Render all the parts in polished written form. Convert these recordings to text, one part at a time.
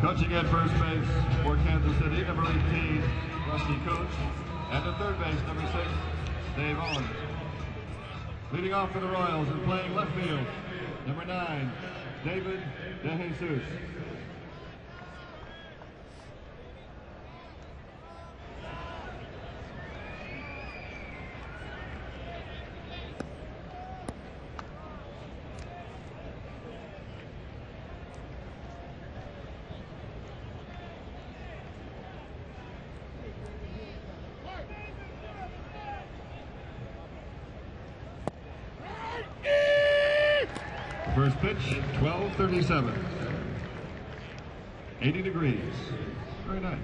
Coaching at first base for Kansas City, number 18, Rusty Coach. And at third base, number 6, Dave Owens. Leading off for the Royals and playing left field, number 9, David DeJesus. First pitch, 12:37. 80 degrees. Very nice.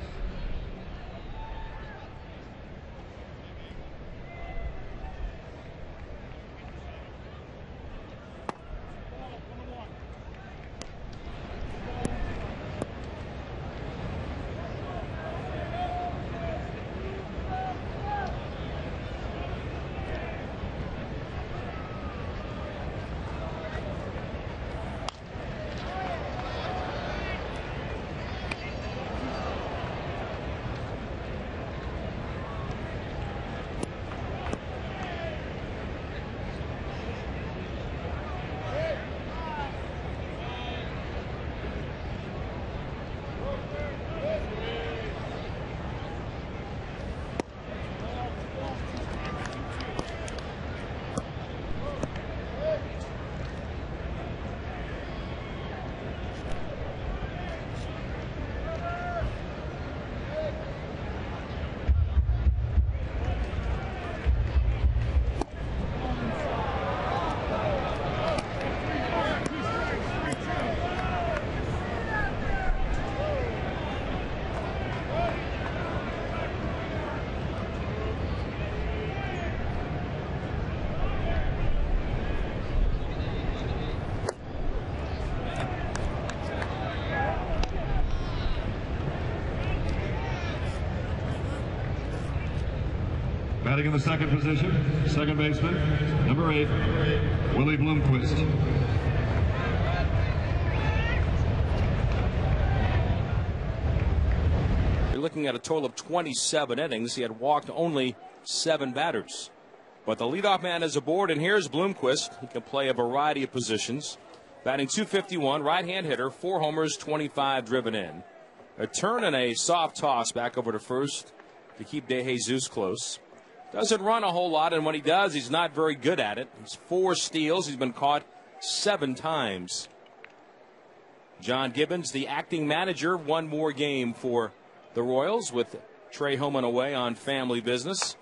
Batting in the second position, second baseman, number 8, Willie Bloomquist. You're looking at a total of 27 innings. He had walked only 7 batters. But the leadoff man is aboard, and here's Bloomquist. He can play a variety of positions. Batting .251, right-hand hitter, 4 homers, 25 driven in. A turn and a soft toss back over to first to keep DeJesus close. Doesn't run a whole lot, and when he does, he's not very good at it. He's 4 steals. He's been caught 7 times. John Gibbons, the acting manager, one more game for the Royals with Trey Homan away on family business.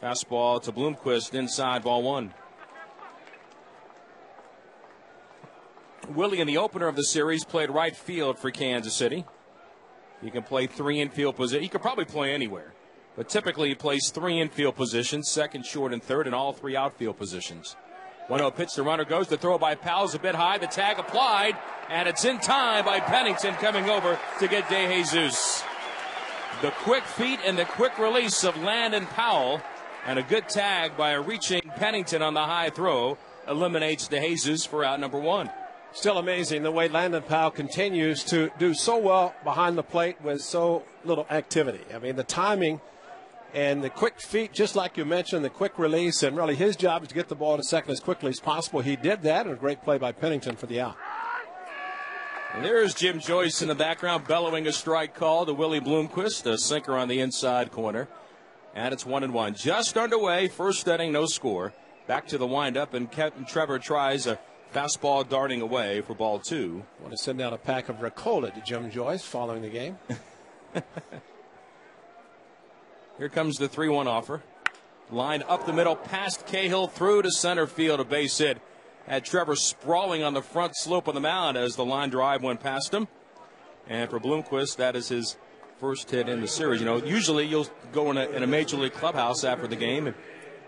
Fastball to Bloomquist inside, ball 1. Willie, in the opener of the series, played right field for Kansas City. He can play 3 infield positions. He could probably play anywhere. But typically he plays 3 infield positions, second, short, and third, and all 3 outfield positions. 1-0 pitch, the runner goes. The throw by Powell's a bit high. The tag applied, and it's in time by Pennington coming over to get DeJesus. The quick feet and the quick release of Landon Powell, and a good tag by a reaching Pennington on the high throw eliminates DeJesus for out number 1. Still amazing the way Landon Powell continues to do so well behind the plate with so little activity. I mean, the timing and the quick feet, just like you mentioned, the quick release, and really his job is to get the ball to second as quickly as possible. He did that, and a great play by Pennington for the out. And there's Jim Joyce in the background bellowing a strike call to Willie Bloomquist, a sinker on the inside corner. And it's 1-1. Just underway, first inning, no score. Back to the windup, and Captain Trevor tries a fastball darting away for ball 2. I want to send out a pack of Ricola to Jim Joyce following the game. Here comes the 3-1 offer. Line up the middle, past Cahill, through to center field, a base hit. Had Trevor sprawling on the front slope of the mound as the line drive went past him. And for Bloomquist, that is his first hit in the series. You know, usually you'll go in a major league clubhouse after the game, and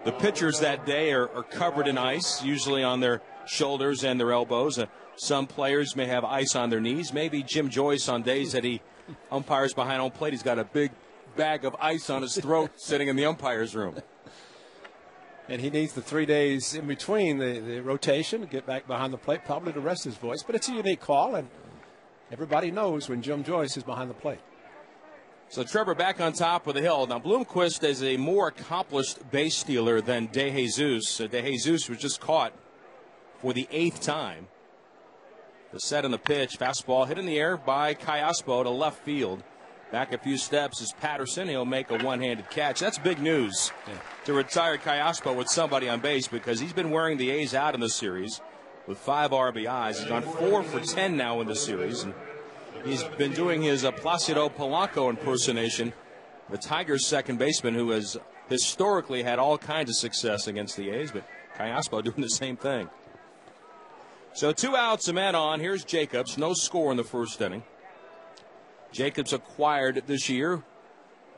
the pitchers that day are covered in ice, usually on their shoulders and their elbows. Some players may have ice on their knees. Maybe Jim Joyce, on days that he umpires behind home plate, he's got a big bag of ice on his throat sitting in the umpire's room. And he needs the 3 days in between the rotation to get back behind the plate, probably to rest his voice. But it's a unique call, and everybody knows when Jim Joyce is behind the plate. So Trevor back on top of the hill. Now Bloomquist is a more accomplished base stealer than De Jesus. De Jesus was just caught for the 8th time. The set and the pitch, fastball hit in the air by Callaspo to left field. Back a few steps is Patterson. He'll make a one-handed catch. That's big news to retire Callaspo with somebody on base, because he's been wearing the A's out in the series with 5 RBIs. He's gone 4 for 10 now in the series. And he's been doing his Placido Polanco impersonation, the Tigers' second baseman, who has historically had all kinds of success against the A's, but Callaspo doing the same thing. So 2 outs, a man on. Here's Jacobs. No score in the first inning. Jacobs acquired this year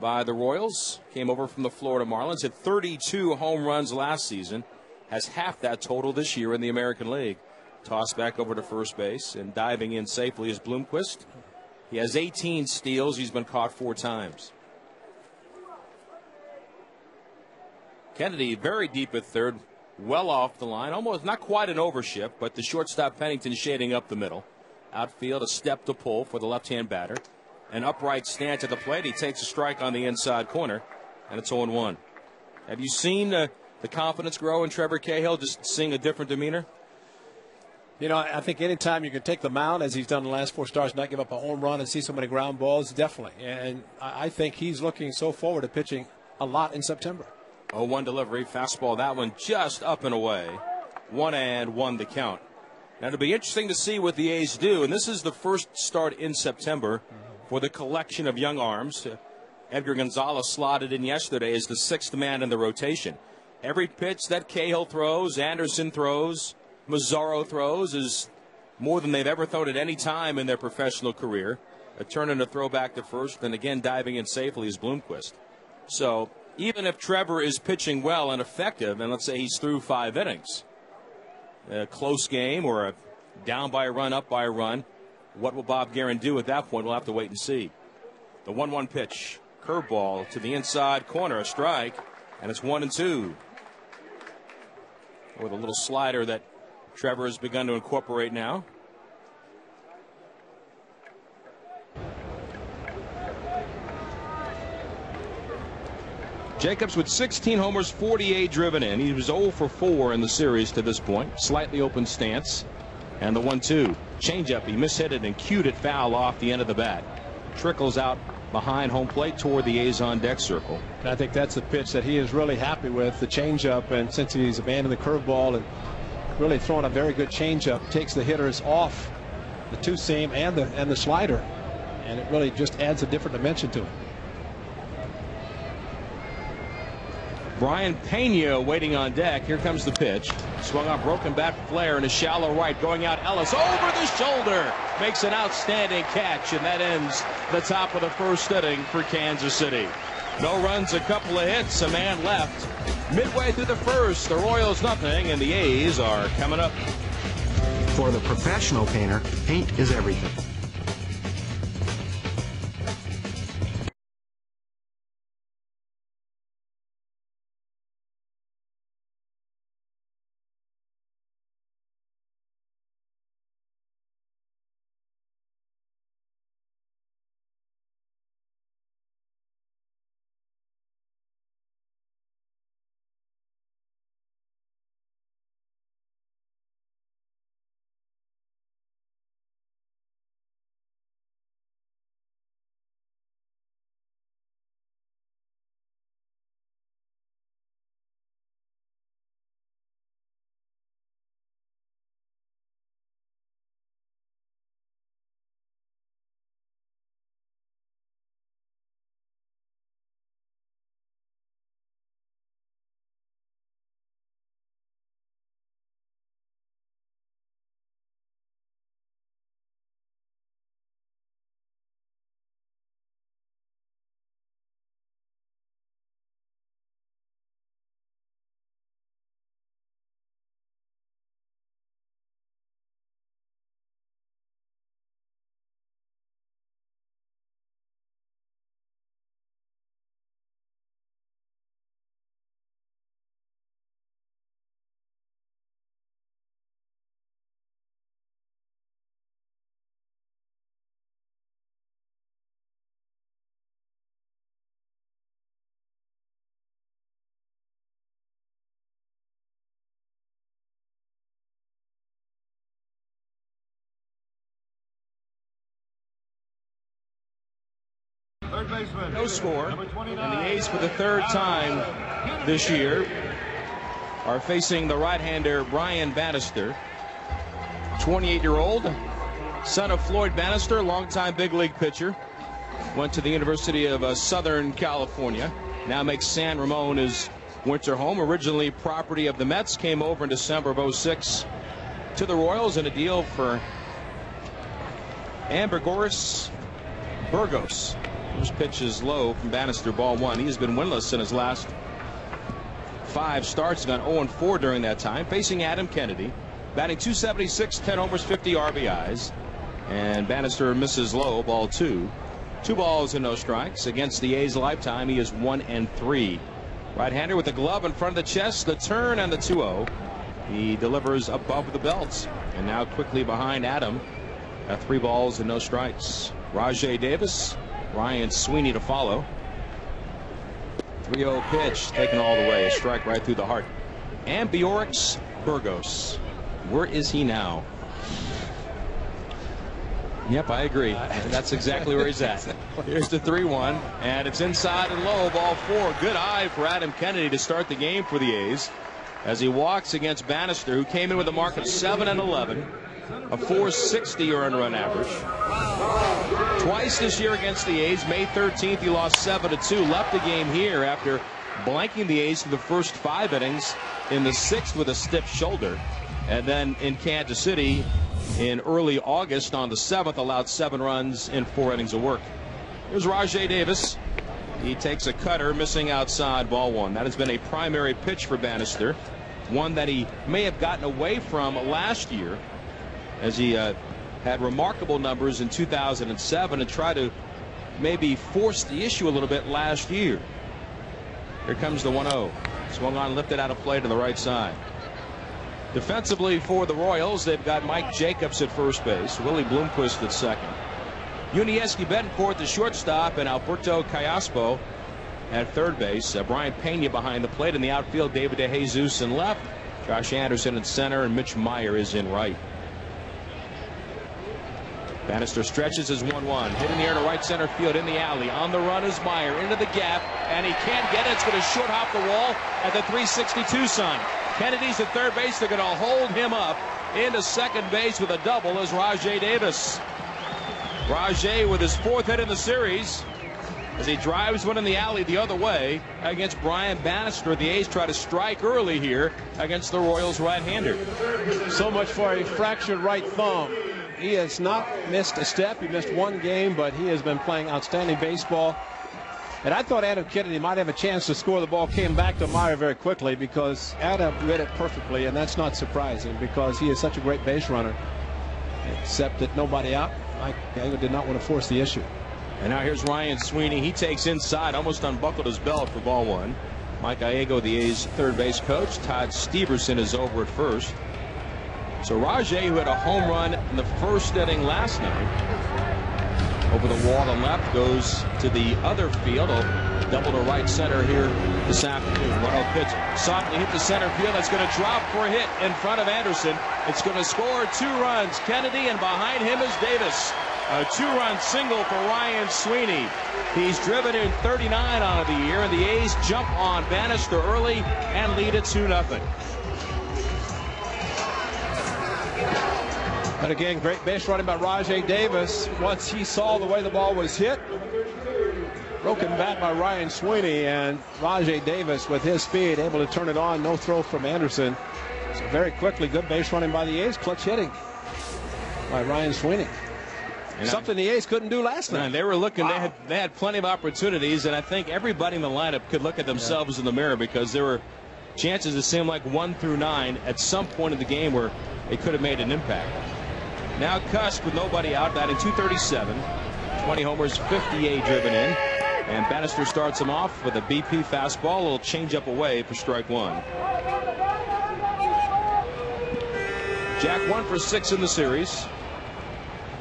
by the Royals. Came over from the Florida Marlins. Hit 32 home runs last season. Has half that total this year in the American League. Tossed back over to first base, and diving in safely is Bloomquist. He has 18 steals. He's been caught 4 times. Kennedy very deep at third, well off the line. Almost not quite an overship, but the shortstop Pennington shading up the middle. Outfield, a step to pull for the left-hand batter. An upright stance at the plate. He takes a strike on the inside corner, and it's 0-1. Have you seen the confidence grow in Trevor Cahill, just seeing a different demeanor? You know, I think anytime you can take the mound, as he's done in the last 4 starts, not give up a home run and see so many ground balls, definitely. And I think he's looking so forward to pitching a lot in September. 0-1 delivery, fastball, that one just up and away. 1-1 the count. Now, it'll be interesting to see what the A's do, and this is the first start in September for the collection of young arms. Edgar Gonzalez slotted in yesterday as the 6th man in the rotation. Every pitch that Cahill throws, Anderson throws, Mazzaro throws is more than they've ever thrown at any time in their professional career. A turn and a throw back to first, and again diving in safely is Bloomquist. So even if Trevor is pitching well and effective, and let's say he's through 5 innings, a close game or a down by a run, up by a run, what will Bob Guerin do at that point? We'll have to wait and see. The 1-1 pitch, curveball to the inside corner, a strike, and it's 1-2. With a little slider that Trevor has begun to incorporate now. Jacobs with 16 homers, 48 driven in. He was 0 for 4 in the series to this point. Slightly open stance. And the 1-2. Changeup. He mishit it and cued it foul off the end of the bat. Trickles out behind home plate toward the A's on deck circle. And I think that's the pitch that he is really happy with, the changeup. And since he's abandoned the curveball and really throwing a very good changeup, takes the hitters off the 2-seam and the slider. And it really just adds a different dimension to it. Brian Pena waiting on deck. Here comes the pitch. Swung on broken bat flare in a shallow right. Going out Ellis over the shoulder. Makes an outstanding catch, and that ends the top of the first inning for Kansas City. No runs, a couple of hits, a man left. Midway through the first, the Royals nothing, and the A's are coming up. For the professional painter, paint is everything. Third baseman. No score. Number 29. And the A's for the third time this year are facing the right-hander Brian Bannister. 28-year-old, son of Floyd Bannister, longtime big league pitcher. Went to the University of Southern California. Now makes San Ramon his winter home. Originally property of the Mets. Came over in December of '06 to the Royals in a deal for Ambergoris Burgos. His pitch is low from Bannister, ball one. He has been winless in his last 5 starts. He's gone 0-4 during that time. Facing Adam Kennedy. Batting .276, 10 homers, 50 RBIs. And Bannister misses low, ball 2. 2 balls and no strikes. Against the A's lifetime, he is 1-3. Right-hander with the glove in front of the chest, the turn, and the 2-0. He delivers above the belt. And now quickly behind Adam at 3 balls and no strikes. Rajai Davis, Ryan Sweeney to follow. 3-0 pitch taken all the way. A strike right through the heart. Ambergoris Burgos. Where is he now? Yep, I agree. That's exactly where he's at. Here's the 3-1, and it's inside and low, ball 4. Good eye for Adam Kennedy to start the game for the A's as he walks against Bannister, who came in with a mark of 7-11, a .460 earned run average. Twice this year against the A's. May 13th, he lost 7-2. Left the game here after blanking the A's for the first 5 innings. In the 6th with a stiff shoulder. And then in Kansas City in early August on the 7th, allowed 7 runs in 4 innings of work. Here's Rajai Davis. He takes a cutter, missing outside, ball 1. That has been a primary pitch for Bannister. One that he may have gotten away from last year, as he had remarkable numbers in 2007 and tried to maybe force the issue a little bit last year. Here comes the 1-0. Swung on, lifted out of play to the right side. Defensively for the Royals, they've got Mike Jacobs at first base, Willie Bloomquist at second, Yuniesky Betancourt the shortstop, and Alberto Callaspo at third base. Brian Pena behind the plate. In the outfield, David DeJesus in left, Josh Anderson in center, and Mitch Meyer is in right. Bannister stretches his 1-1. Hit in the air to right center field, in the alley. On the run is Meyer into the gap, and he can't get it. It's going to short hop the wall at the 362 sign. Kennedy's at third base. They're going to hold him up into second base with a double as Rajai Davis. Rajai with his 4th hit in the series as he drives one in the alley the other way against Brian Bannister. The A's try to strike early here against the Royals right-hander. So much for a fractured right thumb. He has not missed a step. He missed 1 game, but he has been playing outstanding baseball. And I thought Adam Kennedy might have a chance to score. The ball came back to Meyer very quickly because Adam read it perfectly, and that's not surprising because he is such a great base runner. Except that nobody out. Mike Gallagher did not want to force the issue. And now here's Ryan Sweeney. He takes inside, almost unbuckled his belt for ball 1. Mike Gallego, the A's third base coach. Todd Steverson is over at first. So Rajai, who had a home run in the first inning last night, over the wall and left, goes to the other field. A double to right center here this afternoon. 1-0 pitch. Softly hit the center field. That's going to drop for a hit in front of Anderson. It's going to score 2 runs. Kennedy, and behind him is Davis. A 2-run single for Ryan Sweeney. He's driven in 39 on the year, and the A's jump on Bannister early and lead it 2-0. And again, great base running by Rajai Davis. Once he saw the way the ball was hit, broken back by Ryan Sweeney, and Rajai Davis with his speed able to turn it on. No throw from Anderson. So very quickly, good base running by the A's. Clutch hitting by Ryan Sweeney. And something the A's couldn't do last night. They were looking. Wow. They had plenty of opportunities, and I think everybody in the lineup could look at themselves in the mirror because there were chances that seemed like 1 through 9 at some point in the game where they could have made an impact. Now Cusk with nobody out, batting .237, 20 homers, 58 driven in, and Bannister starts him off with a BP fastball, a little changeup away for strike 1. Jack 1 for 6 in the series.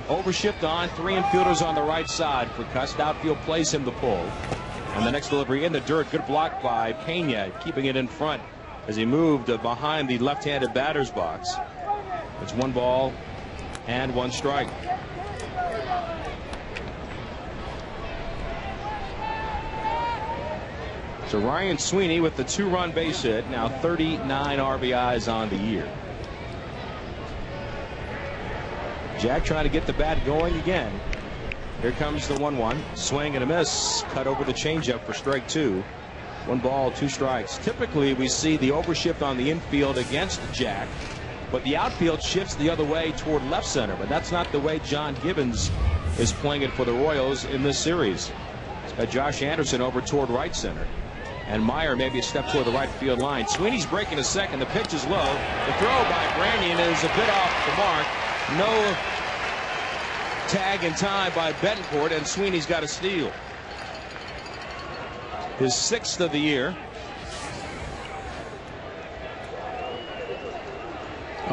Overshipped on, 3 infielders on the right side for Cusk. Outfield plays him the pull. And the next delivery in the dirt, good block by Pena, keeping it in front as he moved behind the left-handed batter's box. It's 1 ball and 1 strike. So Ryan Sweeney with the 2-run base hit, now 39 RBIs on the year. Jack trying to get the bat going again. Here comes the 1-1. Swing and a miss. Cut over the changeup for strike 2. 1 ball, 2 strikes. Typically, we see the overshift on the infield against Jack, but the outfield shifts the other way toward left center. But that's not the way John Gibbons is playing it for the Royals in this series. It's got Josh Anderson over toward right center, and Meyer maybe a step toward the right field line. Sweeney's breaking a second. The pitch is low. The throw by Branyan is a bit off the mark. No tag in time by Betancourt, and Sweeney's got a steal. His 6th of the year.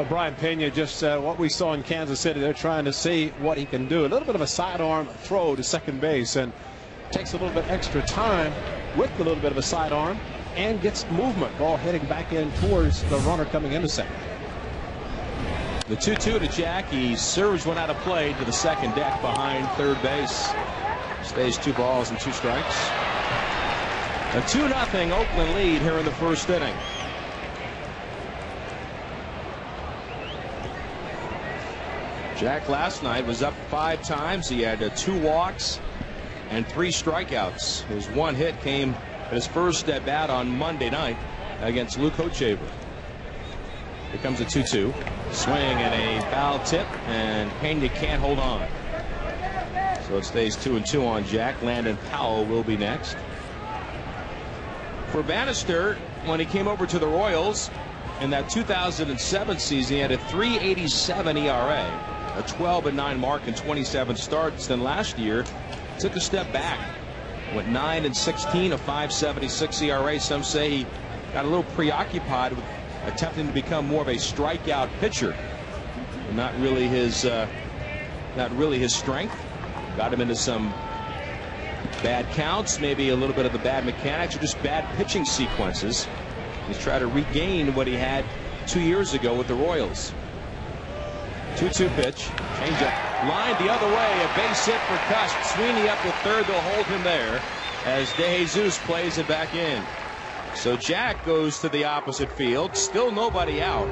Brian Pena, just what we saw in Kansas City. They're trying to see what he can do. A little bit of a sidearm throw to second base, and takes a little bit extra time with a little bit of a sidearm and gets movement. Ball heading back in towards the runner coming into second. The 2-2 to Jack. He serves one out of play to the second deck behind third base. Stays 2 balls and 2 strikes. A 2-0 Oakland lead here in the first inning. Jack last night was up 5 times. He had 2 walks and 3 strikeouts. His 1 hit came at his first at bat on Monday night against Luke Hochevar. Here comes a 2-2. Swing and a foul tip, and Pena can't hold on. So it stays 2-2 on Jack. Landon Powell will be next. For Bannister, when he came over to the Royals in that 2007 season, he had a .387 ERA, a 12-9 mark in 27 starts. Then last year, took a step back, went 9-16, a .576 ERA. Some say he got a little preoccupied with attempting to become more of a strikeout pitcher. Not really his strength. Got him into some bad counts, maybe a little bit of the bad mechanics, or just bad pitching sequences. He's trying to regain what he had 2 years ago with the Royals. 2-2 pitch, changeup, lined the other way, a base hit for Cust. Sweeney up to third. They'll hold him there as De Jesus plays it back in. So Jack goes to the opposite field. Still nobody out.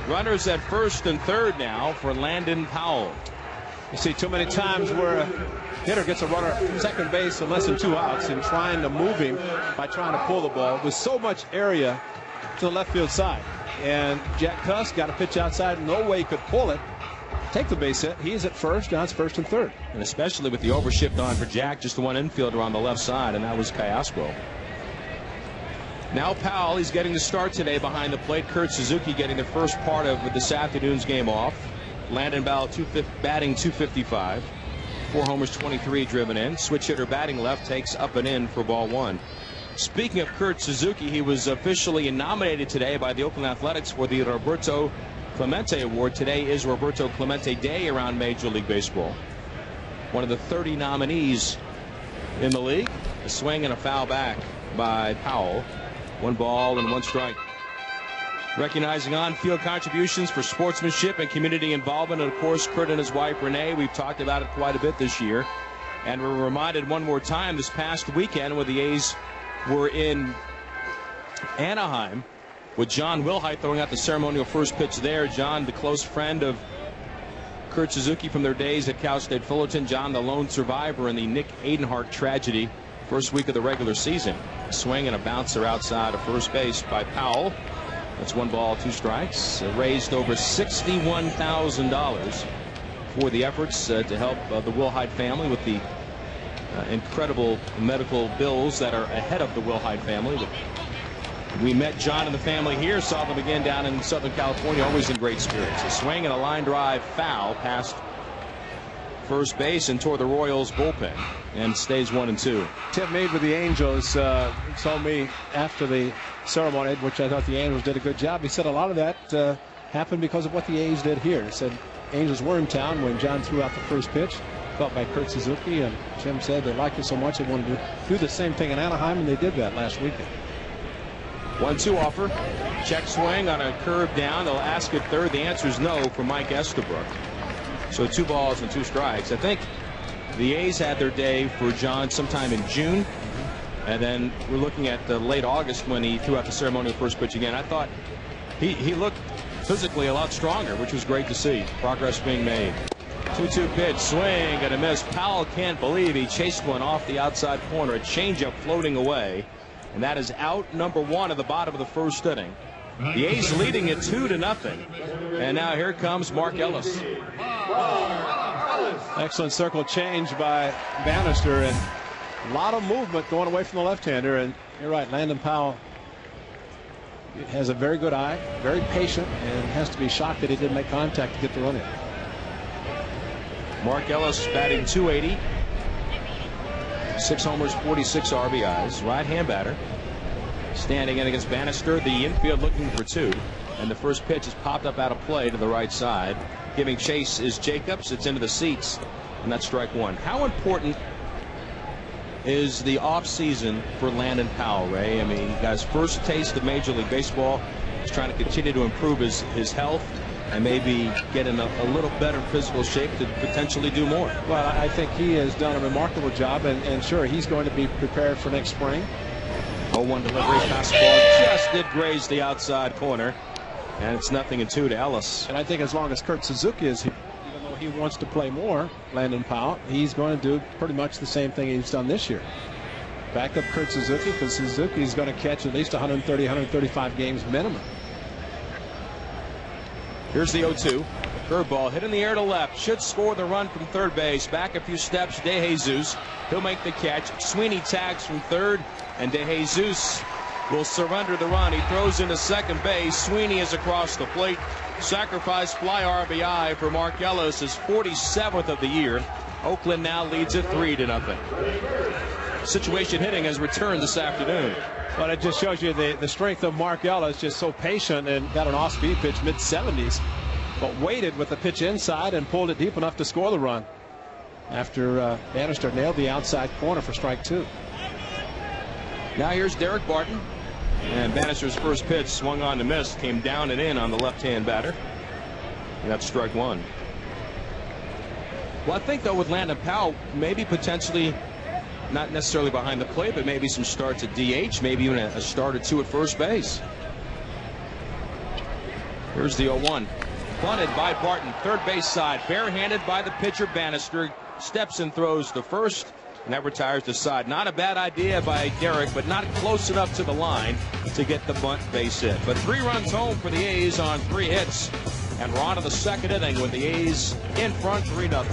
Runners at first and third now for Landon Powell. You see too many times where a hitter gets a runner at second base in less than 2 outs and trying to move him by trying to pull the ball with so much area to the left field side. And Jack Cust got a pitch outside. No way he could pull it. Take the base hit. He's at first. Now it's first and third. And especially with the overshift on for Jack, just the one infielder on the left side, and that was Cayasco. Now Powell, he's getting the start today behind the plate. Kurt Suzuki getting the first part of this afternoon's game off. Landon Powell batting .255. 4 homers, 23 driven in. Switch hitter batting left, takes up and in for ball 1. Speaking of Kurt Suzuki, he was officially nominated today by the Oakland Athletics for the Roberto Clemente Award. Today is Roberto Clemente Day around Major League Baseball. One of the 30 nominees in the league. A swing and a foul back by Powell. 1 ball and 1 strike. Recognizing on-field contributions for sportsmanship and community involvement, and of course Kurt and his wife Renee. We've talked about it quite a bit this year, and we're reminded one more time this past weekend when the A's were in Anaheim with John Wilhite throwing out the ceremonial first pitch there. John, the close friend of Kurt Suzuki from their days at Cal State Fullerton. John, the lone survivor in the Nick Adenhart tragedy first week of the regular season. A swing and a bouncer outside of first base by Powell. That's 1 ball, 2 strikes. Raised over $61,000 for the efforts to help the Wilhite family with the incredible medical bills that are ahead of the Wilhite family. We met John and the family here, saw them again down in Southern California, always in great spirits. A swing and a line drive foul past first base and toward the Royals bullpen, and stays 1-2. Tim Meade with the Angels told me after the ceremony, which I thought the Angels did a good job. He said a lot of that happened because of what the A's did here. He said Angels were in town when John threw out the first pitch, caught by Kurt Suzuki, and Jim said they liked it so much they wanted to do the same thing in Anaheim, and they did that last weekend. 1-2 offer. Check swing on a curve down. They'll ask at third. The answer is no for Mike Estabrook. So 2 balls and 2 strikes. I think the A's had their day for John sometime in June, And then we're looking at late August when he threw out the ceremonial first pitch again. I thought he looked physically a lot stronger, which was great to see. Progress being made. 2-2 pitch, swing and a miss. Powell can't believe he chased one off the outside corner. A changeup floating away. And that is out number 1 of the bottom of the first inning. The A's leading it 2-0. And now here comes Mark Ellis. Excellent circle change by Bannister, and a lot of movement going away from the left-hander. And you're right, Landon Powell has a very good eye, very patient, and has to be shocked that he didn't make contact to get the run in. Mark Ellis batting .280. 6 homers, 46 RBIs. Right-hand batter. Standing in against Bannister. The infield looking for 2. And the first pitch is popped up out of play to the right side. Giving chase is Jacobs. It's into the seats. And that's strike 1. How important is the offseason for Landon Powell, Ray? I mean, he got his first taste of Major League Baseball. He's trying to continue to improve his health and maybe get in a little better physical shape to potentially do more. Well, I think he has done a remarkable job, and sure, he's going to be prepared for next spring. 0-1 delivery. Fastball just did graze the outside corner. And it's 0-2 to Ellis. And I think as long as Kurt Suzuki is here, even though he wants to play more, Landon Powell, he's going to do pretty much the same thing he's done this year. Back up Kurt Suzuki, because Suzuki is going to catch at least 130, 135 games minimum. Here's the 0-2. Curveball hit in the air to left. Should score the run from third base. Back a few steps. DeJesus. He'll make the catch. Sweeney tags from third. And DeJesus will surrender the run. He throws into second base. Sweeney is across the plate. Sacrifice fly RBI for Mark Ellis, his 47th of the year. Oakland now leads it 3-0. Situation hitting has returned this afternoon. Well, it just shows you the strength of Mark Ellis, just so patient, and got an off-speed pitch mid-70s, but waited with the pitch inside and pulled it deep enough to score the run after Bannister nailed the outside corner for strike 2. Now here's Derek Barton. And Bannister's first pitch swung on to miss, came down and in on the left-hand batter. And that's strike 1. Well, I think, though, with Landon Powell, maybe potentially not necessarily behind the plate, but maybe some starts at DH, maybe even a start or 2 at first base. Here's the 0-1. Bunted by Barton, third base side, barehanded by the pitcher Bannister. Steps and throws to first. And that retires the side. Not a bad idea by Derek, but not close enough to the line to get the bunt base hit. But 3 runs home for the A's on 3 hits. And we're on to the second inning with the A's in front 3-0.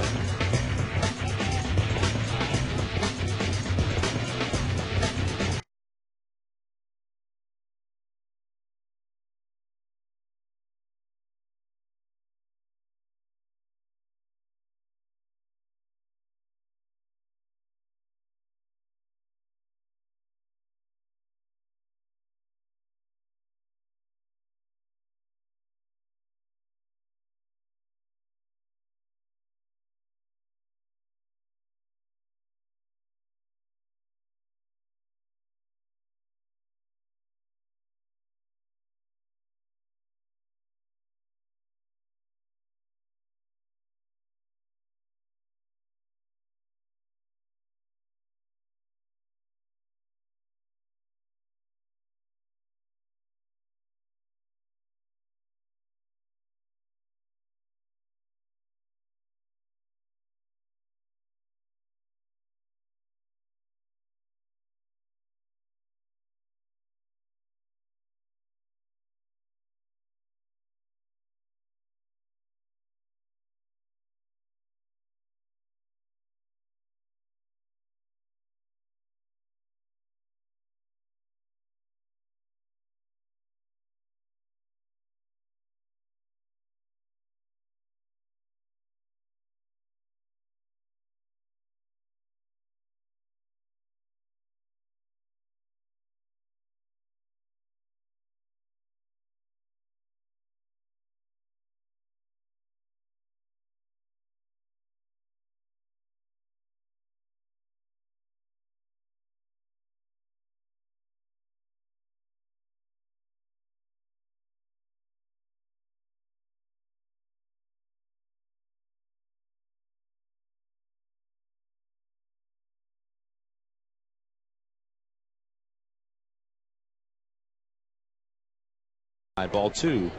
Ball 2.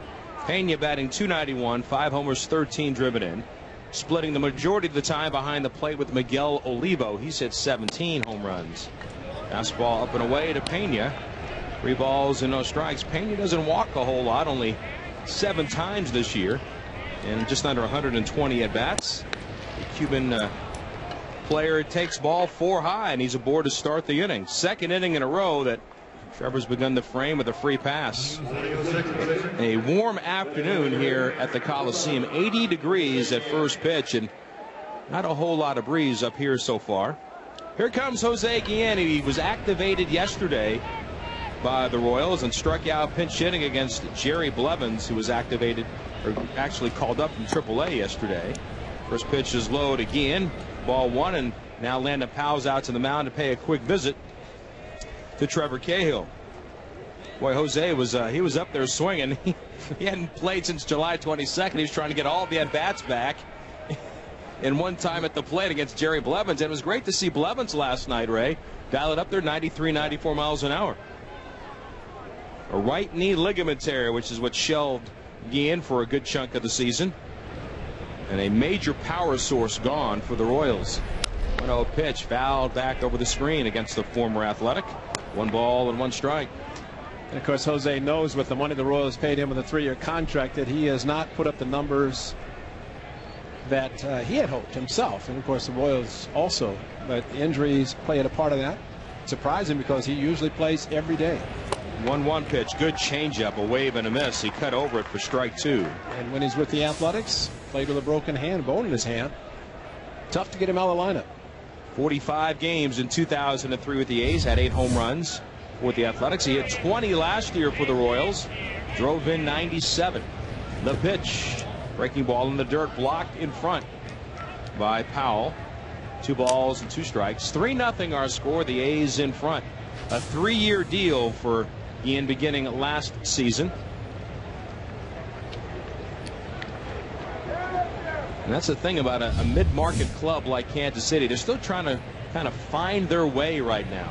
Pena batting .291, 5 homers, 13 driven in. Splitting the majority of the time behind the plate with Miguel Olivo. He's hit 17 home runs. Fastball up and away to Pena. 3 balls and no strikes. Pena doesn't walk a whole lot, only 7 times this year, and just under 120 at bats. The Cuban player takes ball 4 high, and he's aboard to start the inning. Second inning in a row that Trevor's begun the frame with a free pass. A warm afternoon here at the Coliseum. 80 degrees at first pitch, and not a whole lot of breeze up here so far. Here comes Jose Guillen. He was activated yesterday by the Royals and struck out pinch hitting against Jerry Blevins, who was activated, or actually called up from AAA yesterday. First pitch is low to Guillen. Ball 1, and now Landon Powell's out to the mound to pay a quick visit to Trevor Cahill. Boy, Jose was he was up there swinging. He hadn't played since July 22nd. He was trying to get all the at-bats back in one time at the plate against Jerry Blevins. And it was great to see Blevins last night, Ray. Dial it up there, 93, 94 miles an hour. A right knee ligament tear, which is what shelved Guillen for a good chunk of the season. And a major power source gone for the Royals. 1-0 pitch, fouled back over the screen against the former Athletic. 1 ball and 1 strike. And of course, Jose knows with the money the Royals paid him with a 3-year contract that he has not put up the numbers that he had hoped himself. And of course, the Royals also. But injuries played a part of that. Surprising because he usually plays every day. 1-1 pitch, good changeup, a wave and a miss. He cut over it for strike 2. And when he's with the Athletics, played with a broken bone in his hand. Tough to get him out of the lineup. 45 games in 2003 with the A's, had 8 home runs with the Athletics. He had 20 last year for the Royals, drove in 97. The pitch, breaking ball in the dirt, blocked in front by Powell. 2 balls and 2 strikes. 3-0 our score. The A's in front. A 3-year deal for Guillen beginning last season. And that's the thing about a mid-market club like Kansas City. They're still trying to kind of find their way right now.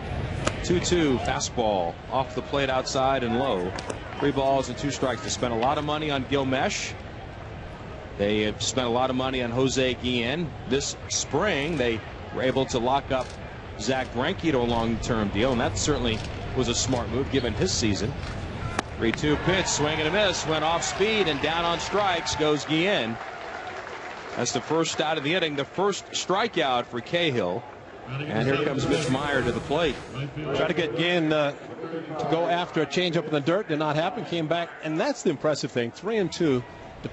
2-2 fastball off the plate outside and low. 3 balls and 2 strikes. They spent a lot of money on Gilmesh. They have spent a lot of money on Jose Guillen. This spring they were able to lock up Zach Greinke to a long-term deal, and that certainly was a smart move given his season. 3-2 pitch, swing and a miss, went off speed, and down on strikes goes Guillen. That's the first out of the inning, the first strikeout for Cahill. And here comes Mitch Meyer to the plate. Try to get Guillen to go after a changeup in the dirt. Did not happen. Came back, and that's the impressive thing. 3-2 to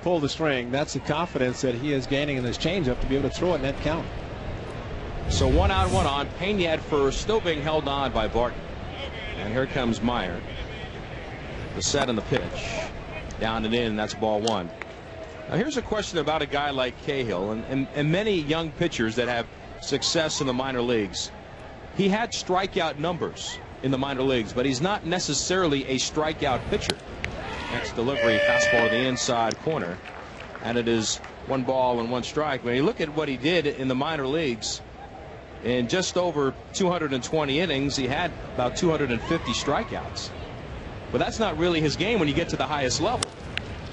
pull the string. That's the confidence that he is gaining in his changeup to be able to throw it in that count. So 1 out, 1 on. Pena at first, still being held on by Barton. And here comes Meyer. The set and the pitch. Down and in, that's ball 1. Now here's a question about a guy like Cahill and many young pitchers that have success in the minor leagues. He had strikeout numbers in the minor leagues, but he's not necessarily a strikeout pitcher. Next delivery, fastball to the inside corner, and it is 1 ball and 1 strike. When you look at what he did in the minor leagues, in just over 220 innings, he had about 250 strikeouts. But that's not really his game when you get to the highest level.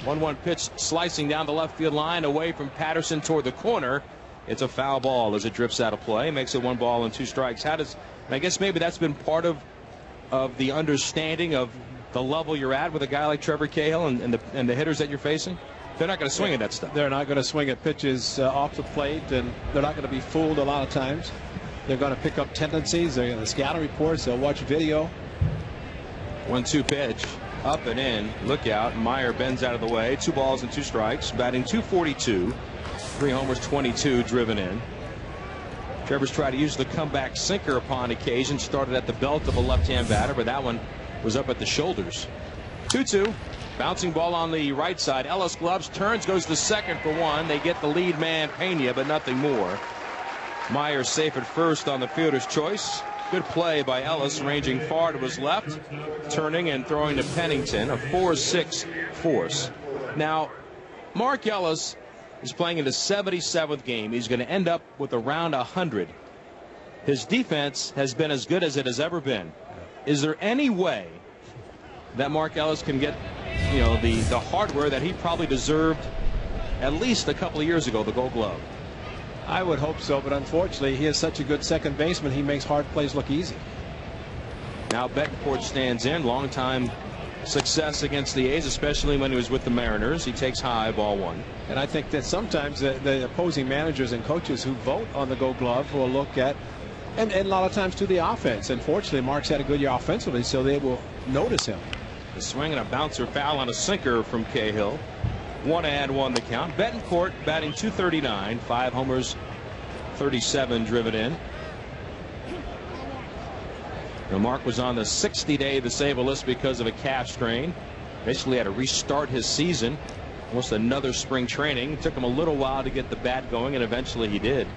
1-1 pitch slicing down the left field line away from Patterson toward the corner. It's a foul ball as it drifts out of play. Makes it 1 ball and 2 strikes. And I guess maybe that's been part of the understanding of the level you're at with a guy like Trevor Cahill and the hitters that you're facing. They're not going to swing at that stuff. They're not going to swing at pitches off the plate, and they're not going to be fooled a lot of times. They're going to pick up tendencies. They're going to scouting reports. They'll watch video. 1-2 pitch. Up and in. Look out. Meyer bends out of the way. 2 balls and 2 strikes. Batting .242. 3 homers, 22 driven in. Trevor's tried to use the comeback sinker upon occasion. Started at the belt of a left-hand batter, but that one was up at the shoulders. 2-2. Bouncing ball on the right side. Ellis gloves, turns, goes to second for 1. They get the lead man, Pena, but nothing more. Meyer safe at first on the fielder's choice. Good play by Ellis, ranging far to his left, turning and throwing to Pennington, a 4-6 force. Now, Mark Ellis is playing in the 77th game. He's going to end up with around 100. His defense has been as good as it has ever been. Is there any way that Mark Ellis can get the hardware that he probably deserved at least a couple of years ago, the Gold Glove. I would hope so, but unfortunately, he is such a good second baseman. He makes hard plays look easy. Now Betancourt stands in. Long-time success against the A's, especially when he was with the Mariners. He takes high, ball one. And I think that sometimes the opposing managers and coaches who vote on the Gold Glove will look at, and a lot of times to the offense. Unfortunately, Mark's had a good year offensively, so they will notice him. The swing and a bouncer foul on a sinker from Cahill. 1-1 the count. Betancourt batting .239, 5 homers, 37 driven in. Now Mark was on the 60-day disabled list because of a calf strain. Basically had to restart his season. Almost another spring training. Took him a little while to get the bat going, and eventually he did.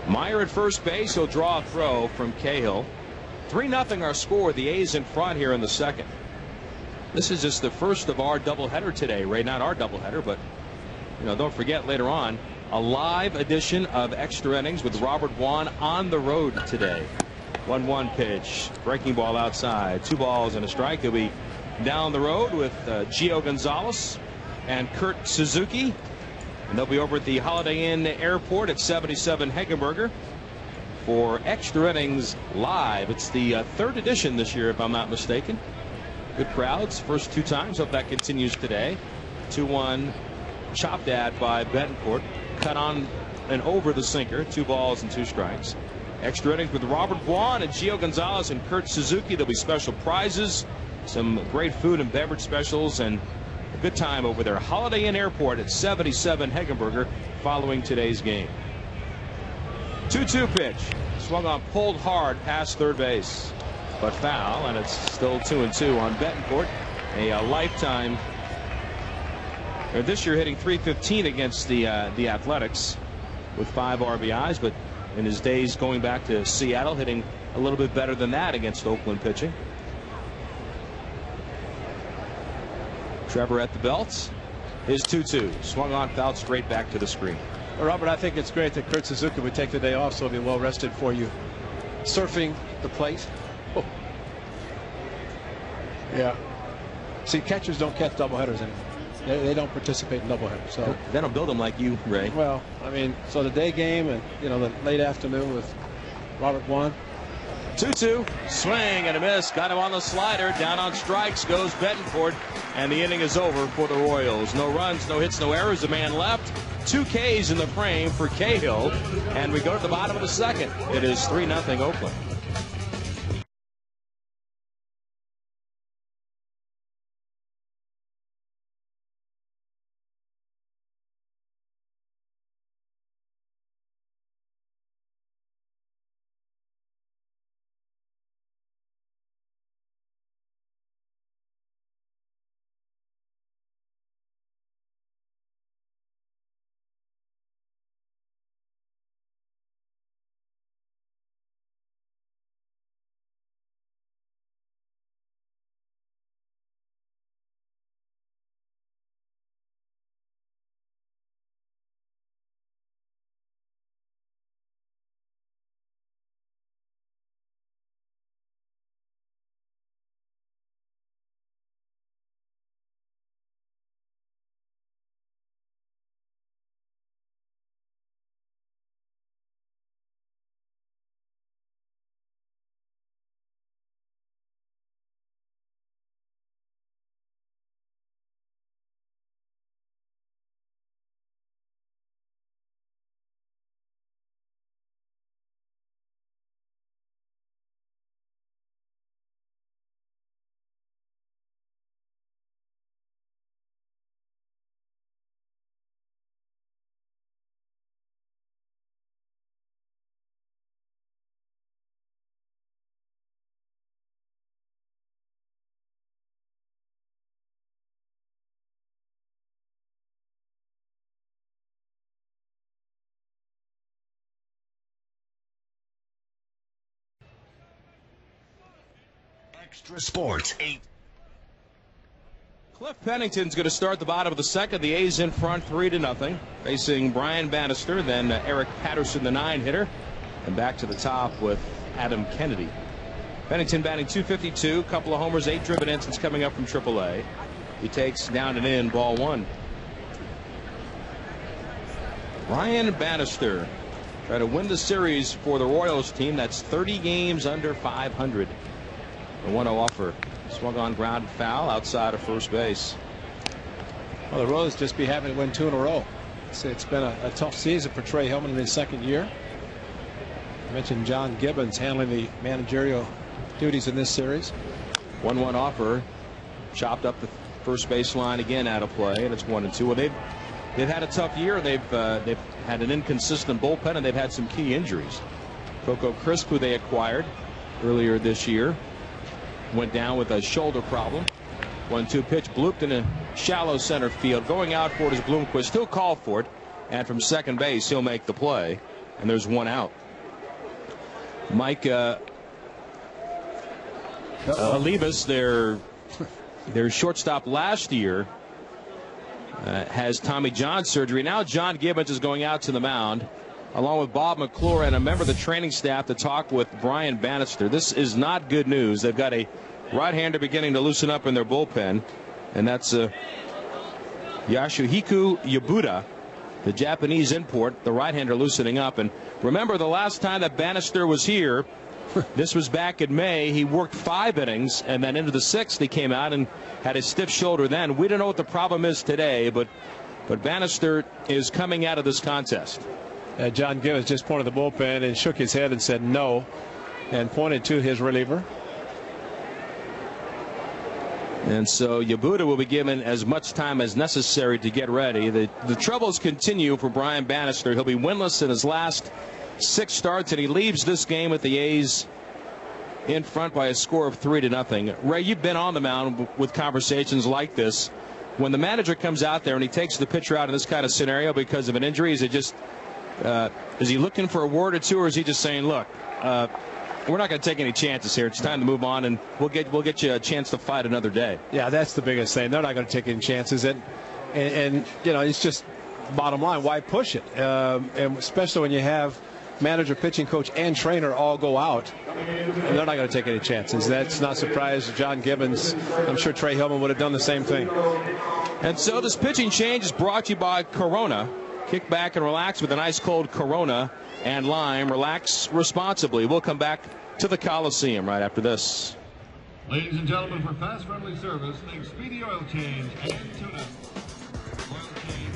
Meyer at first base. He'll draw a throw from Cahill. 3-0 our score. The A's in front here in the second. This is just the first of our doubleheader today, Ray. Not our doubleheader, but don't forget later on a live edition of Extra Innings with Robert Vaughn on the road today. 1-1 pitch, breaking ball outside, 2 balls and a strike. He'll be down the road with Gio Gonzalez and Kurt Suzuki, and they'll be over at the Holiday Inn Airport at 77 Hegenberger for Extra Innings live. It's the third edition this year, if I'm not mistaken. Good crowds first 2 times. Hope that continues today. 2-1 chopped at by Betancourt. Cut on and over the sinker. 2 balls and 2 strikes. Extra Innings with Robert Vaughn and Gio Gonzalez and Kurt Suzuki. There'll be special prizes, some great food and beverage specials, and a good time over there. Holiday Inn Airport at 77 Hegenberger following today's game. 2-2 pitch. Swung on, pulled hard past third base, but foul, and it's still 2-2 on Betancourt. A lifetime. This year hitting .315 against the Athletics with 5 RBIs, but in his days going back to Seattle, hitting a little bit better than that against Oakland pitching. Trevor at the belt. His 2-2. Swung on, fouled straight back to the screen. Well, Robert, I think it's great that Kurt Suzuki would take the day off, so he'll be well rested for you. Surfing the plate. Oh. Yeah. See, catchers don't catch doubleheaders anymore. They don't participate in doubleheaders. So they don't build them like you, Ray. Well, I mean, so the day game and the late afternoon with Robert Vaughn. 2-2. Swing and a miss. Got him on the slider. Down on strikes goes Betancourt, and the inning is over for the Royals. No runs, no hits, no errors. A man left. 2 Ks in the frame for Cahill, and we go to the bottom of the second. It is 3-0 Oakland. Extra Sports 8. Cliff Pennington's going to start the bottom of the second. The A's in front 3-0. Facing Brian Bannister, then Eric Patterson, the 9-hitter. And back to the top with Adam Kennedy. Bennington batting .252, couple of homers, 8 driven in since coming up from AAA. He takes down and in, ball 1. Brian Bannister try to win the series for the Royals team. That's 30 games under 500. The 1-0 offer. Swung on ground foul outside of first base. Well, the Royals just be happy to win 2 in a row. It's been a tough season for Trey Hillman in his second year. I mentioned John Gibbons handling the managerial duties in this series. 1-1 offer. Chopped up the first baseline again out of play, and it's 1-2. Well, they've had a tough year. They've had an inconsistent bullpen, and they've had some key injuries. Coco Crisp, who they acquired earlier this year, went down with a shoulder problem. 1-2 pitch blooped in a shallow center field. Going out for it is Bloomquist. He'll call for it, and from second base he'll make the play, and there's 1 out. Mike Olivas, their shortstop last year, has Tommy John surgery. Now John Gibbons is going out to the mound along with Bob McClure and a member of the training staff to talk with Brian Bannister. This is not good news. They've got a right-hander beginning to loosen up in their bullpen, and that's Yasuhiko Yabuda, the Japanese import, the right-hander loosening up. And remember, the last time that Bannister was here, this was back in May. He worked 5 innings, and then into the 6th he came out and had a stiff shoulder then. We don't know what the problem is today, but Bannister is coming out of this contest. John Gibbons just pointed the bullpen and shook his head and said no, and pointed to his reliever. And so Yabuda will be given as much time as necessary to get ready. The troubles continue for Brian Bannister. He'll be winless in his last 6 starts, and he leaves this game with the A's in front by a score of 3-0. Ray, you've been on the mound with conversations like this. When the manager comes out there and he takes the pitcher out in this kind of scenario because of an injury, is it just is he looking for a word or two, or is he just saying, look, we're not going to take any chances here. It's time to move on, and we'll get you a chance to fight another day. Yeah, that's the biggest thing. They're not going to take any chances, and you know, it's just bottom line. Why push it? And especially when you have manager, pitching coach, and trainer all go out, and they're not going to take any chances. That's not surprised. John Gibbons, I'm sure Trey Hillman would have done the same thing. And so this pitching change is brought to you by Corona. Kick back and relax with an ice cold Corona and lime. Relax responsibly. We'll come back to the Coliseum right after this. Ladies and gentlemen, for fast, friendly service, make speedy oil change and tune-up. Oil change.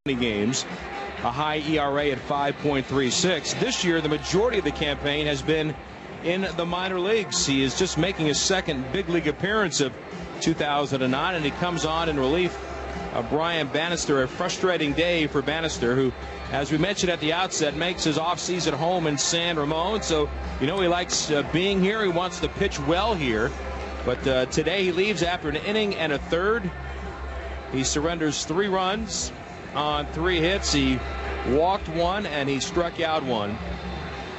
Games, a high ERA at 5.36. This year, the majority of the campaign has been in the minor leagues. He is just making his second big league appearance of 2009, and he comes on in relief Brian Bannister. A frustrating day for Bannister, who, as we mentioned at the outset, makes his offseason home in San Ramon. So, he likes being here. He wants to pitch well here. But today he leaves after an inning and a third. He surrenders 3 runs on 3 hits. He walked 1 and he struck out 1.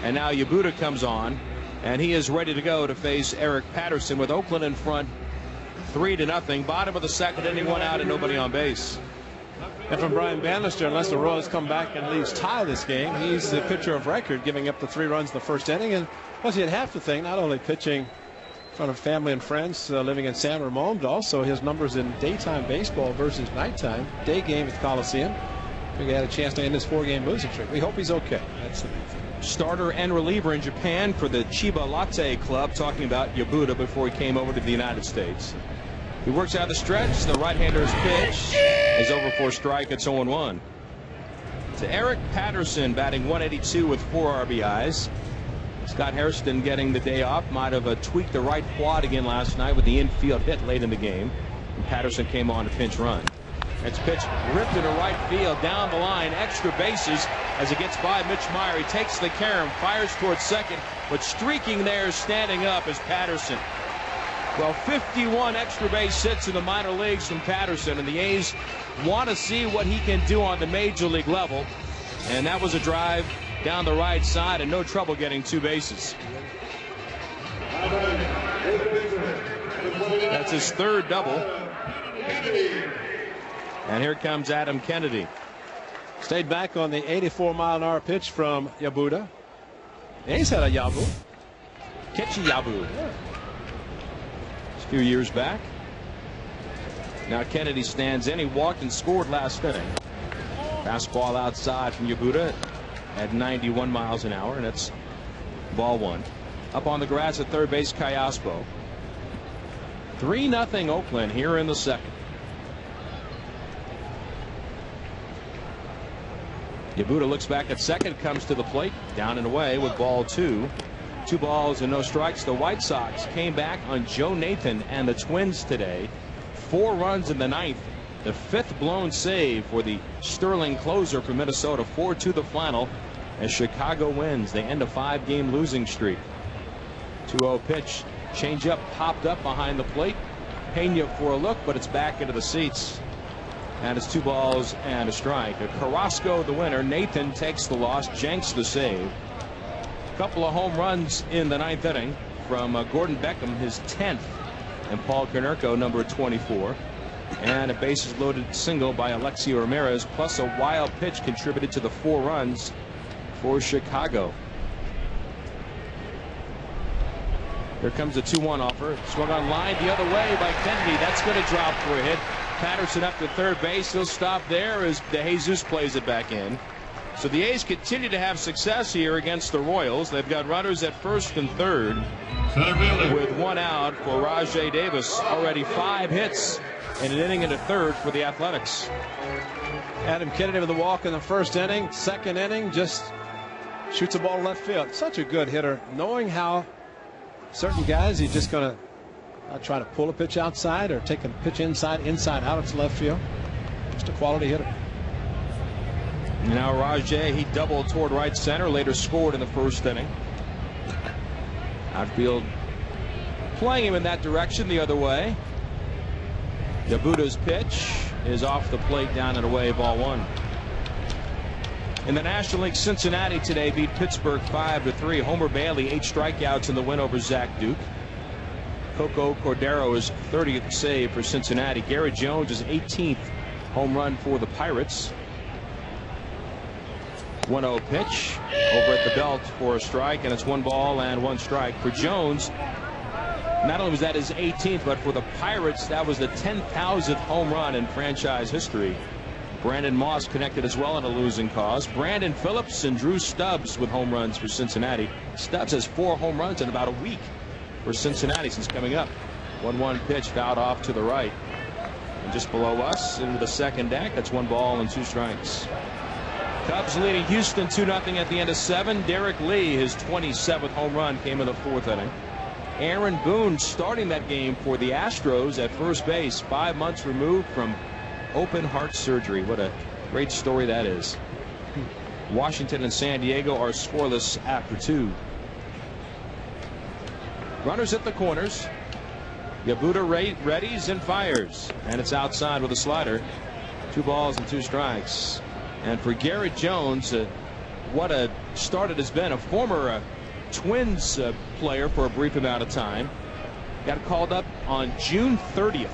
And now Yabuda comes on, and he is ready to go to face Eric Patterson with Oakland in front 3-0. Bottom of the second inning, 1 out and nobody on base. And from Brian Bannister, unless the Royals come back and at least tie this game, he's the pitcher of record, giving up the 3 runs in the first inning. And plus, he had half the thing, not only pitching in front of family and friends living in San Ramon, but also his numbers in daytime baseball versus nighttime. Day game at the Coliseum. I think he had a chance to end his 4-game losing streak. We hope he's okay. That's the big thing. Starter and reliever in Japan for the Chiba Latte Club, talking about Yabuda before he came over to the United States. He works out the stretch. The right-hander's pitch is over for a strike. It's 0-1. To Eric Patterson, batting .182 with 4 RBIs. Scott Hairston getting the day off. Might have tweaked the right quad again last night with the infield hit late in the game. And Patterson came on to pinch run. It's pitch ripped into right field, down the line, extra bases as it gets by Mitch Meyer. He takes the carom, fires towards second, but streaking there, standing up, is Patterson. Well, 51 extra base hits in the minor leagues from Patterson, and the A's want to see what he can do on the major league level. And that was a drive down the right side and no trouble getting 2 bases. That's his 3rd double. And here comes Adam Kennedy. Stayed back on the 84-mile-an-hour pitch from Yabuda. A's had a Yabu. Kechi Yabu. A few years back. Now Kennedy stands in. He walked and scored last inning. Fastball outside from Yabuda at 91 miles an hour, and it's ball 1. Up on the grass at third base, Cayaspo. 3-0 Oakland here in the second. Yabuda looks back at second, comes to the plate, down and away with ball 2. 2 balls and no strikes. The White Sox came back on Joe Nathan and the Twins today. 4 runs in the 9th. The 5th blown save for the Sterling closer for Minnesota. 4-2 the final as Chicago wins. They end a 5-game losing streak. 2-0 pitch. Changeup popped up behind the plate. Pena for a look, but it's back into the seats. And it's 2 balls and a strike. Carrasco the winner. Nathan takes the loss. Jenks the save. A couple of home runs in the 9th inning from Gordon Beckham, his 10th, and Paul Konerko, number 24. And a bases loaded single by Alexi Ramirez, plus a wild pitch contributed to the 4 runs for Chicago. Here comes a 2-1 offer. Swung on line the other way by Kennedy. That's going to drop for a hit. Patterson up to third base. He'll stop there as De Jesus plays it back in. So the A's continue to have success here against the Royals. They've got runners at first and third with 1 out for Rajai Davis. Already 5 hits in an inning and a third for the Athletics. Adam Kennedy with a walk in the first inning. Second inning, just shoots a ball to left field. Such a good hitter. Knowing how certain guys, he's just going to try to pull a pitch outside or take a pitch inside out to left field. Just a quality hitter. Now Rajai, he doubled toward right center, later scored in the first inning. Outfield playing him in that direction the other way. Yabuda's pitch is off the plate, down and away, ball 1. In the National League, Cincinnati today beat Pittsburgh 5-3. Homer Bailey 8 strikeouts in the win over Zach Duke. Coco Cordero's 30th save for Cincinnati. Garrett Jones' 18th home run for the Pirates. 1-0 pitch over at the belt for a strike, and it's 1 ball and 1 strike for Jones. Not only was that his 18th, but for the Pirates, that was the 10,000th home run in franchise history. Brandon Moss connected as well in a losing cause. Brandon Phillips and Drew Stubbs with home runs for Cincinnati. Stubbs has 4 home runs in about a week for Cincinnati since coming up. 1-1 pitch fouled off to the right. And just below us into the second deck, that's 1 ball and 2 strikes. Cubs leading Houston 2-0 at the end of 7. Derek Lee, his 27th home run, came in the 4th inning. Aaron Boone starting that game for the Astros at first base, 5 months removed from open heart surgery. What a great story that is. Washington and San Diego are scoreless after 2. Runners at the corners. Yabuta readies and fires, and it's outside with a slider. 2 balls and 2 strikes. And for Garrett Jones, what a start it has been. A former Twins player for a brief amount of time. Got called up on June 30th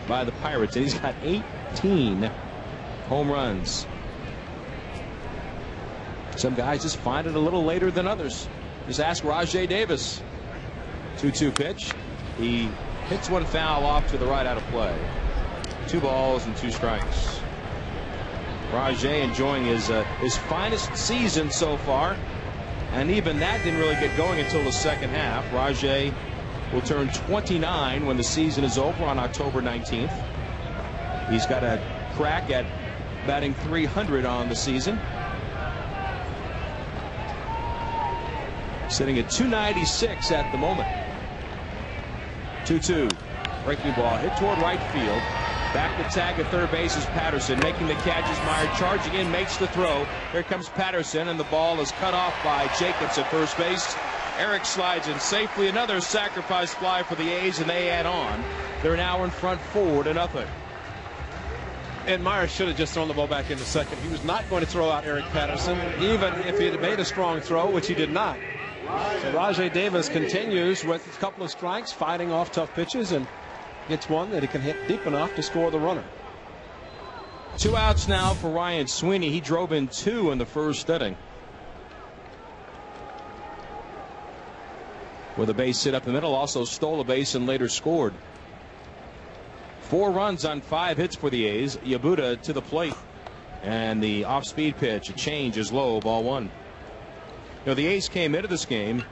by the Pirates, and he's got 18 home runs. Some guys just find it a little later than others. Just ask Rajay Davis. 2-2 pitch. He hits one foul off to the right out of play. 2 balls and 2 strikes. Rajay enjoying his finest season so far, and even that didn't really get going until the second half. Rajay will turn 29 when the season is over on October 19th. He's got a crack at batting .300 on the season. Sitting at .296 at the moment. 2-2. Breaking ball hit toward right field. Back to tag at third base is Patterson. Making the catch is Meyer. Charging in, makes the throw. Here comes Patterson, and the ball is cut off by Jacobs at first base. Eric slides in safely. Another sacrifice fly for the A's, and they add on. They're now in front 4-0. And Meyer should have just thrown the ball back into second. He was not going to throw out Eric Patterson, even if he had made a strong throw, which he did not. So Rajay Davis continues with a couple of strikes, fighting off tough pitches, and gets one that he can hit deep enough to score the runner. 2 outs now for Ryan Sweeney. He drove in 2 in the first inning. With a base hit up the middle, also stole a base and later scored. 4 runs on 5 hits for the A's. Yabuta to the plate, and the off-speed pitch, a change is low, ball 1. You know, the A's came into this game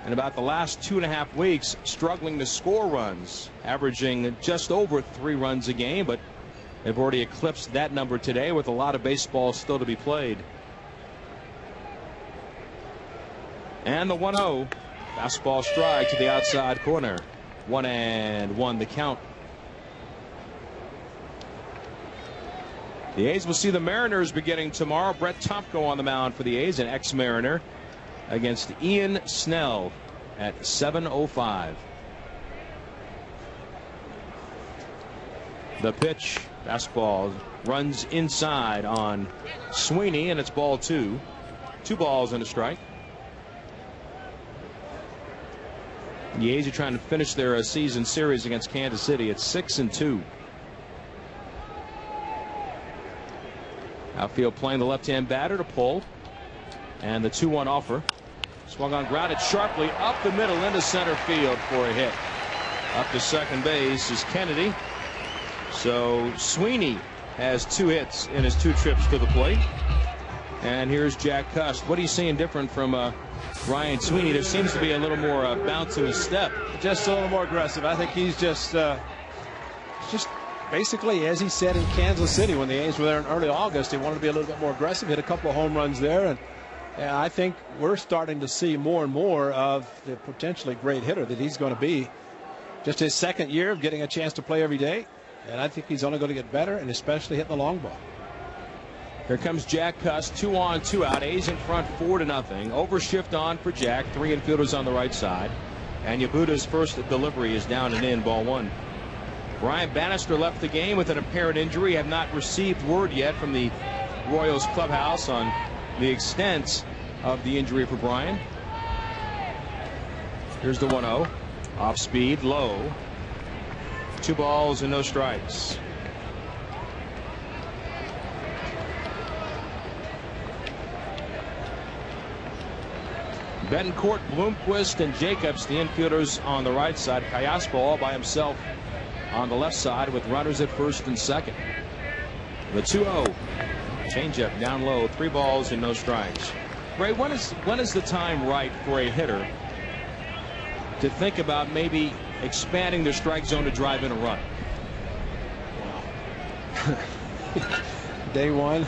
in about the last 2.5 weeks struggling to score runs, averaging just over 3 runs a game, but they've already eclipsed that number today with a lot of baseball still to be played. And the 1-0. Fastball strike to the outside corner. 1-1 the count. The A's will see the Mariners beginning tomorrow. Brett Tomko on the mound for the A's, an ex-Mariner, against Ian Snell at 7:05. The pitch, fastball, runs inside on Sweeney, and it's ball 2. 2 balls and a strike. The A's are trying to finish their season series against Kansas City at 6-2. Outfield playing the left-hand batter to pull, and the 2-1 offer. Swung on, grounded sharply up the middle into center field for a hit. Up to second base is Kennedy. So Sweeney has 2 hits in his 2 trips to the plate. And here's Jack Cust. What are you seeing different from Ryan Sweeney? There seems to be a little more bounce to his step. Just a little more aggressive. I think he's just basically, as he said in Kansas City when the A's were there in early August, he wanted to be a little bit more aggressive, hit a couple of home runs there, and I think we're starting to see more and more of the potentially great hitter that he's going to be. Just his second year of getting a chance to play every day, and I think he's only going to get better, and especially hitting the long ball. Here comes Jack Cust, 2 on, 2 out. A's in front 4-0. Overshift on for Jack. 3 infielders on the right side. And Yabuta's first delivery is down and in, ball 1. Brian Bannister left the game with an apparent injury. Have not received word yet from the Royals clubhouse on the extent of the injury for Brian. Here's the 1-0. Off speed, low. 2 balls and no strikes. Betancourt, Bloomquist, and Jacobs, the infielders on the right side. Callaspo all by himself on the left side with runners at first and second. The 2-0. Changeup down low. 3 balls and no strikes. Ray, when is the time right for a hitter to think about maybe expanding their strike zone to drive in a run? Day one.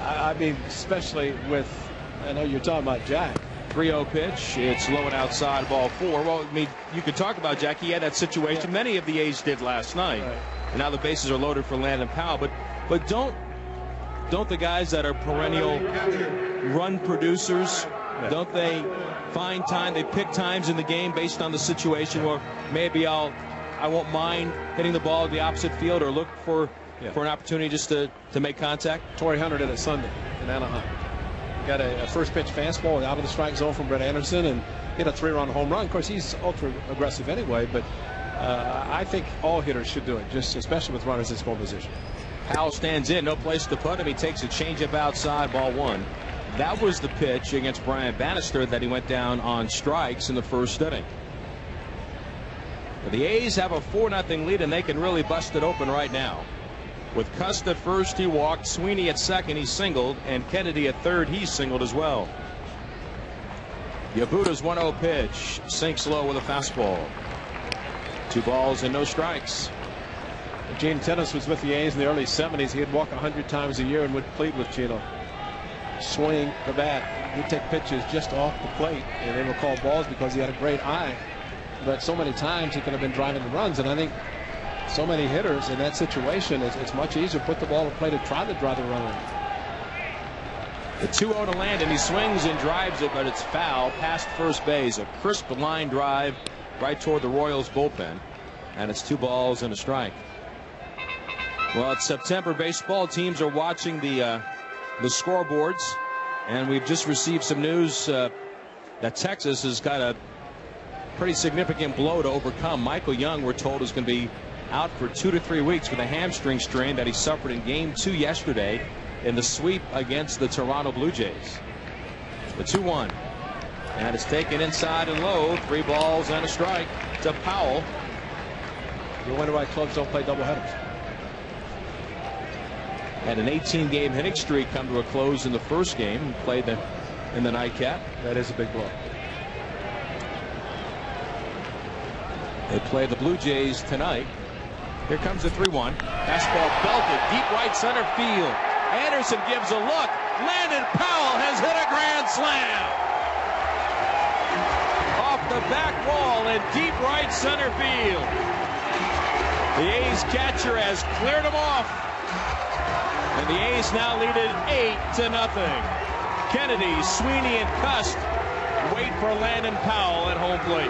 I mean, especially with, I know you're talking about Jack. 3-0 pitch. It's low and outside, ball 4. Well, I mean, you could talk about Jack. He had that situation. Many of the A's did last night. Right. And now the bases are loaded for Landon Powell. But don't the guys that are perennial run producers, don't they find time? They pick times in the game based on the situation where maybe I won't mind hitting the ball at the opposite field or look for an opportunity just to make contact. Torrey Hunter did it Sunday in Anaheim. Got a first pitch fastball out of the strike zone from Brett Anderson and hit a 3-run home run. Of course, he's ultra aggressive anyway, but I think all hitters should do it, just especially with runners in scoring position. Powell stands in, no place to put him. He takes a changeup outside, ball one. That was the pitch against Brian Bannister that he went down on strikes in the first inning. But the A's have a 4-0 lead, and they can really bust it open right now. With Cust at first, he walked. Sweeney at second, he singled. And Kennedy at third, he singled as well. Yabuta's 1-0 pitch. Sinks low with a fastball. 2 balls and no strikes. Gene Tennis was with the A's in the early 70s. He'd walk 100 times a year and would plead with Gino. Swing the bat. He'd take pitches just off the plate, and they were called balls because he had a great eye. But so many times he could have been driving the runs, and I think so many hitters in that situation, it's much easier to put the ball in play to try to drive the runner. The 2-0 to Landon. He swings and drives it, but it's foul past first base. A crisp line drive right toward the Royals bullpen, and it's 2 balls and a strike. Well, it's September baseball. Teams are watching the scoreboards, and we've just received some news that Texas has got a pretty significant blow to overcome. Michael Young, we're told, is going to be out for 2 to 3 weeks with a hamstring strain that he suffered in Game 2 yesterday in the sweep against the Toronto Blue Jays. The 2-1, and it's taken inside and low. 3 balls and a strike to Powell. You wonder why clubs don't play doubleheaders. Had an 18-game hitting streak come to a close in the first game. Played in the nightcap. That is a big blow. They play the Blue Jays tonight. Here comes the 3-1. Fastball belted deep right center field. Anderson gives a look. Landon Powell has hit a grand slam. Off the back wall in deep right center field. The A's catcher has cleared him off. And the A's now lead it 8-0. Kennedy, Sweeney, and Cust wait for Landon Powell at home plate.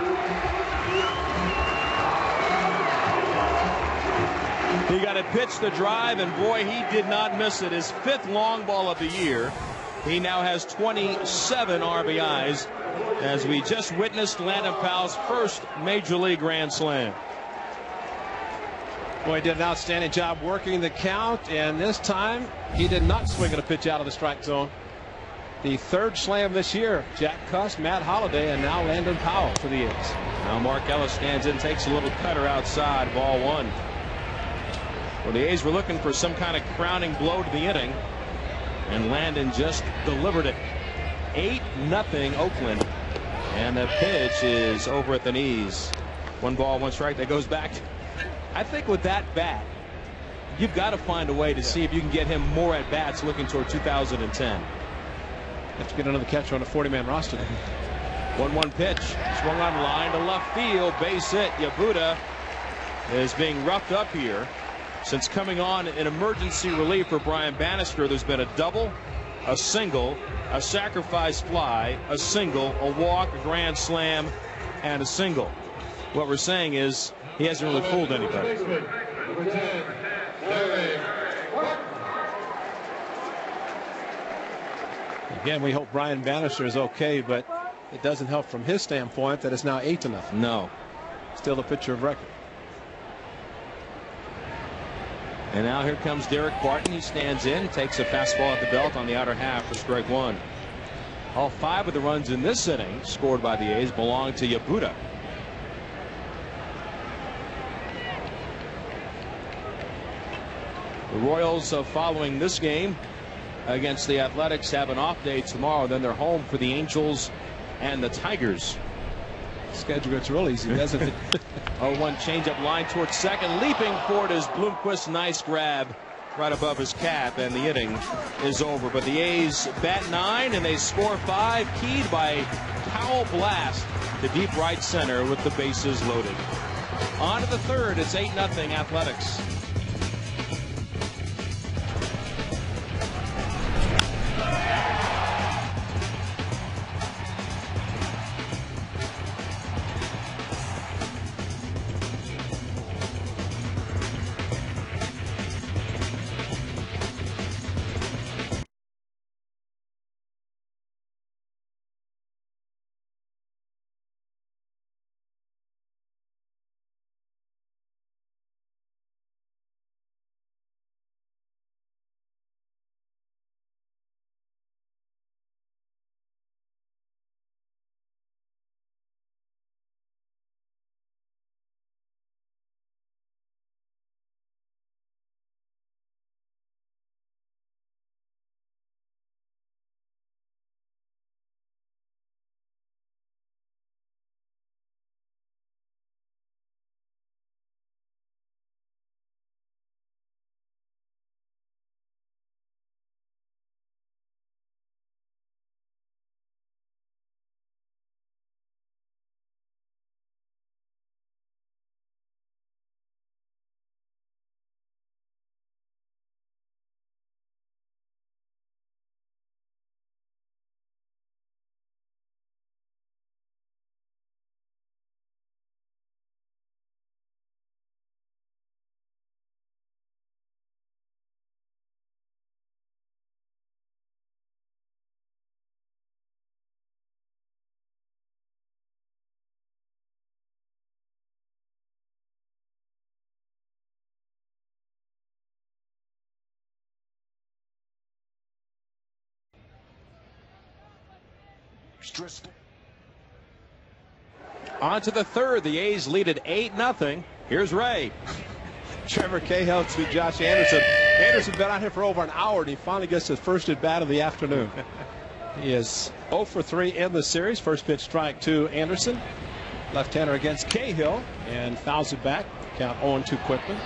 He got a pitch to drive, and boy, he did not miss it. His 5th long ball of the year. He now has 27 RBIs as we just witnessed Landon Powell's first Major League Grand Slam. Boy, he did an outstanding job working the count, and this time he did not swing at a pitch out of the strike zone. The 3rd slam this year. Jack Cust, Matt Holliday, and now Landon Powell for the A's. Now Mark Ellis stands in, takes a little cutter outside, ball 1. Well, the A's were looking for some kind of crowning blow to the inning, and Landon just delivered it. 8-0 Oakland, and the pitch is over at the knees. 1 ball, 1 strike. That goes back. I think with that bat, you've got to find a way to see if you can get him more at bats looking toward 2010. Have to get another catcher on a 40-man roster. 1-1 pitch, swung on line to left field, base hit. Yabuta is being roughed up here. Since coming on in emergency relief for Brian Bannister, there's been a double, a single, a sacrifice fly, a single, a walk, a grand slam, and a single. What we're saying is he hasn't really fooled anybody. Again, we hope Brian Bannister is okay, but it doesn't help from his standpoint that it's now 8-0. No. Still a pitcher of record. And now here comes Derek Barton. He stands in, takes a fastball at the belt on the outer half for strike 1. All 5 of the runs in this inning scored by the A's belong to Yabuta. The Royals, following this game against the Athletics, have an off day tomorrow. Then they're home for the Angels and the Tigers. Schedule gets real easy, doesn't it? 0-1 changeup line towards second. Leaping forward is Bloomquist. Nice grab right above his cap, and the inning is over. But the A's bat 9, and they score 5, keyed by Powell blast to deep right center with the bases loaded. On to the 3rd. It's 8-0 Athletics. Extra Sports. On to the third. The A's lead at 8-0. Here's Ray. Trevor Cahill to Josh Anderson. Anderson's been out here for over an hour, and he finally gets his first at bat of the afternoon. He is 0 for 3 in the series. First pitch strike to Anderson. Left-hander against Cahill, and fouls it back. Count 0-2 quickly.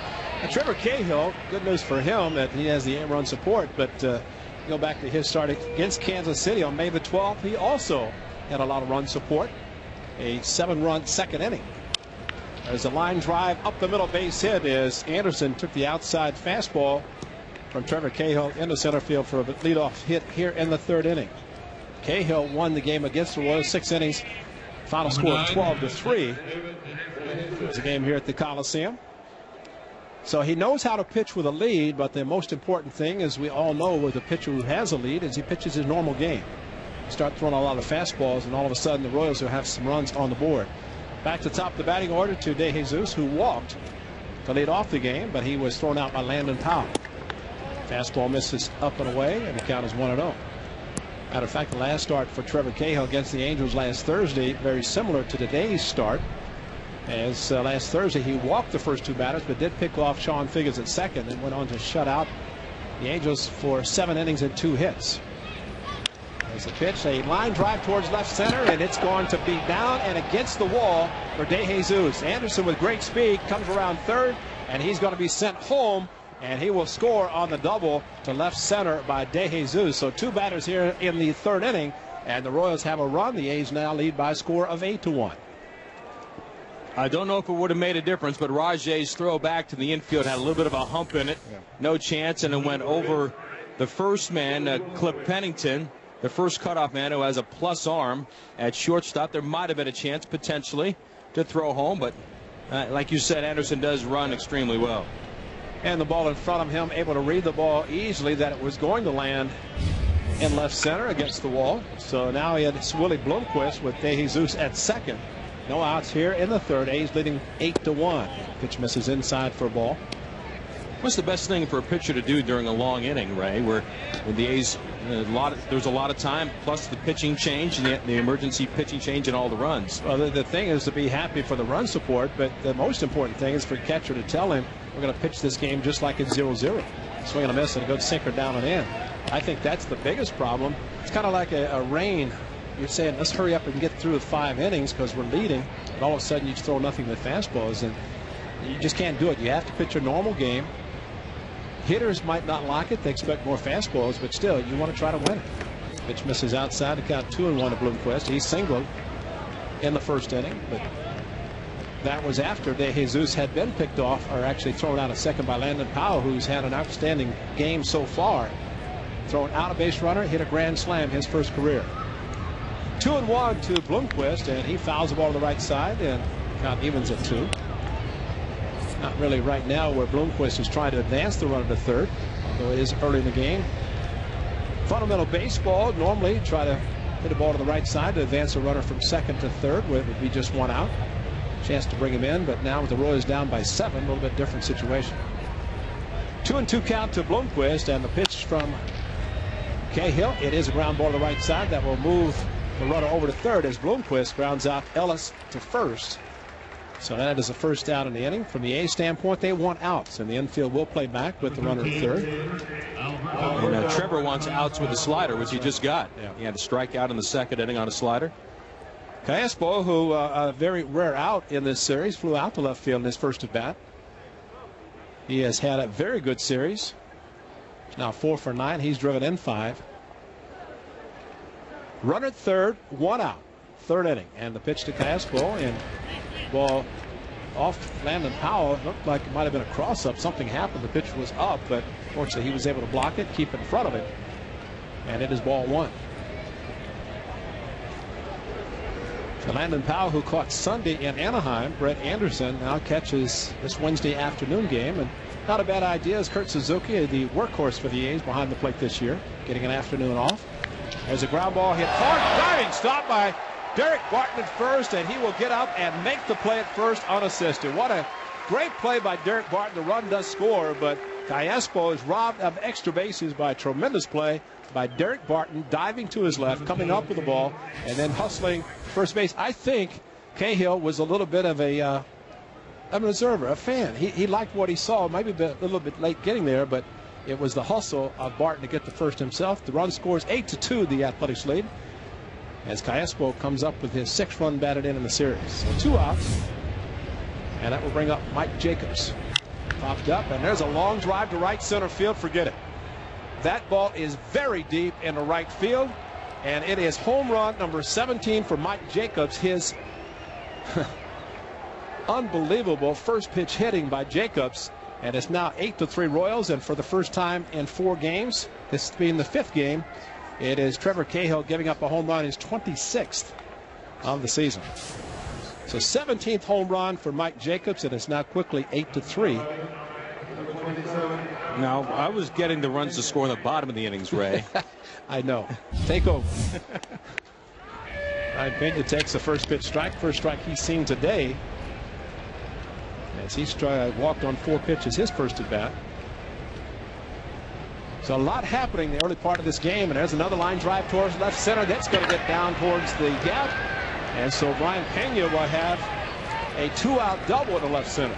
And Trevor Cahill, good news for him that he has the run support, but go back to his start against Kansas City on May the 12th. He also had a lot of run support. A 7-run second inning. There's a line drive up the middle base hit as Anderson took the outside fastball from Trevor Cahill into center field for a leadoff hit here in the third inning. Cahill won the game against the Royals, 6 innings. Final score 12-3. It's a game here at the Coliseum. So he knows how to pitch with a lead, but the most important thing, as we all know with a pitcher who has a lead, is he pitches his normal game. You start throwing a lot of fastballs, and all of a sudden the Royals will have some runs on the board. Back to top of the batting order to De Jesus, who walked to lead off the game, but he was thrown out by Landon Powell. Fastball misses up and away, and the count is 1-0. Matter of fact, the last start for Trevor Cahill against the Angels last Thursday, very similar to today's start. As last Thursday, he walked the first 2 batters, but did pick off Sean Figgins at second and went on to shut out the Angels for 7 innings and 2 hits. There's a pitch, a line drive towards left center, and it's going to be down and against the wall for De Jesus. Anderson with great speed comes around third, and he's going to be sent home, and he will score on the double to left center by De Jesus. So 2 batters here in the third inning, and the Royals have a run. The A's now lead by a score of 8-1. I don't know if it would have made a difference, but Rajay's throw back to the infield had a little bit of a hump in it. No chance, and it went over the first man, Cliff Pennington, the first cutoff man who has a plus arm at shortstop. There might have been a chance, potentially, to throw home, but like you said, Anderson does run extremely well. And the ball in front of him, able to read the ball easily that it was going to land in left center against the wall. So now he had Willie Bloomquist with De Jesus at second. No outs here in the third. A's leading 8-1. Pitch misses inside for a ball. What's the best thing for a pitcher to do during a long inning, Ray, where the A's, there's a lot of time, plus the pitching change, and the emergency pitching change and all the runs? Well, the thing is to be happy for the run support, but the most important thing is for the catcher to tell him, we're going to pitch this game just like it's 0-0. Swing and a miss and a good sinker down and in. I think that's the biggest problem. It's kind of like a rain. You're saying, let's hurry up and get through the 5 innings because we're leading, and all of a sudden you throw nothing but fastballs, and you just can't do it. You have to pitch your normal game. Hitters might not like it. They expect more fastballs, but still, you want to try to win it. Pitch misses outside to count 2-1 to Bloomquist. He singled in the first inning, but that was after De Jesus had been picked off, or actually thrown out at second by Landon Powell, who's had an outstanding game so far. Thrown out a base runner, hit a grand slam his first career. 2-1 to Bloomquist, and he fouls the ball to the right side, and count evens at 2. Not really right now where Bloomquist is trying to advance the runner to third, although it is early in the game. Fundamental baseball, normally try to hit a ball to the right side to advance a runner from second to third, where it would be just 1 out. Chance to bring him in, but now with the Royals down by 7, a little bit different situation. 2-2 count to Bloomquist, and the pitch from Cahill. It is a ground ball to the right side that will move the runner over to third as Bloomquist grounds out Ellis to first. So that is the first out in the inning. From the A's standpoint, they want outs, and the infield will play back with the runner at third. And Trevor wants outs with a slider, which he just got. Yeah. He had to strike out in the second inning on a slider. Caspo, who a very rare out in this series, flew out to left field in his first at bat. He has had a very good series. He's now 4 for 9. He's driven in 5. Runner at third, 1 out. Third inning, and the pitch to Caspo, and ball off Landon Powell. It looked like it might have been a cross-up. Something happened. The pitch was up, but fortunately he was able to block it, keep in front of it, and it is ball 1. So Landon Powell, who caught Sunday in Anaheim, Brett Anderson now catches this Wednesday afternoon game, and not a bad idea as Kurt Suzuki, the workhorse for the A's behind the plate this year, getting an afternoon off. There's a ground ball hit hard, diving stop by Derek Barton at first, and he will get up and make the play at first unassisted. What a great play by Derek Barton. The run does score, but Callaspo is robbed of extra bases by a tremendous play by Derek Barton, diving to his left, coming up with the ball, and then hustling first base. I think Cahill was a little bit of an observer, a fan. He liked what he saw, maybe a little bit late getting there, but it was the hustle of Barton to get the first himself. The run scores 8-2, the Athletics lead, as Callaspo comes up with his 6th run batted in the series. So 2 outs, and that will bring up Mike Jacobs. Popped up, and there's a long drive to right center field. Forget it. That ball is very deep in the right field, and it is home run number 17 for Mike Jacobs. His unbelievable first pitch hitting by Jacobs, and it's now 8-3 Royals. And for the first time in 4 games, this being the 5th game, it is Trevor Cahill giving up a home run, his 26th of the season. So 17th home run for Mike Jacobs, and it's now quickly 8-3. Now, I was getting the runs to score in the bottom of the innings, Ray. I know. Take over. Ryan Pena takes the first pitch strike. First strike he's seen today, as he's walked on 4 pitches his first at bat. So a lot happening in the early part of this game, and there's another line drive towards left center. That's going to get down towards the gap. And so Brian Pena will have a 2-out double to left center.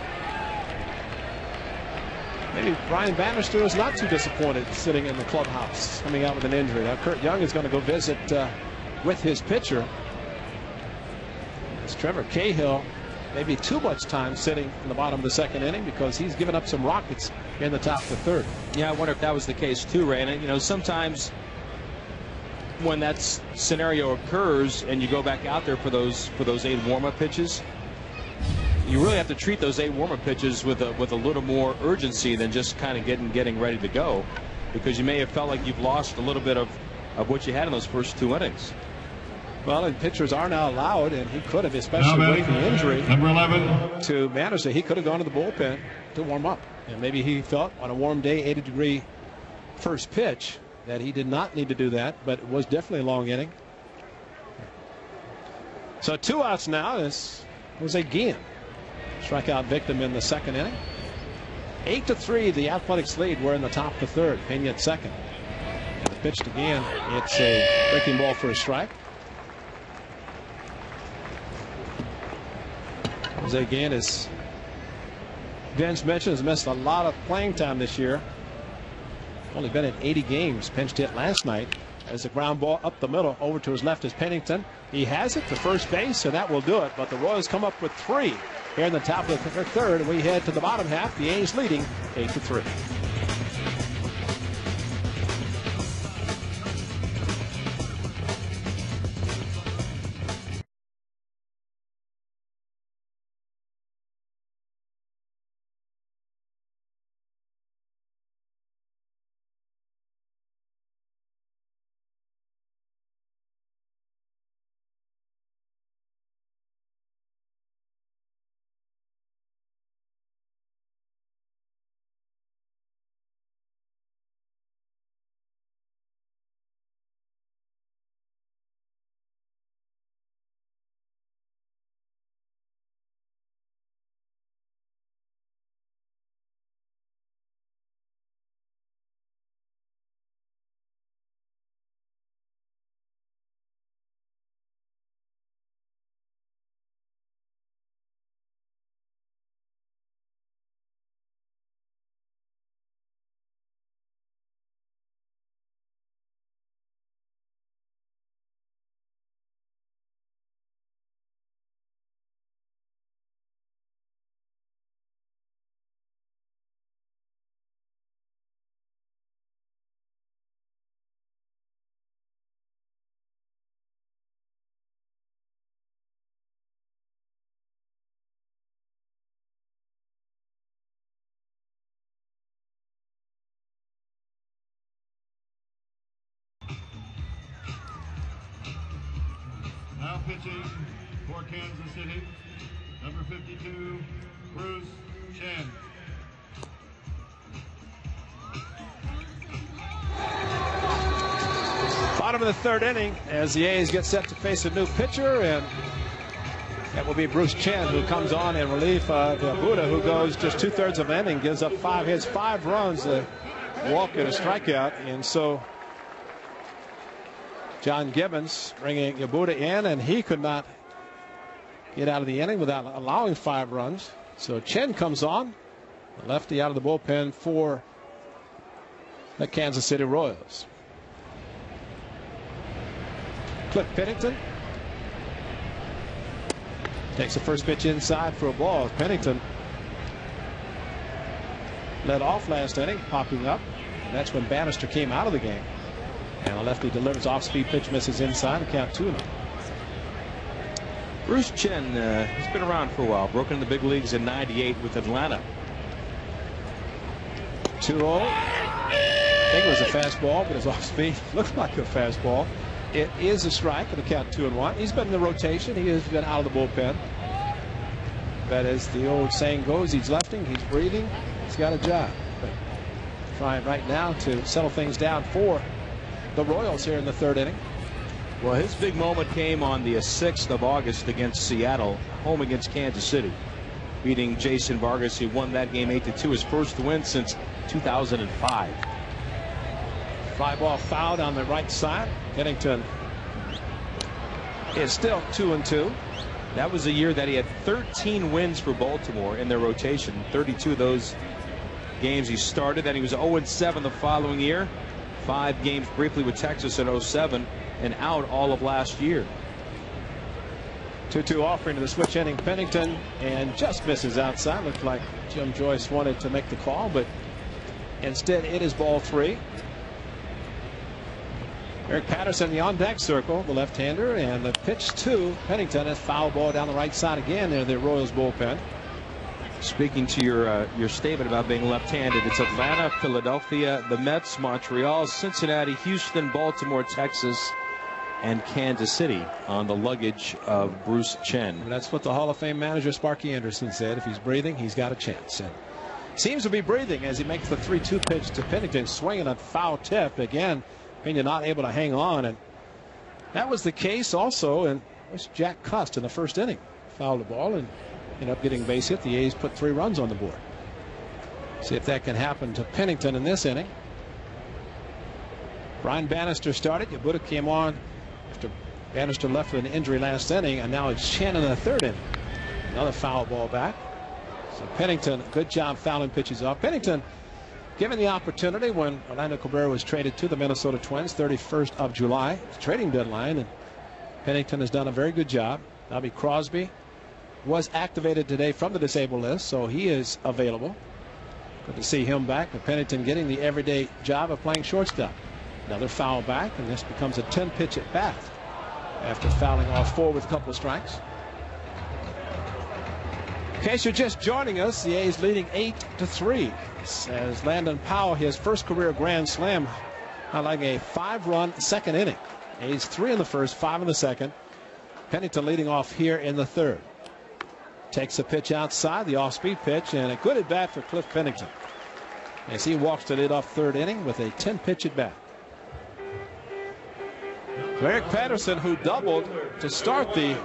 Maybe Brian Bannister is not too disappointed sitting in the clubhouse coming out with an injury. Now Kurt Young is going to go visit with his pitcher. As Trevor Cahill, maybe too much time sitting in the bottom of the 2nd inning because he's given up some rockets in the top of the 3rd. Yeah, I wonder if that was the case too, Ray. And, you know, sometimes when that scenario occurs and you go back out there for those 8 warm-up pitches, you really have to treat those 8 warm-up pitches with a little more urgency than just kind of getting ready to go, because you may have felt like you've lost a little bit of what you had in those first 2 innings. Well, and pitchers are now allowed, and he could have, especially with the injury number 11 to Bannister, he could have gone to the bullpen to warm up. And maybe he felt on a warm day, 80-degree first pitch, that he did not need to do that, but it was definitely a long inning. So 2 outs now. This was a Guillen strikeout victim in the 2nd inning. 8-3, the Athletics lead. We're in the top of the 3rd. Pena at 2nd. And the pitch to Guillen, it's a breaking ball for a strike. Jose Guillen, as Vince mentioned, has missed a lot of playing time this year. Only been in 80 games. Pinch hit last night as a ground ball up the middle. Over to his left is Pennington. He has it to first base, so that will do it. But the Royals come up with 3 here in the top of the 3rd. And we head to the bottom half. The A's leading 8-3. Now pitching for Kansas City, number 52, Bruce Chen. Bottom of the 3rd inning as the A's get set to face a new pitcher, and That will be Bruce Chen, who comes on in relief of Buddha, who goes just 2/3 of an inning, gives up 5 hits, 5 runs, a walk and a strikeout. And so John Gibbons bringing Yabuda in, and he could not get out of the inning without allowing 5 runs. So Chen comes on, the lefty out of the bullpen for the Kansas City Royals. Cliff Pennington takes the first pitch inside for a ball. Pennington led off last inning, popping up. And that's when Bannister came out of the game. And a lefty delivers off-speed pitch, misses inside, and count 2-0. Bruce Chen has been around for a while. Broke into the big leagues in '98 with Atlanta. 2-0. I think it was a fastball, but it's off-speed. Looks like a fastball. It is a strike and a count 2-1. He's been in the rotation. He has been out of the bullpen. But as the old saying goes, he's lefting, he's breathing, he's got a job. But trying right now to settle things down for the Royals here in the 3rd inning. Well, his big moment came on the 6th of August against Seattle, home against Kansas City, beating Jason Vargas. He won that game 8-2, his first win since 2005. Fly ball fouled on the right side. Pennington is still 2-2. That was a year that he had 13 wins for Baltimore in their rotation. 32 of those games he started. Then he was 0-7 the following year. 5 games briefly with Texas in 07 and out all of last year. 2-2 offering to the switch inning. Pennington, and just misses outside. Looked like Jim Joyce wanted to make the call, but instead it is ball 3. Eric Patterson, the on-deck circle, the left-hander, and the pitch to Pennington is foul ball down the right side again. There, the Royals bullpen. Speaking to your statement about being left-handed, it's Atlanta, Philadelphia, the Mets, Montreal, Cincinnati, Houston, Baltimore, Texas, and Kansas City on the luggage of Bruce Chen. And that's what the Hall of Fame manager Sparky Anderson said. If he's breathing, he's got a chance. And seems to be breathing as he makes the 3-2 pitch to Pennington, swinging a foul tip again. Pena not able to hang on, and that was the case also. And it was Jack Cust in the 1st inning, fouled the ball and ended up getting base hit. The A's put 3 runs on the board. See if that can happen to Pennington in this inning. Brian Bannister started. Yabuda came on after Bannister left with an injury last inning, and now it's Chen in the 3rd inning. Another foul ball back. So Pennington, good job fouling pitches off. Pennington, given the opportunity when Orlando Cabrera was traded to the Minnesota Twins, 31st of July, trading deadline, and Pennington has done a very good job. Bobby Crosby was activated today from the disabled list, so he is available. Good to see him back, but Pennington getting the everyday job of playing shortstop. Another foul back, and this becomes a 10-pitch at bat after fouling off 4 with a couple of strikes. In case you're just joining us, the A's leading 8-3 as Landon Powell, his first career grand slam, highlighting a 5-run 2nd inning. A's 3 in the 1st, 5 in the 2nd. Pennington leading off here in the 3rd. Takes a pitch outside, the off-speed pitch, and a good at bat for Cliff Pennington as he walks to lead off 3rd inning with a 10-pitch at bat. Eric Patterson, who doubled to start the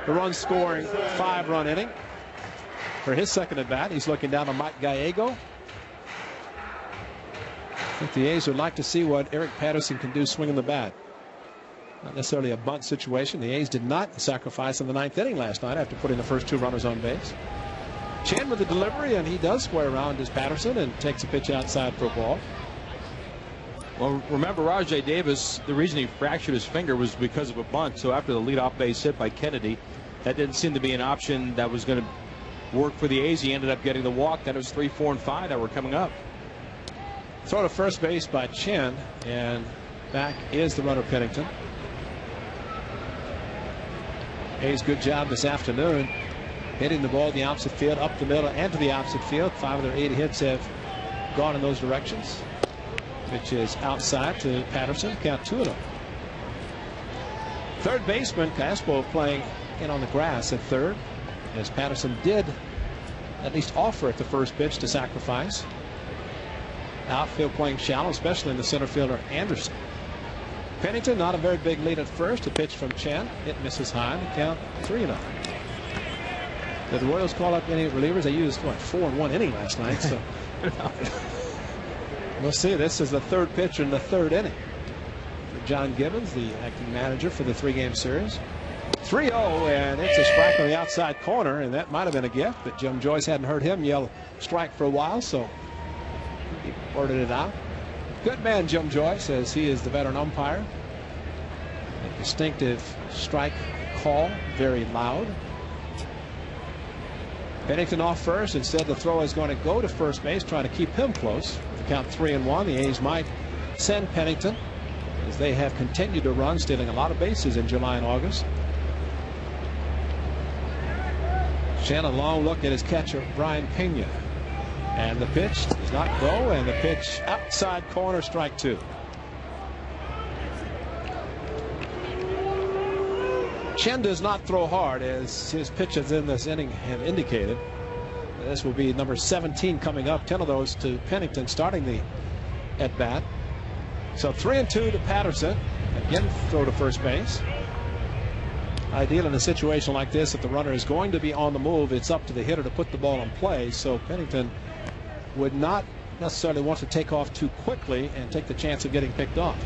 run-scoring 5-run inning. For his 2nd at bat, he's looking down on Mike Gallego. I think the A's would like to see what Eric Patterson can do swinging the bat. Not necessarily a bunt situation. The A's did not sacrifice in the 9th inning last night after putting the first 2 runners on base. Chen with the delivery, and he does square around as Patterson and takes a pitch outside for a ball. Well, remember, Rajai Davis, the reason he fractured his finger was because of a bunt. So after the leadoff base hit by Kennedy, that didn't seem to be an option that was going to work for the A's. He ended up getting the walk. Then it was 3, 4, and 5 that were coming up. Throw to first base by Chen, and back is the runner Pennington. A's good job this afternoon hitting the ball in the opposite field, up the middle and to the opposite field. 5 of their 8 hits have gone in those directions. Pitch is outside to Patterson. Count 2-0. Third baseman Caspo playing in on the grass at 3rd, as Patterson did at least offer at the first pitch to sacrifice. Outfield playing shallow, especially in the center fielder Anderson. Pennington not a very big lead at first. A pitch from Chen. It misses high. The count 3-0. Did the Royals call up any relievers? They used, what, 4 in 1 inning last night. So we'll see. This is the third pitcher in the third inning. John Gibbons, the acting manager for the 3-game series. 3-0, and it's a strike on the outside corner, and that might have been a gift, but Jim Joyce hadn't heard him yell strike for a while, so he ordered it out. Good man, Jim Joyce, as he is the veteran umpire. A distinctive strike call, very loud. Pennington off first. Instead, the throw is going to go to first base, trying to keep him close. The count 3-1. The A's might send Pennington, as they have continued to run, stealing a lot of bases in July and August. Shannon, a long look at his catcher, Brian Pena. And the pitch does not go, and the pitch outside corner, strike 2. Chen does not throw hard, as his pitches in this inning have indicated. This will be number 17 coming up, 10 of those to Pennington starting the at-bat. So 3-2 to Patterson. Again, throw to first base. Ideal in a situation like this, if the runner is going to be on the move, it's up to the hitter to put the ball in play. So Pennington would not necessarily want to take off too quickly and take the chance of getting picked off.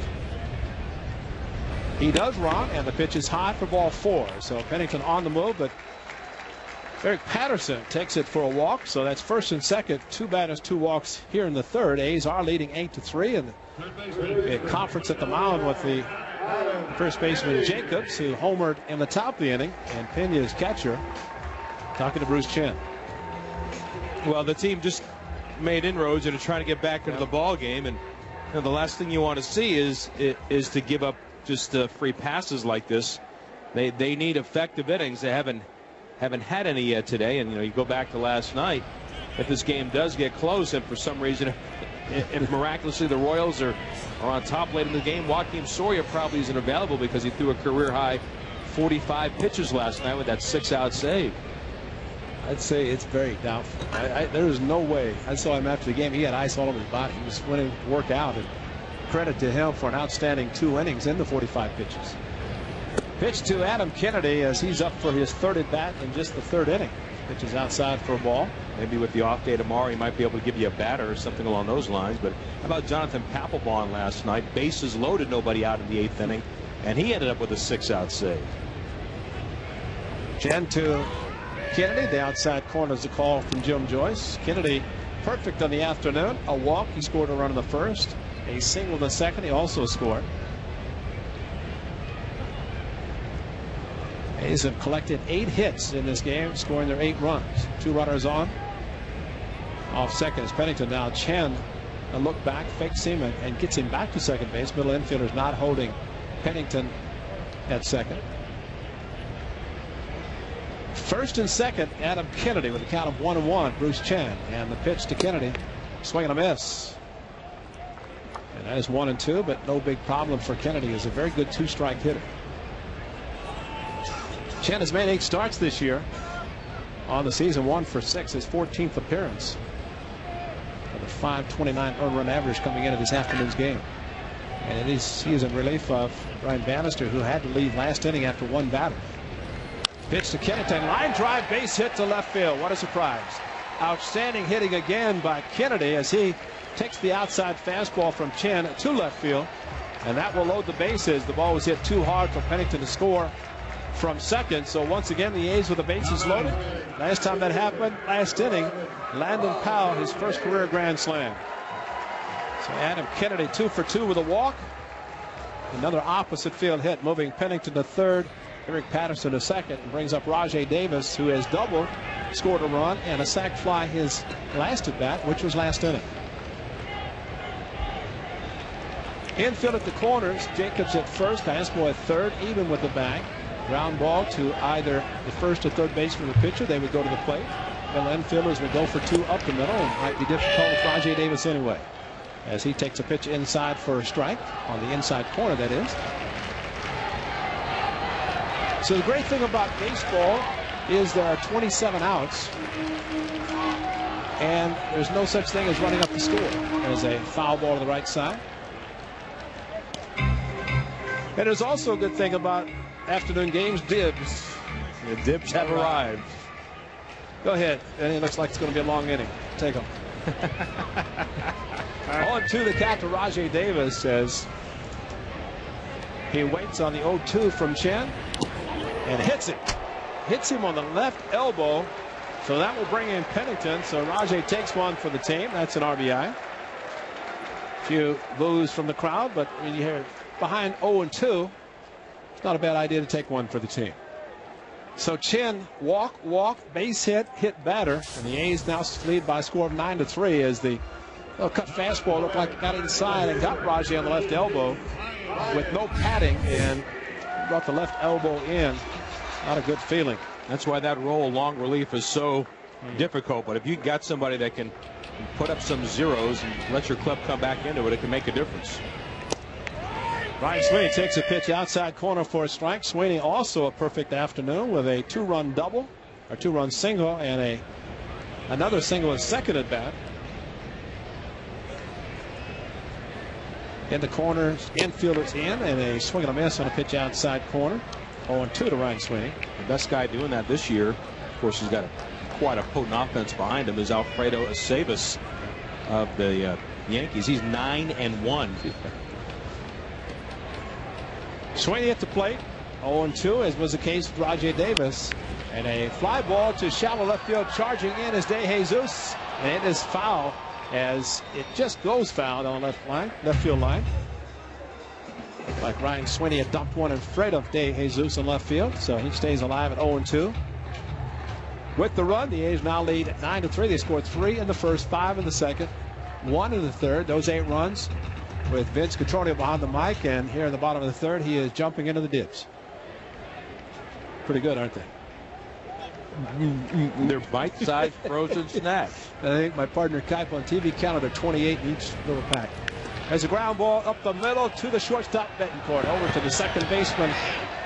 He does run, and the pitch is high for ball 4. So Pennington on the move, but Eric Patterson takes it for a walk. So that's first and second, 2 batters, 2 walks here in the third. A's are leading 8-3, and a conference at the mound with the first baseman Jacobs, who homered in the top of the inning, and Pena's catcher talking to Bruce Chen. Well, the team just made inroads and are trying to get back into the ball game, and the last thing you want to see is to give up just free passes like this. They need effective innings. They haven't had any yet today, and you go back to last night. If this game does get close, and for some reason, if miraculously the Royals are on top late in the game, Joakim Soria probably isn't available because he threw a career-high 45 pitches last night with that 6-out save. I'd say it's very doubtful. There is no way. I saw him after the game. He had ice all over his body. He was willing to work out, and credit to him for an outstanding 2 innings in the 45 pitches. Pitch to Adam Kennedy as he's up for his third at bat in just the third inning. Pitch is outside for a ball. Maybe with the off day tomorrow, he might be able to give you a batter or something along those lines. But how about Jonathan Papelbon last night? Bases loaded, nobody out in the 8th inning, and he ended up with a 6-out save. Chen to Kennedy. The outside corner is a call from Jim Joyce. Kennedy perfect on the afternoon. A walk. He scored a run in the first. A single in the second. He also scored. A's have collected 8 hits in this game, scoring their 8 runs. 2 runners on. Off second is Pennington. Now Chen, a look back, fakes him and gets him back to second base. Middle infielder's not holding Pennington at second. First and second, Adam Kennedy with a count of 1-1. Bruce Chen, and the pitch to Kennedy. Swing and a miss. And that is 1-2, but no big problem for Kennedy. He's a very good 2-strike hitter. Chen has made 8 starts this year on the season, 1 for 6, his 14th appearance. With a .529 earned run average coming into this afternoon's game. And he is in relief of Brian Bannister, who had to leave last inning after 1 batter. Pitch to Kennedy, line drive, base hit to left field. What a surprise. Outstanding hitting again by Kennedy as he takes the outside fastball from Chen to left field. And that will load the bases. The ball was hit too hard for Pennington to score from second. So once again, the A's with the bases loaded. Last time that happened, last inning, Landon Powell, his first career grand slam. So Adam Kennedy 2 for 2 with a walk. Another opposite field hit, moving Pennington to third, Eric Patterson to second, and brings up Rajay Davis, who has doubled, scored a run, and a sac fly his last at bat, which was last inning. Infield at the corners, Jacobs at first, Hansmo at third, even with the bag. Ground ball to either the first or third baseman or the pitcher. They would go to the plate. Middle infielders would go for 2 up the middle, and might be difficult with Rajay Davis anyway, as he takes a pitch inside for a strike, on the inside corner, that is. So the great thing about baseball is there are 27 outs, and there's no such thing as running up the score. There's a foul ball to the right side. And there's also a good thing about afternoon games, dibs. The dibs have arrived. Go ahead. And it looks like it's going to be a long inning. Take them. On to the count to Rajay Davis as he waits on the 0-2 from Chen and hits it. Hits him on the left elbow. So that will bring in Pennington. So Rajay takes one for the team. That's an RBI. Few boos from the crowd, but when you hear behind 0-2, it's not a bad idea to take one for the team. So Chen walk, base hit batter, and the A's now lead by a score of 9-3 as the cut fastball looked like it got inside and got Rajay on the left elbow with no padding and brought the left elbow in. Not a good feeling. That's why that roll long relief is so difficult. But if you got somebody that can put up some zeros and let your club come back into it, it can make a difference. Ryan Sweeney takes a pitch outside corner for a strike. Sweeney also a perfect afternoon with a 2-run double, or 2-run single, and another single in second at bat. In the corners, infielders in, and a swing and a miss on a pitch outside corner. 0-2 to Ryan Sweeney. The best guy doing that this year, of course, he's got quite a potent offense behind him, is Alfredo Aceves of the Yankees. He's 9-1. Sweeney at the plate, 0-2, as was the case with Rajay Davis. And a fly ball to shallow left field, charging in is De Jesus. And it is foul, as it just goes foul on left field line. Like Ryan Sweeney had dumped one in front of De Jesus in left field, so he stays alive at 0-2. With the run, the A's now lead at 9-3. They scored 3 in the first, 5 in the second, 1 in the third. Those 8 runs with Vince Cotroneo behind the mic, and here in the bottom of the third, he is jumping into the dibs. Pretty good, aren't they? They're bite-sized frozen snacks. I think my partner Kipe on TV counted a 28 in each little pack. There's a ground ball up the middle to the shortstop Betancourt, over to the second baseman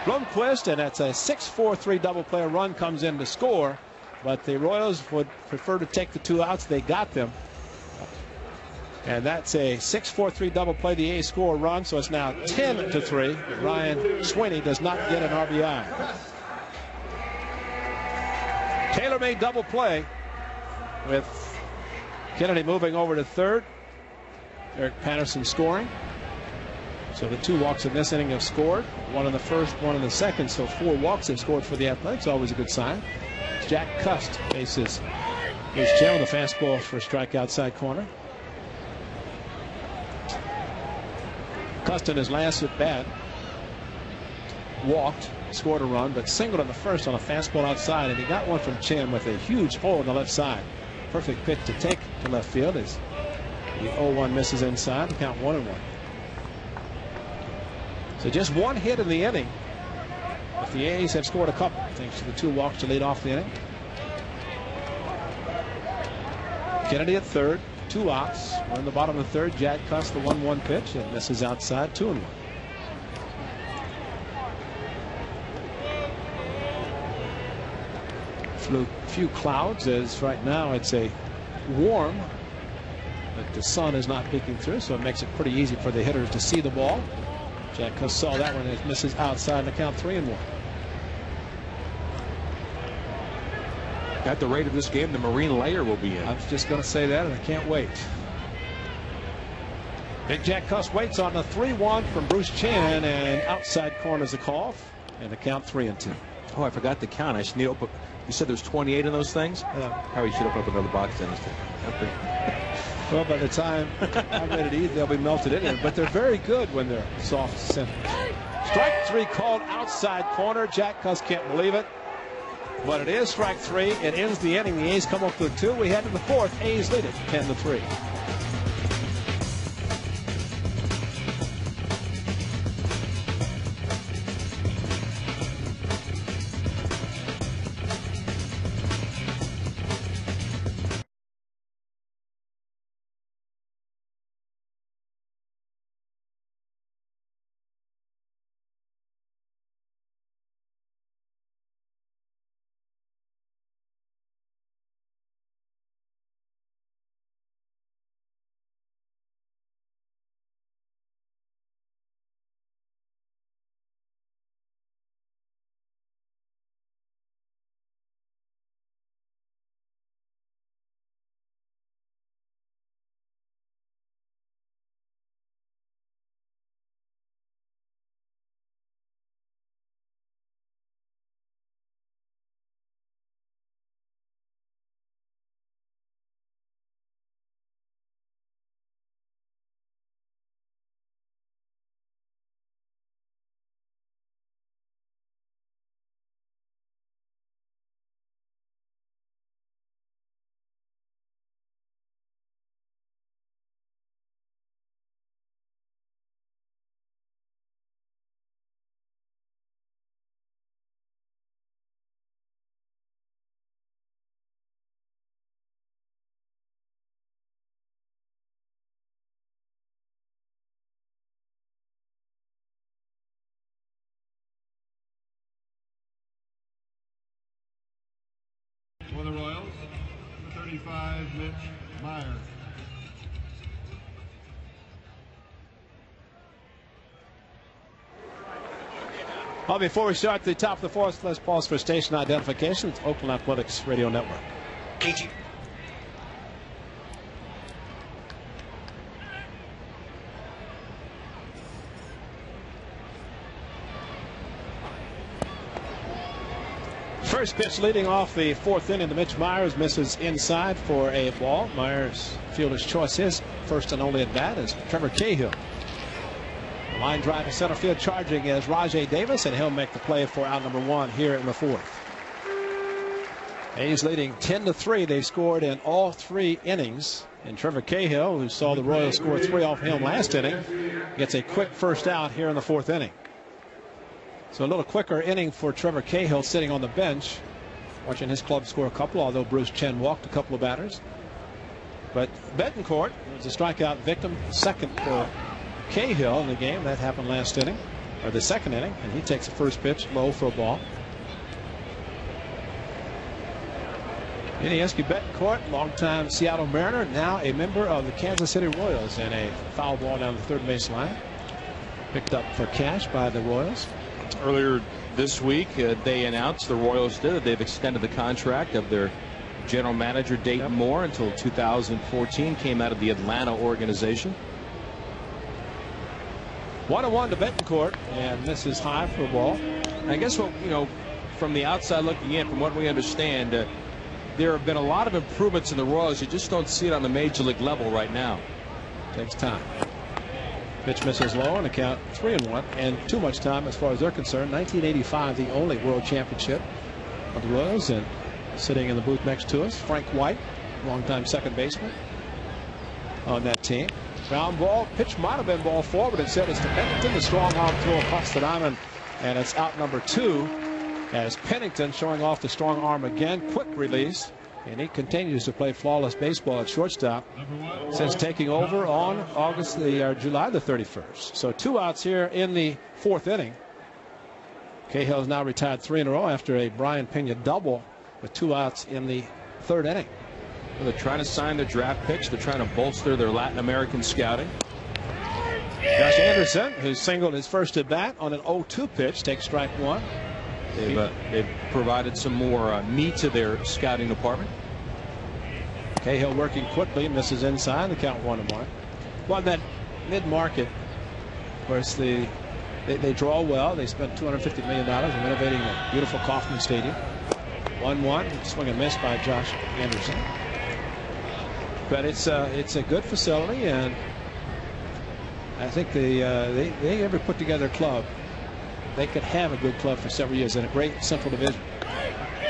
Blomquist, and that's a 6-4-3 double play. A run comes in to score, but the Royals would prefer to take the 2 outs. They got them. And that's a 6-4-3 double play. The A's score a run, so it's now 10-3. Ryan Sweeney does not get an RBI. Taylor-made double play with Kennedy moving over to third. Eric Patterson scoring. So the 2 walks in this inning have scored. 1 in the first, 1 in the second. So 4 walks have scored for the Athletics. Always a good sign. Jack Cust faces his Chen with a fastball for a strike outside corner. Cust in his last at bat walked, scored a run, but singled in the first on a fastball outside, and he got one from Chen with a huge hole on the left side. Perfect pitch to take to left field as the 0-1 misses inside. Count 1-1. So just 1 hit in the inning. But the A's have scored a couple, thanks to the 2 walks to lead off the inning. Kennedy at third, 2 outs. We're in the bottom of the third. Jack Cust the 1-1 pitch and misses outside. 2-1. Flew a few clouds, as right now it's a warm, but the sun is not peeking through, so it makes it pretty easy for the hitters to see the ball. Jack Cust saw that one, and it misses outside, and the count 3-1. At the rate of this game, the Marine layer will be in. I was just going to say that, and I can't wait. Big Jack Cust waits on the 3-1 from Bruce Chen, and outside corners the call, and the count 3-2. Oh, I forgot the count. I should need to open. You said there's 28 in those things? Yeah. Harry should open up another box then. Well, by the time I'm ready to eat, they'll be melted in there. But they're very good when they're soft center. Strike 3 called outside corner. Jack Cust can't believe it. But it is strike 3. It ends the inning. The A's come up with 2. We head to the 4th. A's lead it 10-3. 75, Mitch Myers. Well, before we start the top of the fourth, let's pause for station identification. It's Oakland Athletics Radio Network. KG. First pitch leading off the fourth inning to Mitch Myers, misses inside for a ball. Myers, fielder's choice, his first and only at bat is Trevor Cahill. The line drive to center field charging is Rajay Davis, and he'll make the play for out number one here in the fourth. A's leading 10-3. They scored in all 3 innings. And Trevor Cahill, who saw the Royals score 3 off him last inning, gets a quick first out here in the fourth inning. So a little quicker inning for Trevor Cahill sitting on the bench, watching his club score a couple, although Bruce Chen walked a couple of batters. But Betancourt was a strikeout victim, second for Cahill in the game. That happened last inning, or the second inning, and he takes the first pitch low for a ball. Yuniesky Betancourt, longtime Seattle Mariner, now a member of the Kansas City Royals, and a foul ball down the third base line. Picked up for cash by the Royals. Earlier this week, they announced, the Royals did, that they've extended the contract of their general manager, Dayton Moore, until 2014. Came out of the Atlanta organization. 1-1 to Betancourt, and this is high for a ball. I guess what, from the outside looking in, from what we understand, there have been a lot of improvements in the Royals. You just don't see it on the major league level right now. Takes time. Pitch misses low on the count, 3-1, and too much time as far as they're concerned. 1985, the only world championship of the Royals, and sitting in the booth next to us, Frank White, longtime second baseman on that team. Ground ball, pitch might have been ball 4, but instead it's to Pennington. The strong arm throw across the diamond, and it's out number 2 as Pennington showing off the strong arm again. Quick release, and he continues to play flawless baseball at shortstop since taking over on July the 31st. So 2 outs here in the fourth inning. Cahill has now retired 3 in a row after a Brian Pena double with 2 outs in the third inning. Well, they're trying to sign their draft picks. They're trying to bolster their Latin American scouting. Josh Anderson, who singled his first at bat on an 0-2 pitch, takes strike 1. They've provided some more meat to their scouting department. Cahill working quickly, misses inside, the count 1-1. Well, that mid-market, of course, they draw well. They spent $250 million renovating the beautiful Kauffman Stadium. 1-1, swing and miss by Josh Anderson. But it's a good facility, and I think they ever put together a club. They could have a good club for several years in a great Central Division.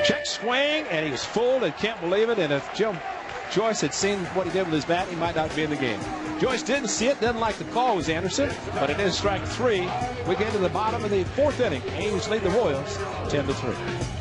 Check swing, and he was fooled and can't believe it. And if Jim Joyce had seen what he did with his bat, he might not be in the game. Joyce didn't see it, didn't like the call, was Anderson, but it is strike 3. We get to the bottom of the fourth inning. A's lead the Royals 10-3.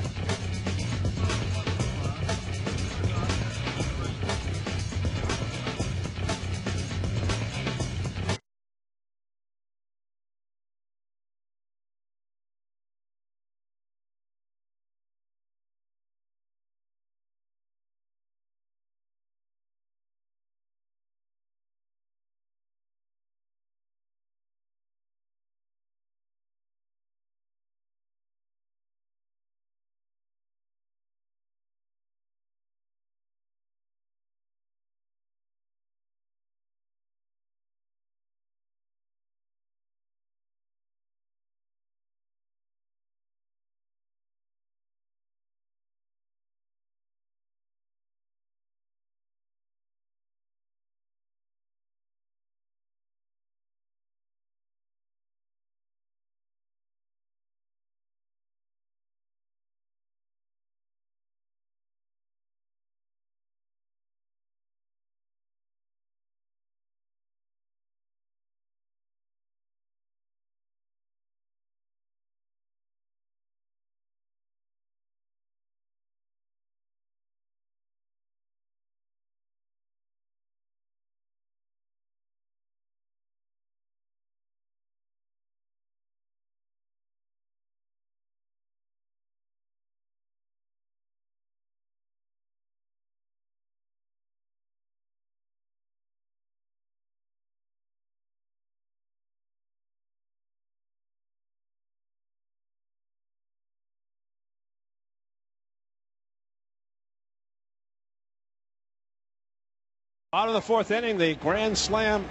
Out of the fourth inning, the grand slam.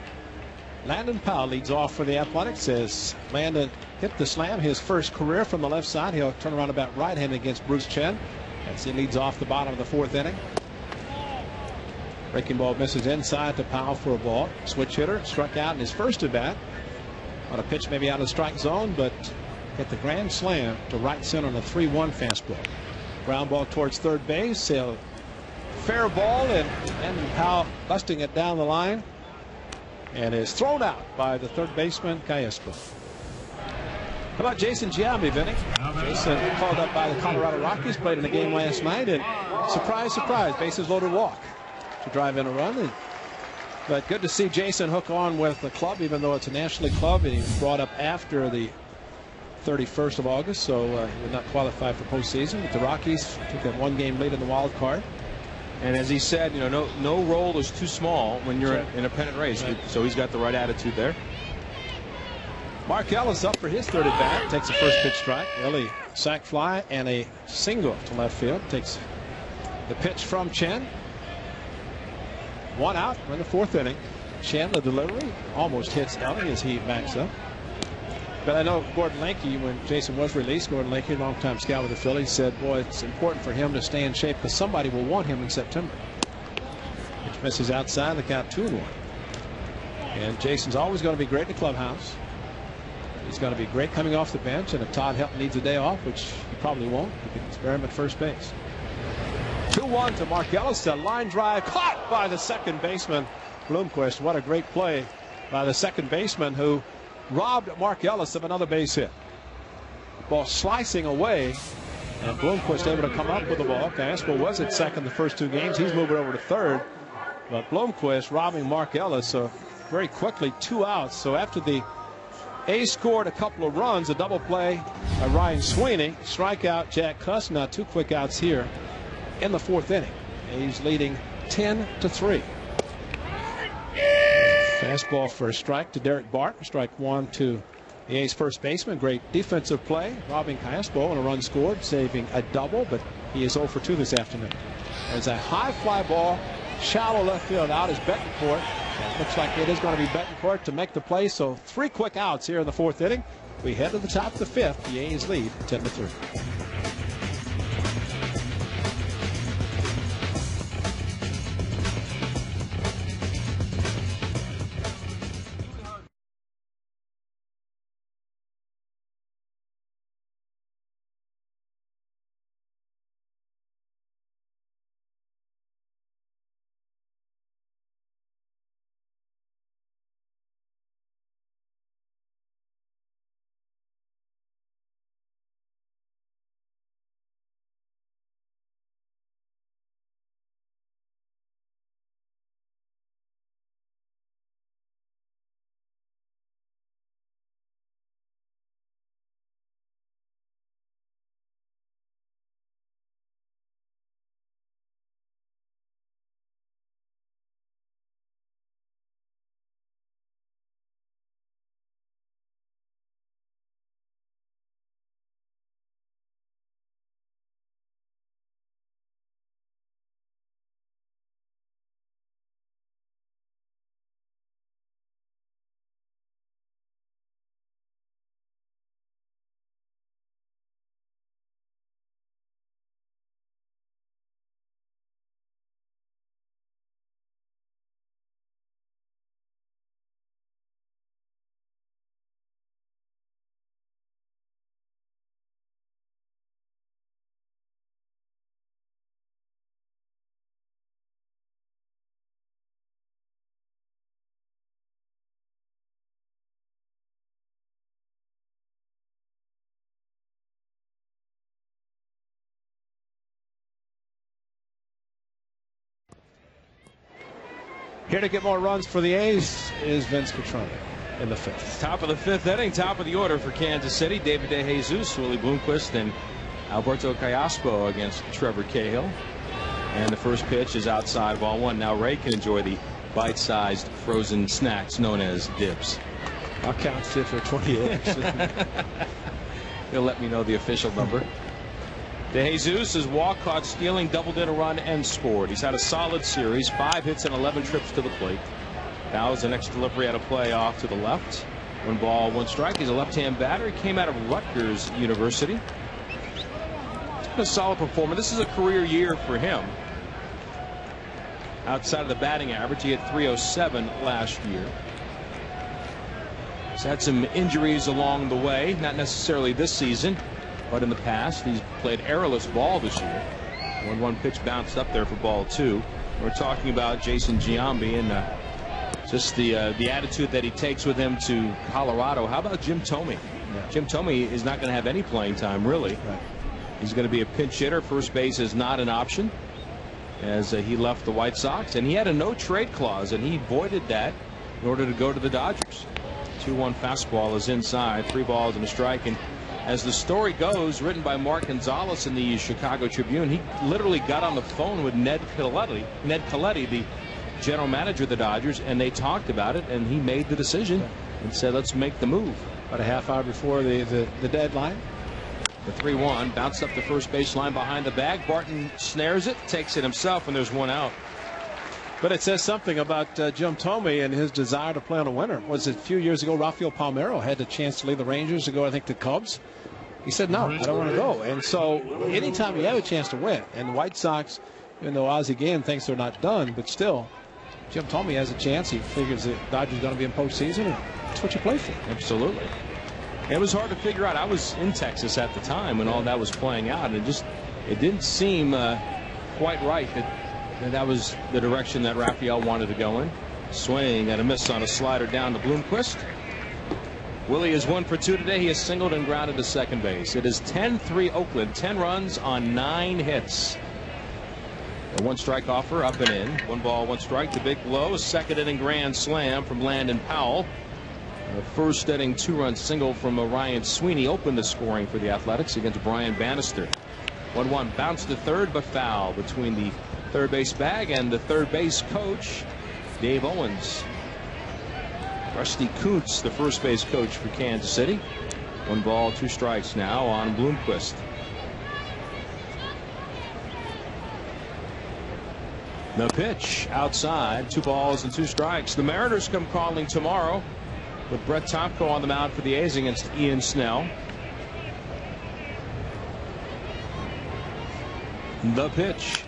Landon Powell leads off for the Athletics as Landon hit the slam, his first career from the left side. He'll turn around about right-handed against Bruce Chen as he leads off the bottom of the fourth inning. Breaking ball misses inside to Powell for a ball. Switch hitter struck out in his first at bat on a pitch maybe out of the strike zone, but hit the grand slam to right center on a 3-1 fastball. Ground ball towards third base. Fair ball, and Landon Powell busting it down the line and is thrown out by the third baseman, Cayespo. How about Jason Giambi, Vinny? Jason called up by the Colorado Rockies, played in a game last night, and surprise, surprise, bases loaded walk to drive in a run. But good to see Jason hook on with the club, even though it's a National League club, and he was brought up after the 31st of August, so he would not qualify for postseason. But the Rockies took that one-game lead in the wild card. And as he said, you know, no role is too small when you're in a pennant race. Right. So he's got the right attitude there. Mark Ellis up for his third at bat. Takes a first pitch strike. Early sac fly and a single to left field. Takes the pitch from Chen. One out. We're in the fourth inning. Chen, the delivery, almost hits Ellie as he backs up. But I know Gordon Lanke, when Jason was released, Gordon Lanke, longtime scout with the Phillies, said, boy, it's important for him to stay in shape because somebody will want him in September. Which misses outside, the count 2-1. And Jason's always going to be great in the clubhouse. He's going to be great coming off the bench, and if Todd Helton needs a day off, which he probably won't, he can spare him at first base. 2-1 to Mark Ellis. A line drive caught by the second baseman, Bloomquist. What a great play by the second baseman who robbed Mark Ellis of another base hit. Ball slicing away, and Bloomquist able to come up with the ball. Cayespo was at second the first two games. He's moving over to third. But Bloomquist robbing Mark Ellis very quickly, 2 outs. So after the A's scored a couple of runs, a double play by Ryan Sweeney, strikeout Jack Cuss. Now 2 quick outs here in the fourth inning. A's leading 10-3. Fastball for a strike to Derek Bart. Strike one to the A's first baseman. Great defensive play, robbing Cayespo on a run scored, saving a double, but he is 0 for 2 this afternoon. There's a high fly ball, shallow left field. Out is Betancourt. It looks like it is going to be Betancourt to make the play. So 3 quick outs here in the fourth inning. We head to the top of the fifth. The A's lead 10-3. Here to get more runs for the A's is Vince Catrone in the fifth. Top of the fifth inning, top of the order for Kansas City. David DeJesus, Willie Bloomquist, and Alberto Cayespo against Trevor Cahill. And the first pitch is outside, ball one. Now Ray can enjoy the bite-sized frozen snacks known as dibs. I'll count it for 28. He'll let me know the official number. De Jesus is walk, caught stealing, doubled in a run, and scored. He's had a solid series, 5 hits and 11 trips to the plate. Now is the next delivery at a play off to the left. 1 ball, 1 strike. He's a left-hand batter. He came out of Rutgers University. It's been a solid performer. This is a career year for him. Outside of the batting average, he had 307 last year. He's had some injuries along the way, not necessarily this season, but in the past. He's played errorless ball this year. 1-1 pitch bounced up there for ball 2. We're talking about Jason Giambi and just the attitude that he takes with him to Colorado. How about Jim Thome? Yeah. Jim Thome is not going to have any playing time, really. Right. He's going to be a pinch hitter. First base is not an option, as he left the White Sox, and he had a no-trade clause, and he voided that in order to go to the Dodgers. 2-1 fastball is inside, 3 balls and a strike. And as the story goes, written by Mark Gonzalez in the Chicago Tribune, he literally got on the phone with Ned Colletti, the general manager of the Dodgers, and they talked about it, and he made the decision and said, let's make the move. About a half hour before the deadline. The 3-1 bounced up the first baseline behind the bag. Barton snares it, takes it himself, and there's 1 out. But it says something about Jim Thome and his desire to play on a winner. Was it a few years ago, Rafael Palmeiro had the chance to leave the Rangers to go, I think, to Cubs. He said, no, I don't want to go. And so anytime you have a chance to win, and the White Sox, even though Ozzie Guillen thinks they're not done, but still, Jim Thome has a chance. He figures the Dodgers are going to be in postseason, and that's what you play for. Absolutely. It was hard to figure out. I was in Texas at the time when all that was playing out, and it didn't seem quite right that was the direction that Rafael wanted to go in. Swing and a miss on a slider down to Bloomquist. Willie is 1 for 2 today. He has singled and grounded to second base. It is 10-3 Oakland. 10 runs on 9 hits. A 1-strike offer up and in. 1 ball, 1 strike. The big blow. A second inning grand slam from Landon Powell. The first inning 2-run single from Ryan Sweeney opened the scoring for the Athletics against Brian Bannister. 1-1 bounced to third, but foul between the third base bag and the third base coach, Dave Owens. Rusty Kuntz, the first base coach for Kansas City. 1 ball, 2 strikes now on Bloomquist. The pitch outside, 2 balls and 2 strikes. The Mariners come calling tomorrow with Brett Tomko on the mound for the A's against Ian Snell. The pitch.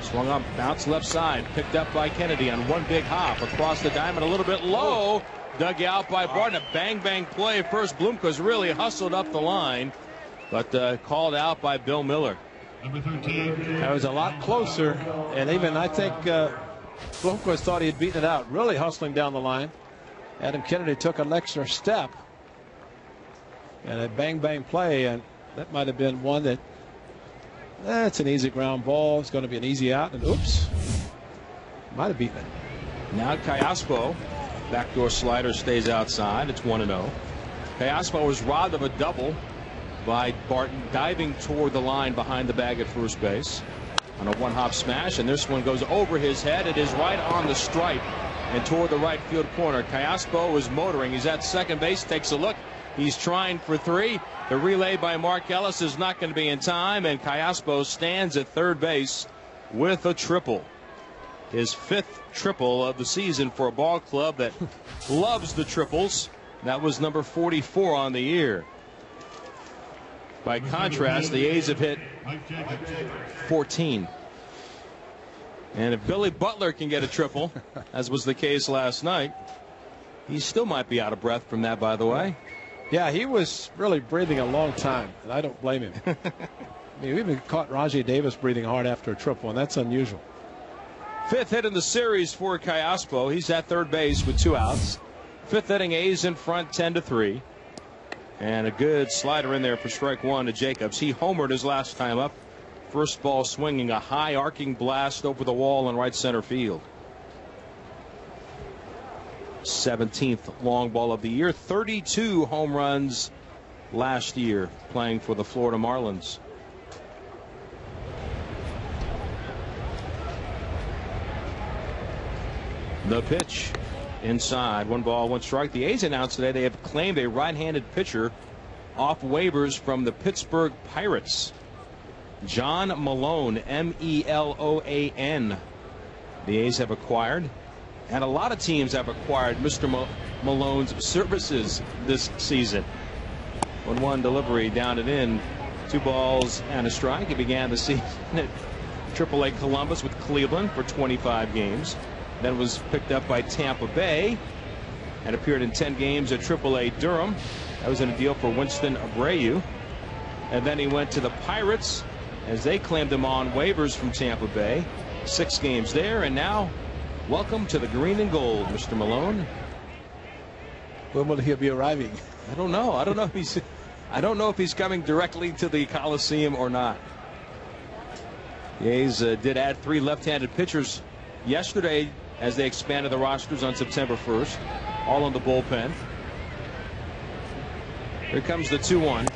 Swung up, bounced left side, picked up by Kennedy on 1 big hop across the diamond, a little bit low, dug out by Barton. A bang play at first. Bloomquist really hustled up the line, but called out by Bill Miller. Number 13. That was a lot closer, and even I think Bloomquist thought he had beaten it out, really hustling down the line. Adam Kennedy took an extra step, and a bang play, and that might have been one that that's an easy ground ball. It's going to be an easy out, and oops, might have beaten it. Now Callaspo, backdoor slider stays outside. It's 1-0. Callaspo was robbed of a double by Barton diving toward the line behind the bag at first base on a 1-hop smash, and this one goes over his head. It is right on the stripe and toward the right field corner. Callaspo is motoring. He's at second base, takes a look. He's trying for 3. The relay by Mark Ellis is not going to be in time, and Callaspo stands at third base with a triple. His 5th triple of the season for a ball club that loves the triples. That was number 44 on the year. By contrast, the A's have hit 14. And if Billy Butler can get a triple, as was the case last night, he still might be out of breath from that, by the way. Yeah, he was really breathing a long time, and I don't blame him. I mean, we even caught Rajay Davis breathing hard after a triple, and that's unusual. 5th hit in the series for Callaspo. He's at third base with 2 outs. 5th inning, A's in front 10-3. And a good slider in there for strike 1 to Jacobs. He homered his last time up. First ball swinging a high arcing blast over the wall in right center field. 17th long ball of the year. 32 home runs last year playing for the Florida Marlins. The pitch inside. 1 ball, 1 strike. The A's announced today they have claimed a right-handed pitcher off waivers from the Pittsburgh Pirates. John Malone, M-E-L-O-A-N. The A's have acquired, and a lot of teams have acquired Mr. Malone's services this season. 1-1 delivery down and in. 2 balls and a strike. He began the season at AAA Columbus with Cleveland for 25 games. Then was picked up by Tampa Bay and appeared in 10 games at AAA Durham. That was in a deal for Winston Abreu. And then he went to the Pirates as they claimed him on waivers from Tampa Bay. 6 games there, and now welcome to the green and gold, Mr. Malone. When will he be arriving? I don't know. I don't know if he's coming directly to the Coliseum or not. The A's did add 3 left-handed pitchers yesterday as they expanded the rosters on September 1st, all in the bullpen. Here comes the 2-1.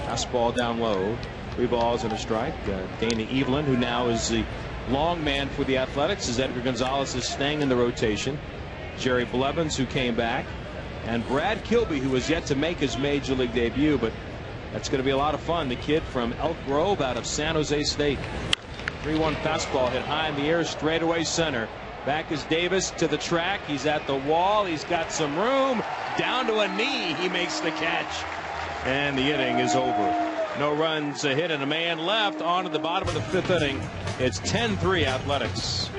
Fastball down low. 3 balls and a strike. Dana Evelyn, who now is the long man for the Athletics, as Edgar Gonzalez is staying in the rotation. Jerry Blevins, who came back, and Brad Kilby, who has yet to make his major league debut, but that's going to be a lot of fun. The kid from Elk Grove out of San Jose State. 3-1 fastball hit high in the air, straightaway center. Back is Davis to the track. He's at the wall. He's got some room. Down to a knee. He makes the catch. And the inning is over. No runs, a hit, and a man left. On to the bottom of the 5th inning. It's 10-3 Athletics.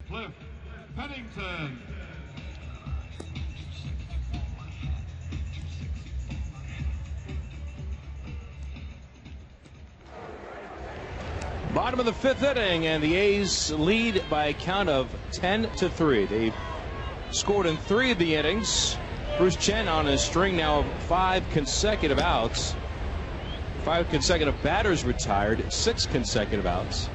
Cliff Pennington. Bottom of the 5th inning, and the A's lead by a count of 10-3. They've scored in 3 of the innings. Bruce Chen on a string now of 5 consecutive outs. 5 consecutive batters retired, 6 consecutive outs.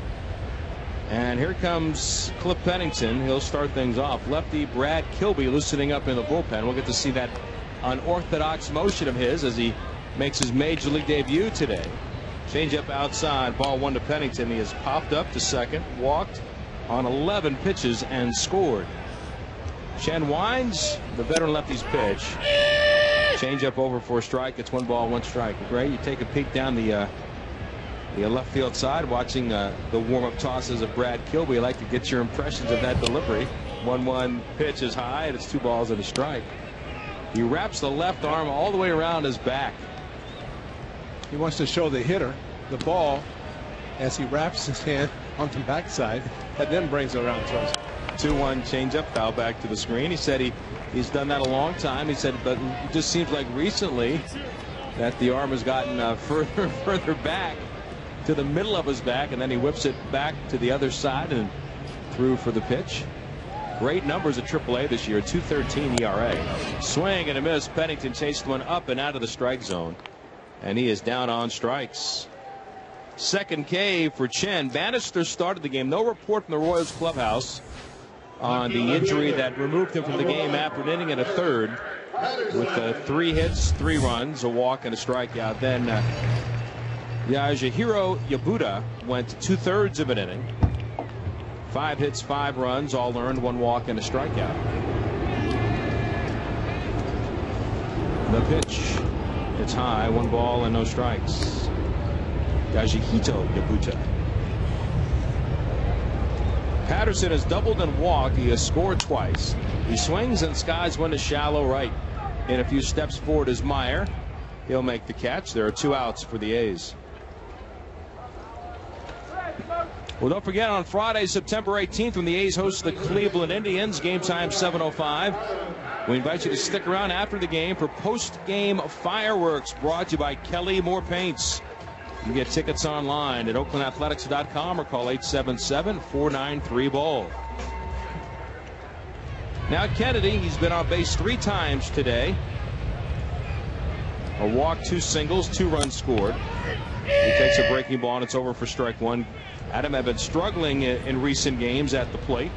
And here comes Cliff Pennington. He'll start things off. Lefty Brad Kilby loosening up in the bullpen. We'll get to see that unorthodox motion of his as he makes his major league debut today. Changeup outside, ball 1 to Pennington. He has popped up to second, walked on 11 pitches, and scored. Chen winds, the veteran lefty's pitch. Changeup over for a strike. It's 1 ball, 1 strike. Ray, you take a peek down the left field side, watching the warm-up tosses of Brad Kilby. I'd like to get your impressions of that delivery. 1-1 pitch is high, and it's 2 balls and a strike. He wraps the left arm all the way around his back. He wants to show the hitter the ball as he wraps his hand on the backside and then brings it around to us. 2-1 changeup, foul back to the screen. He said he's done that a long time. He said, but it just seems like recently that the arm has gotten further and further back to the middle of his back, and then he whips it back to the other side and threw for the pitch. Great numbers at AAA this year, 2.13 ERA. Swing and a miss. Pennington chased one up and out of the strike zone, and he is down on strikes. Second K for Chen. Bannister started the game. No report from the Royals clubhouse on the injury that removed him from the game after an inning and a third, with 3 hits, 3 runs, a walk, and a strikeout. Then Yasuhiro Yabuta went 2/3 of an inning. 5 hits, 5 runs, all earned, 1 walk, and a strikeout. The pitch, it's high, 1 ball and no strikes. Yasuhiro Yabuta. Patterson has doubled and walked. He has scored twice. He swings and skies one to shallow right. In a few steps forward is Meyer. He'll make the catch. There are 2 outs for the A's. Well, don't forget, on Friday, September 18th, when the A's host the Cleveland Indians, game time 7:05. We invite you to stick around after the game for post-game fireworks, brought to you by Kelly Moore Paints. You get tickets online at oaklandathletics.com or call 877-493-BALL. Now Kennedy, he's been on base 3 times today. A walk, 2 singles, 2 runs scored. He takes a breaking ball and it's over for strike 1. Adam had been struggling in recent games at the plate.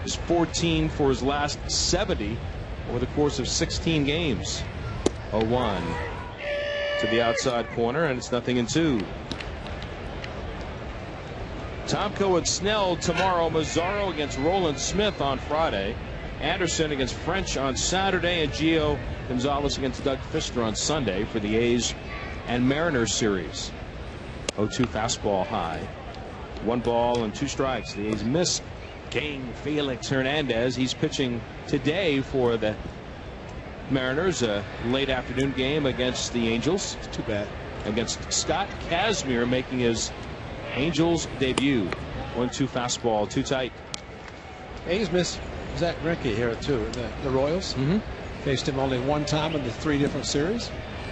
He's 14 for his last 70 over the course of 16 games. 0-1 to the outside corner, and it's 0-2. Tomko and Snell tomorrow. Mazzaro against Roland Smith on Friday. Anderson against French on Saturday, and Gio Gonzalez against Doug Fister on Sunday for the A's and Mariners series. 0-2 fastball high. 1 ball and 2 strikes. The A's miss King Felix Hernandez. He's pitching today for the Mariners, a late afternoon game against the Angels. It's too bad. Against Scott Kazmir, making his Angels debut. 1-2 fastball, too tight. A's miss Zach Greinke here too. The Royals faced him only 1 time in the 3 different series.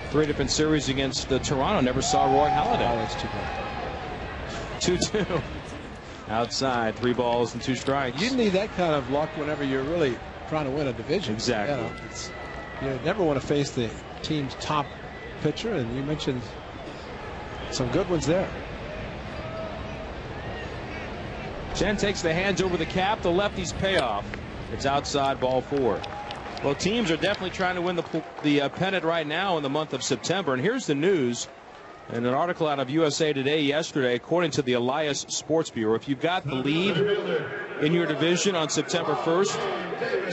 3 different series against Toronto. Never saw Roy Halladay. Oh, that's too bad. 2-2. Outside, 3 balls and 2 strikes. You need that kind of luck whenever you're really trying to win a division. Exactly. You never want to face the team's top pitcher, and you mentioned some good ones there. Chen takes the hands over the cap. The lefty's payoff. It's outside, ball 4. Well, teams are definitely trying to win the pennant right now in the month of September. And here's the news. In an article out of USA Today yesterday, according to the Elias Sports Bureau, if you've got the lead in your division on September 1st,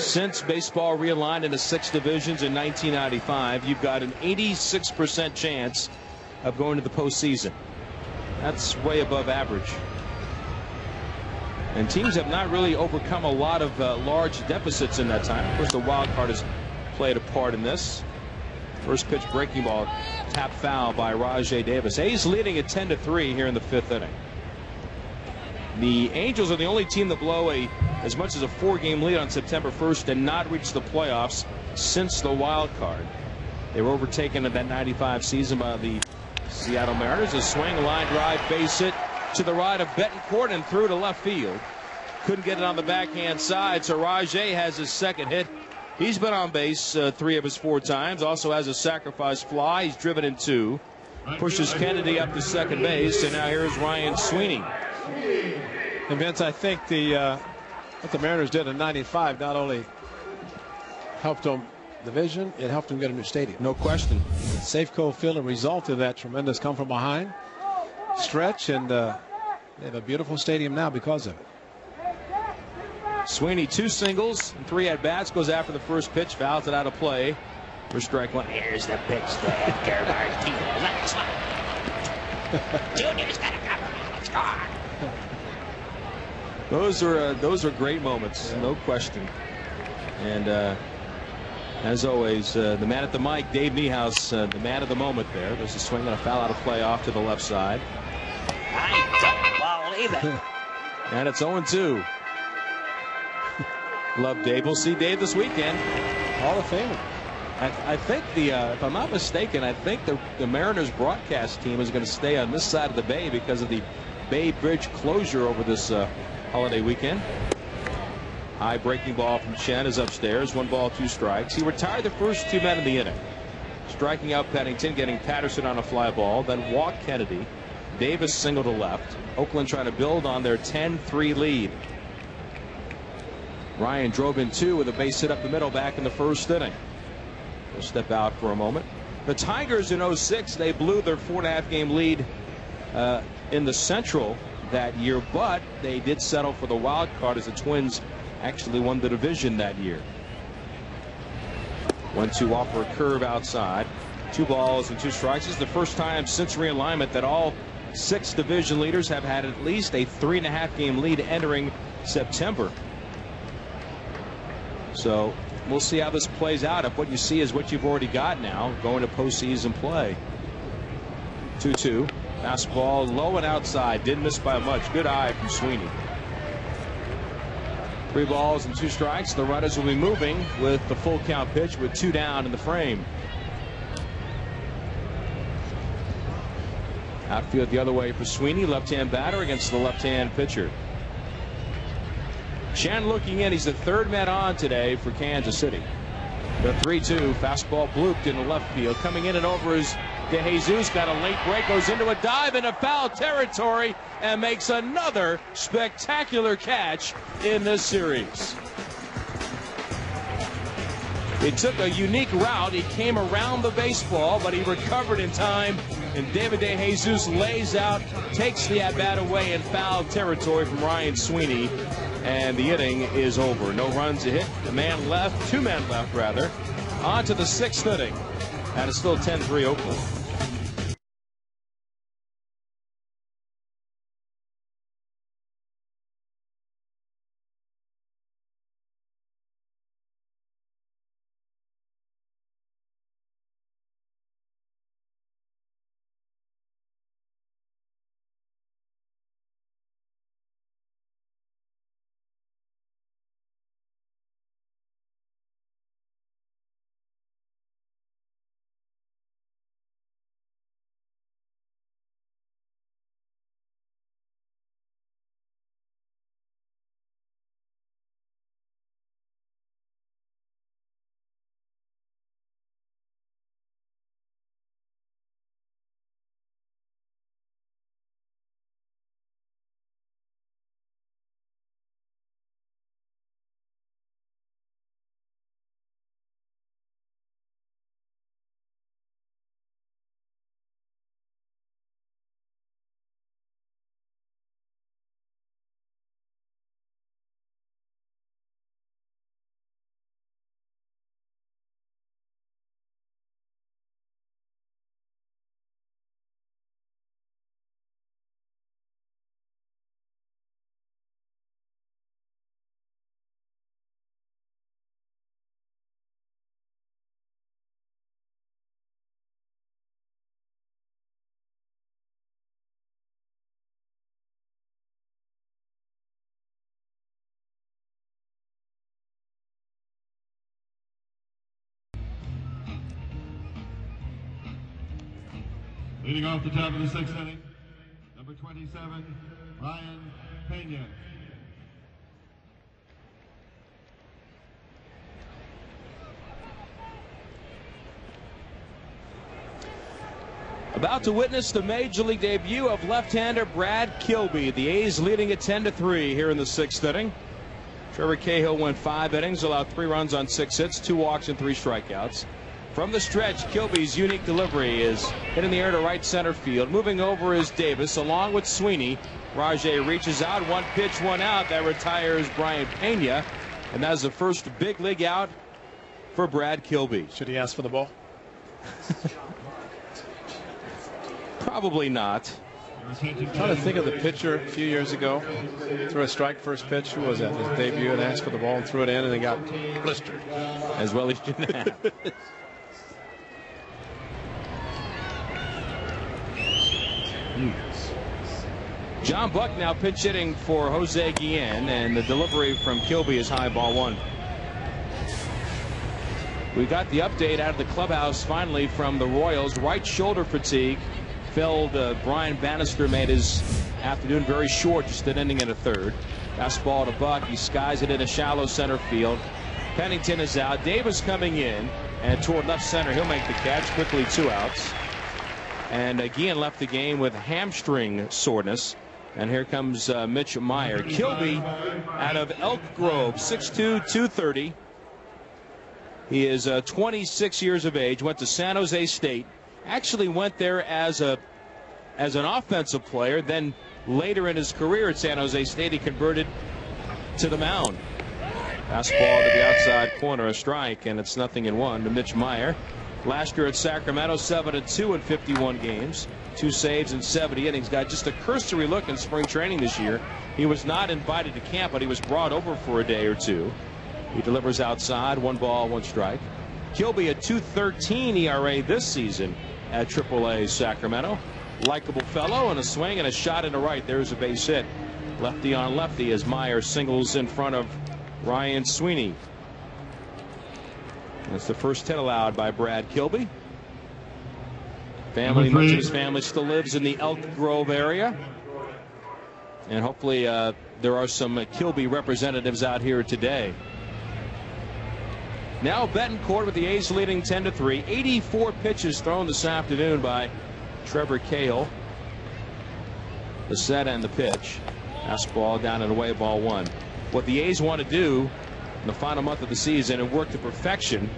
since baseball realigned into 6 divisions in 1995, you've got an 86% chance of going to the postseason. That's way above average. And teams have not really overcome a lot of large deficits in that time. Of course, the wild card has played a part in this. First pitch breaking ball, tap foul by Rajai Davis. A's leading at 10-3 here in the 5th inning. The Angels are the only team that blow as much as a 4-game lead on September 1st and not reach the playoffs since the wild card. They were overtaken in that 95 season by the Seattle Mariners. A swing, line drive, base hit to the right of Betancourt and through to left field. Couldn't get it on the backhand side, so Rajai has his 2nd hit. He's been on base 3 of his 4 times. Also has a sacrifice fly. He's driven in 2. Pushes Kennedy up to second base, and now here's Ryan Sweeney. And Vince, I think what the Mariners did in '95 not only helped them division, it helped them get a new stadium. No question. Safeco Field and result of that tremendous come from behind stretch, and they have a beautiful stadium now because of it. Sweeney 2 singles and 3 at bats, goes after the first pitch, fouls it out of play for strike 1. Here's the pitch to Edgar Martinez. Let's Junior's got a cover. Let's score. Those are great moments, no question. And as always, the man at the mic, Dave Niehaus, the man of the moment there. There's a swing and a foul out of play off to the left side. I don't believe it. And it's 0-2. Love Dave. We'll see Dave this weekend. Hall of Famer. I think if I'm not mistaken, I think the Mariners broadcast team is going to stay on this side of the bay because of the Bay Bridge closure over this holiday weekend. High breaking ball from Chen is upstairs. 1 ball, 2 strikes. He retired the first 2 men in the inning. Striking out Pennington, getting Patterson on a fly ball, then walked Kennedy. Davis single to left. Oakland trying to build on their 10-3 lead. Ryan drove in 2 with a base hit up the middle back in the first inning. We'll step out for a moment. The Tigers in 06, they blew their 4.5 game lead in the Central that year, but they did settle for the wild card as the Twins actually won the division that year. 1-2 off for a curve outside. 2 balls and 2 strikes. This is the first time since realignment that all 6 division leaders have had at least a 3.5 game lead entering September. So we'll see how this plays out if what you see is what you've already got now going to postseason play. 2-2. Fastball low and outside. Didn't miss by much. Good eye from Sweeney. 3 balls and 2 strikes. The runners will be moving with the full count pitch with 2 down in the frame. Outfield the other way for Sweeney. Left-hand batter against the left-hand pitcher. Shan looking in. He's the 3rd man on today for Kansas City. The 3-2 fastball blooped in the left field. Coming in and over is De Jesus. Got a late break. Goes into a dive into foul territory and makes another spectacular catch in this series. He took a unique route. He came around the baseball, but he recovered in time. And David De Jesus lays out, takes the at-bat away in foul territory from Ryan Sweeney. And the inning is over. No runs a hit. A man left, 2 men left rather. On to the 6th inning. And it's still 10-3 Oakland. Leading off the top of the 6th inning, number 27, Ryan Pena. About to witness the major league debut of left-hander Brad Kilby. The A's leading at 10-3 here in the 6th inning. Trevor Cahill went 5 innings, allowed 3 runs on 6 hits, 2 walks and 3 strikeouts. From the stretch, Kilby's unique delivery is hit in the air to right center field. Moving over is Davis along with Sweeney. Rajay reaches out, 1 pitch, 1 out. That retires Brian Pena. And that's the first big league out for Brad Kilby. Should he ask for the ball? Probably not. I'm trying to think of the pitcher a few years ago. Threw a strike first pitch. Who was that? His debut, and asked for the ball and threw it in and then got blistered. As well as you can have. John Buck now pitch hitting for Jose Guillen, and the delivery from Kilby is high, ball 1. We got the update out of the clubhouse finally from the Royals. Right shoulder fatigue filled Brian Bannister, made his afternoon very short, just an inning and a third. Fastball to Buck. He skies it in a shallow center field. Pennington is out. Davis coming in, and toward left center, he'll make the catch. Quickly 2 outs. And Guillen left the game with hamstring soreness. And here comes Mitch Meyer. Kilby out of Elk Grove, 6'2", 230. He is 26 years of age, went to San Jose State. Actually went there as an offensive player. Then later in his career at San Jose State, he converted to the mound. Fastball to the outside corner, a strike, and it's 0-1 to Mitch Meyer. Last year at Sacramento, 7-2 in 51 games. 2 saves in 70 innings. Got just a cursory look in spring training this year. He was not invited to camp, but he was brought over for a day or two. He delivers outside, 1 ball, 1 strike. Kilby a 2.13 ERA this season at AAA Sacramento. Likeable fellow, and a swing and a shot into right. There's a base hit. Lefty on lefty as Meyer singles in front of Ryan Sweeney. That's the first hit allowed by Brad Kilby. Much of his family still lives in the Elk Grove area. And hopefully there are some Kilby representatives out here today. Now Betancourt with the A's leading 10-3. 84 pitches thrown this afternoon by Trevor Cahill. The set and the pitch. Fastball down and away, ball 1. What the A's want to do in the final month of the season and work to perfection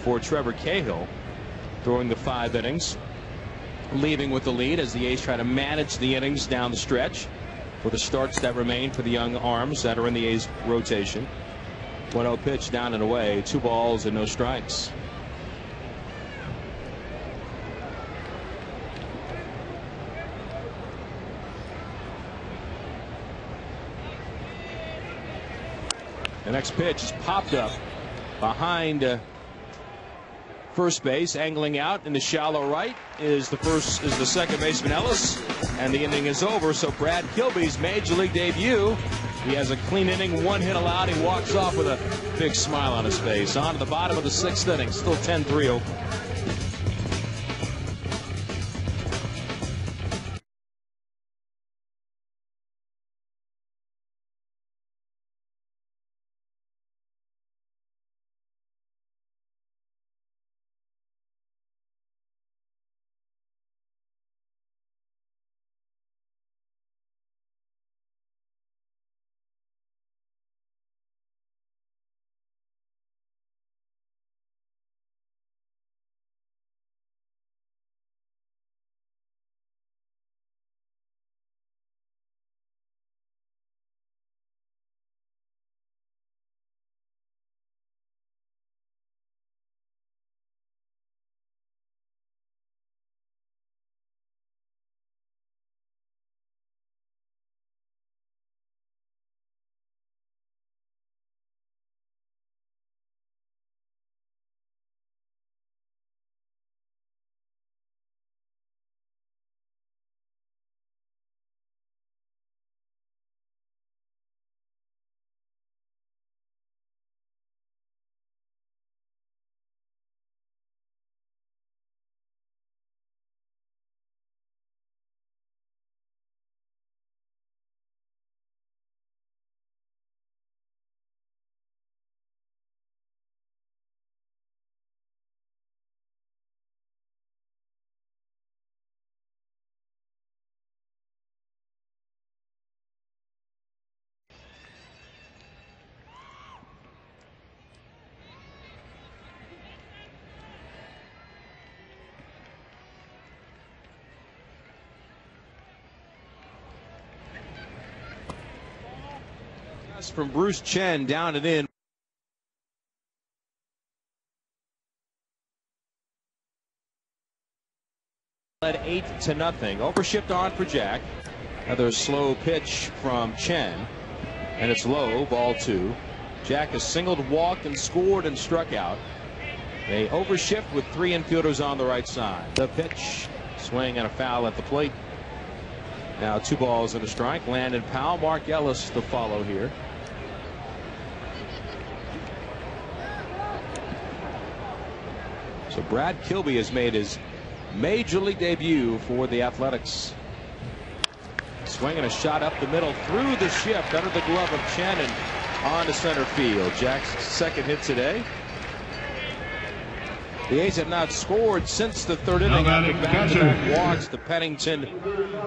for Trevor Cahill, throwing the 5 innings, leaving with the lead as the A's try to manage the innings down the stretch for the starts that remain for the young arms that are in the A's rotation. 1-0 pitch down and away, 2 balls and no strikes. The next pitch is popped up behind first base, angling out in the shallow right is the second baseman Ellis, and the inning is over. So Brad Kilby's major league debut, he has a clean inning, 1 hit allowed. He walks off with a big smile on his face. On to the bottom of the 6th inning, still 10-3 Oakland. From Bruce Chen, down and in. Led 8-0. Overshift on for Jack. Another slow pitch from Chen, and it's low, ball 2. Jack has singled, walked, and scored and struck out. They overshift with 3 infielders on the right side. The pitch, swing and a foul at the plate. Now 2 balls and a strike. Landon Powell, Mark Ellis to follow here. So Brad Kilby has made his major league debut for the Athletics. Swing and a shot up the middle through the shift under the glove of Chen and on to center field. Jack's second hit today. The A's have not scored since the third inning after back-to-back walks to Pennington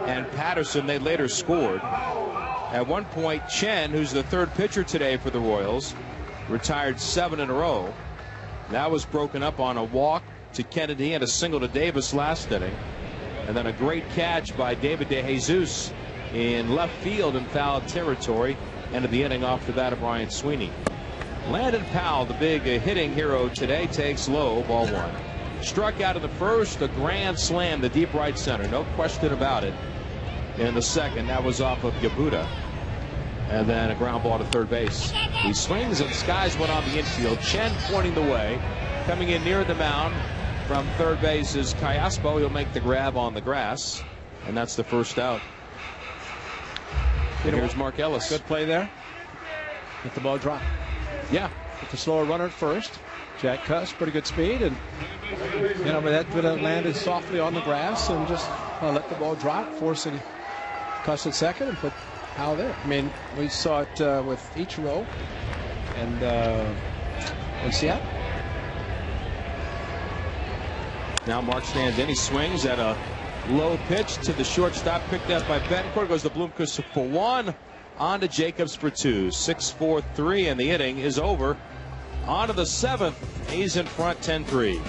and Patterson. They later scored. At one point, Chen, who's the third pitcher today for the Royals, retired 7 in a row. That was broken up on a walk to Kennedy and a single to Davis last inning. And then a great catch by David DeJesus in left field in foul territory. Ended the inning off the bat of Ryan Sweeney. Landon Powell, the big hitting hero today, takes low, ball 1. Struck out in the first, a grand slam to deep right center, no question about it. In the second, that was off of Yabuda. And then a ground ball to third base. He swings and skies one on the infield. Chen pointing the way. Coming in near the mound from third base is Callaspo. He'll make the grab on the grass. And that's the first out. And here's Mark Ellis. Good play there. Get the ball drop. Yeah, with the slower runner at first. Jack Cuss, pretty good speed, and but that would have landed softly on the grass and just let the ball drop, forcing Cuss at second and put Powell there. I mean, we saw it with Ichiro and Seattle. Now Mark stands in. He swings at a low pitch to the shortstop, picked up by Betancourt. Goes to Bloomquist for 1. On to Jacobs for 2. 6-4-3, and the inning is over. On to the 7th. A's in front 10-3.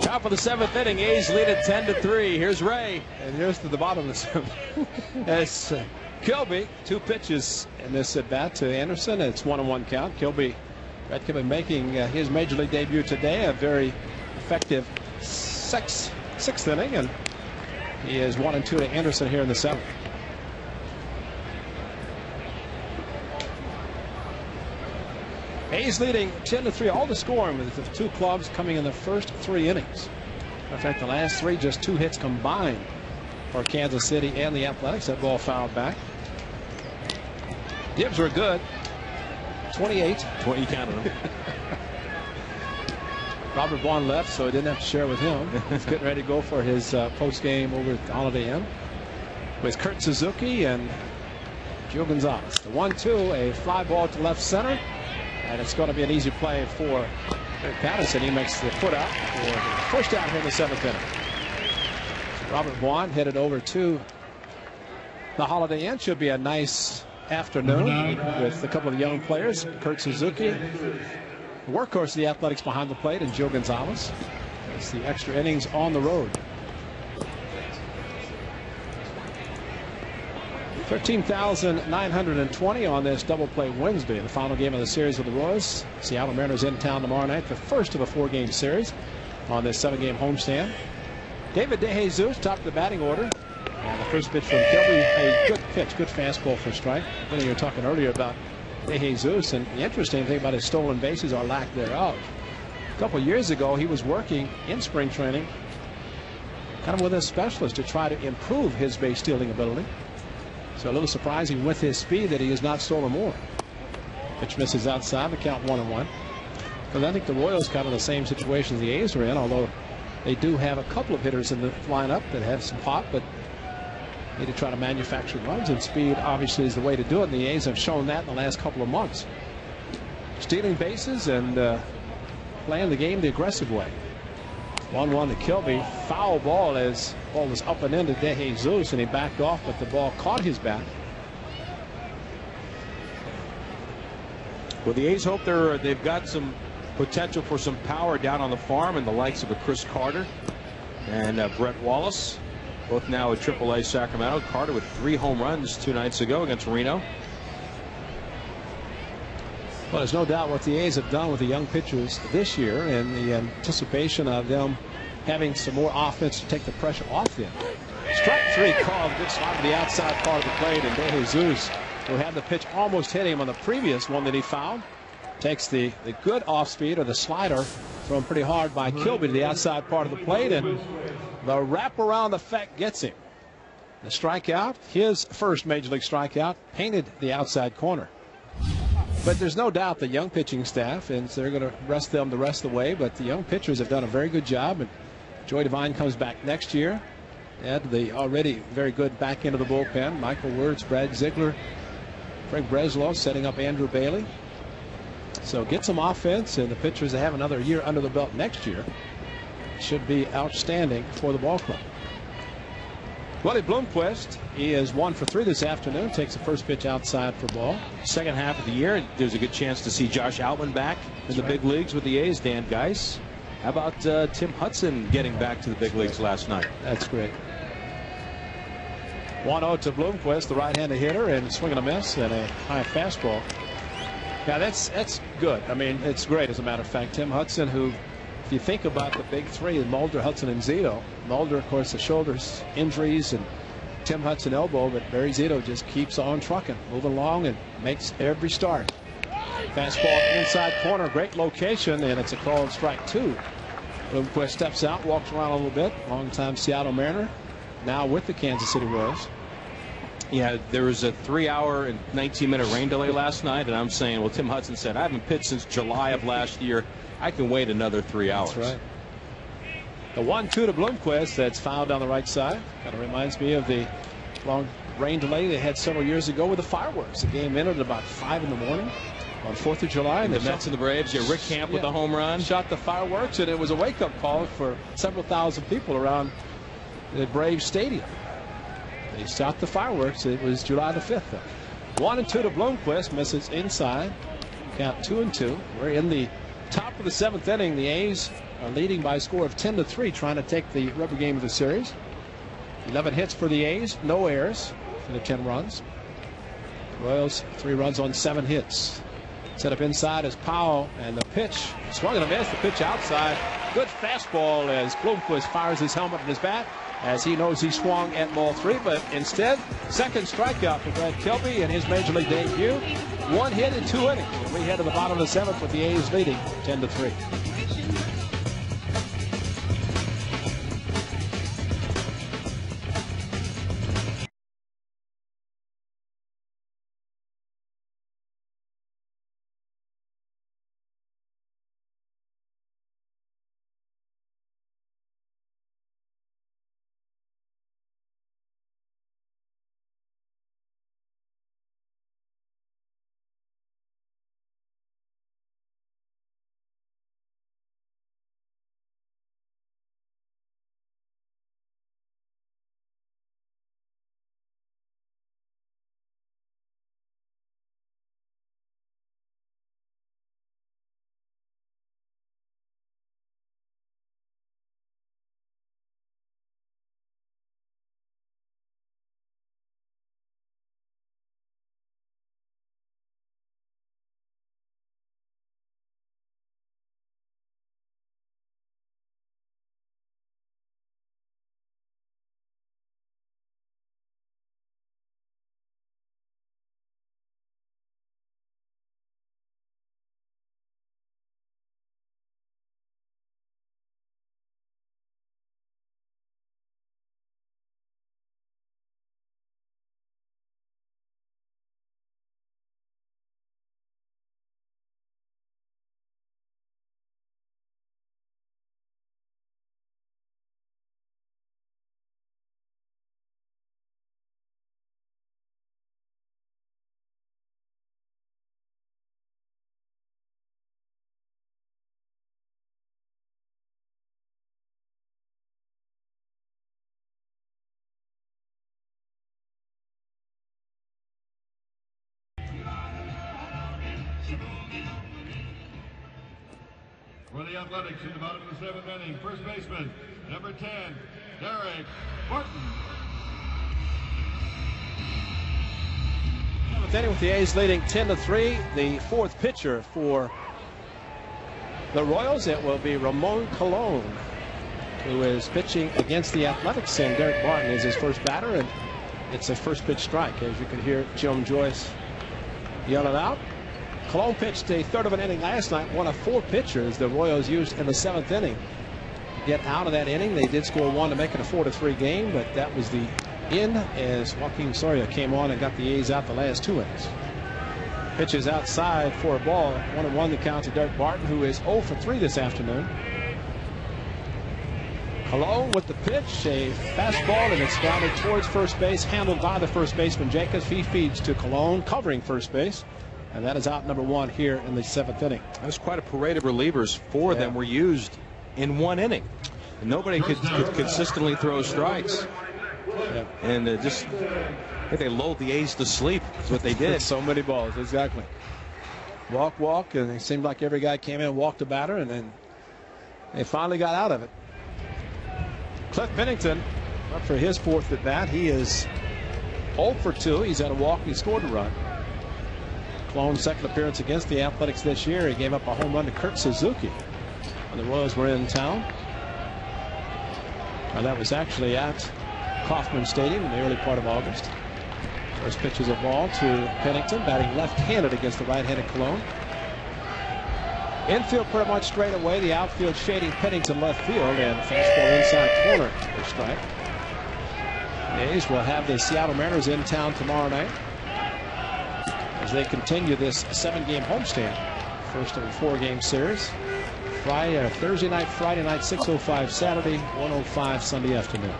Top of the 7th inning, A's lead at 10-3. Here's Ray. And here's to the bottom of the 7th. As Kilby, 2 pitches in this at bat to Anderson. It's 1-1 count. Kilby making his major league debut today. A very effective sixth inning, and he is 1-2 to Anderson here in the 7th. A's leading 10-3, all the scoring with the 2 clubs coming in the first 3 innings. In fact, the last 3, just 2 hits combined for Kansas City and the Athletics. That ball fouled back. Dibs were good. 28. 20 counted them. Robert Vaughn left, so he didn't have to share with him. He's getting ready to go for his post game over at the Holiday Inn with Kurt Suzuki and Gio Gonzalez. The 1-2, a fly ball to left center. And it's going to be an easy play for Patterson. He makes the foot out for the first out here in the 7th inning. Robert Vaughn headed over to the Holiday Inn. Should be a nice afternoon with a couple of young players. Kurt Suzuki, the workhorse of the Athletics behind the plate, and Joe Gonzalez. It's the extra innings on the road. 13,920 on this double play Wednesday, the final game of the series with the Royals. Seattle Mariners in town tomorrow night, the first of a 4-game series on this 7-game homestand. David DeJesus topped the batting order. And the first pitch from Kilby, a good pitch, good fastball for strike. You were talking earlier about DeJesus, and the interesting thing about his stolen bases or lack thereof. A couple years ago, he was working in spring training, kind of with a specialist to try to improve his base stealing ability. So a little surprising with his speed that he has not stolen more. Pitch misses outside, the count 1-1. Because I think the Royals kind of the same situation the A's are in, although they do have a couple of hitters in the lineup that have some pop, but need to try to manufacture runs, and speed obviously is the way to do it, and the A's have shown that in the last couple of months. Stealing bases and playing the game the aggressive way. 1-1 to Kilby. Foul ball as ball was up and into DeJesus, and he backed off, but the ball caught his bat. Well, the A's hope they've got some potential for some power down on the farm, and the likes of a Chris Carter and Brett Wallace, both now at AAA Sacramento. Carter with 3 home runs 2 nights ago against Reno. Well, there's no doubt what the A's have done with the young pitchers this year, and the anticipation of them having some more offense to take the pressure off them. Strike 3 called. Good slide to the outside part of the plate, and DeJesus, who had the pitch almost hit him on the previous one that he fouled, takes the good off speed or the slider thrown pretty hard by Kilby to the outside part of the plate, and the wraparound effect gets him. The strikeout, his first major league strikeout, painted the outside corner. But there's no doubt the young pitching staff, and so they're going to rest them the rest of the way, but the young pitchers have done a very good job, and Joey Devine comes back next year. Add the already very good back end of the bullpen. Michael Wirtz, Brad Ziegler, Craig Breslow setting up Andrew Bailey. So get some offense, and the pitchers that have another year under the belt next year should be outstanding for the ball club. Willie Bloomquist, he is 1 for 3 this afternoon. Takes the first pitch outside for ball. Second half of the year, there's a good chance to see Josh Outman back in the big leagues with the A's. Dan Geis. How about Tim Hudson getting back to the big leagues last night? That's great. 1-0 to Bloomquist, the right-handed hitter, and swing and a miss and a high fastball. Yeah, that's good. I mean, it's great, as a matter of fact. Tim Hudson, who, if you think about the big three, Mulder, Hudson, and Zito. Mulder, of course, the shoulders injuries, and Tim Hudson elbow, but Barry Zito just keeps on trucking, moving along, and makes every start. Fastball inside corner, great location, and it's a called strike 2. Bloomquist steps out, walks around a little bit. Long-time Seattle Mariner, now with the Kansas City Royals. Yeah, there was a 3-hour and 19-minute rain delay last night, and I'm saying, well, Tim Hudson said, I haven't pitched since July of last year. I can wait another 3 hours. That's right. The 1-2 to Bloomquist, that's fouled down the right side. Kind of reminds me of the long rain delay they had several years ago with the fireworks. The game ended at about 5 in the morning on 4th of July. And the Mets and the Braves, Rick Camp with the home run. Shot the fireworks, and it was a wake-up call for several thousand people around the Braves Stadium. They shot the fireworks. It was July the 5th, though. 1-2 to Bloomquist, misses inside. Count 2-2. We're in the top of the 7th inning. The A's are leading by a score of 10-3, trying to take the rubber game of the series. 11 hits for the A's, no errors for the 10 runs. Royals 3 runs on 7 hits. Set up inside as Powell, and the pitch swung and a miss. The pitch outside. Good fastball as Bloomquist fires his helmet and his bat, as he knows he swung at ball 3, but instead, second strikeout for Brad Kilby in his major league debut. 1 hit in 2 innings. And we head to the bottom of the 7th with the A's leading 10-3. For the Athletics in the bottom of the 7th inning, first baseman, number 10, Derek Martin. With the A's leading 10-3, the fourth pitcher for the Royals, it will be Ramon Colon, who is pitching against the Athletics, and Derek Martin is his first batter, and it's a first pitch strike, as you could hear Jim Joyce yell it out. Colon pitched a third of an inning last night, one of 4 pitchers the Royals used in the 7th inning. To get out of that inning, they did score 1 to make it a 4-3 game, but that was the end as Joaquin Soria came on and got the A's out the last 2 innings. Pitches outside for a ball. 1-1 the count to Derek Martin, who is 0 for 3 this afternoon. Colon with the pitch, a fastball, and it's grounded towards first base, handled by the first baseman Jacobs. He feeds to Colon, covering first base, and that is out number 1 here in the 7th inning. That was quite a parade of relievers. 4 of them were used in 1 inning. And nobody could consistently throw strikes. Yeah. And I think they lulled the A's to sleep. That's what they did. So many balls, exactly. Walk, and it seemed like every guy came in and walked the batter, and then they finally got out of it. Cliff Pennington up for his 4th at bat. He is 0 for 2. He's had a walk and he scored a run. Colon's second appearance against the Athletics this year. He gave up a home run to Kurt Suzuki when the Royals were in town. And that was actually at Kauffman Stadium in the early part of August. First pitch is a ball to Pennington, batting left-handed against the right-handed Colon. Infield pretty much straight away. The outfield shading Pennington left field, and fastball inside corner for strike. The A's will have the Seattle Mariners in town tomorrow night as they continue this 7-game homestand. First of a 4-game series. Thursday night, Friday night, 6:05 Saturday, 1:05 Sunday afternoon.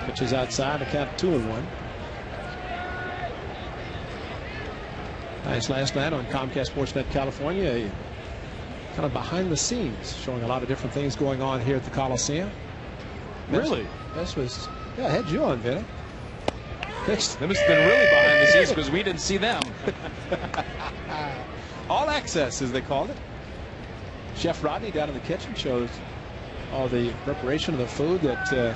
Pitches outside, the count 2-1. Nice last night on Comcast Sportsnet California. Kind of behind the scenes, showing a lot of different things going on here at the Coliseum. Really? This was, I had you on, Vinny. It must have been really behind the scenes because we didn't see them. All access, as they called it. Chef Rodney down in the kitchen shows all the preparation of the food that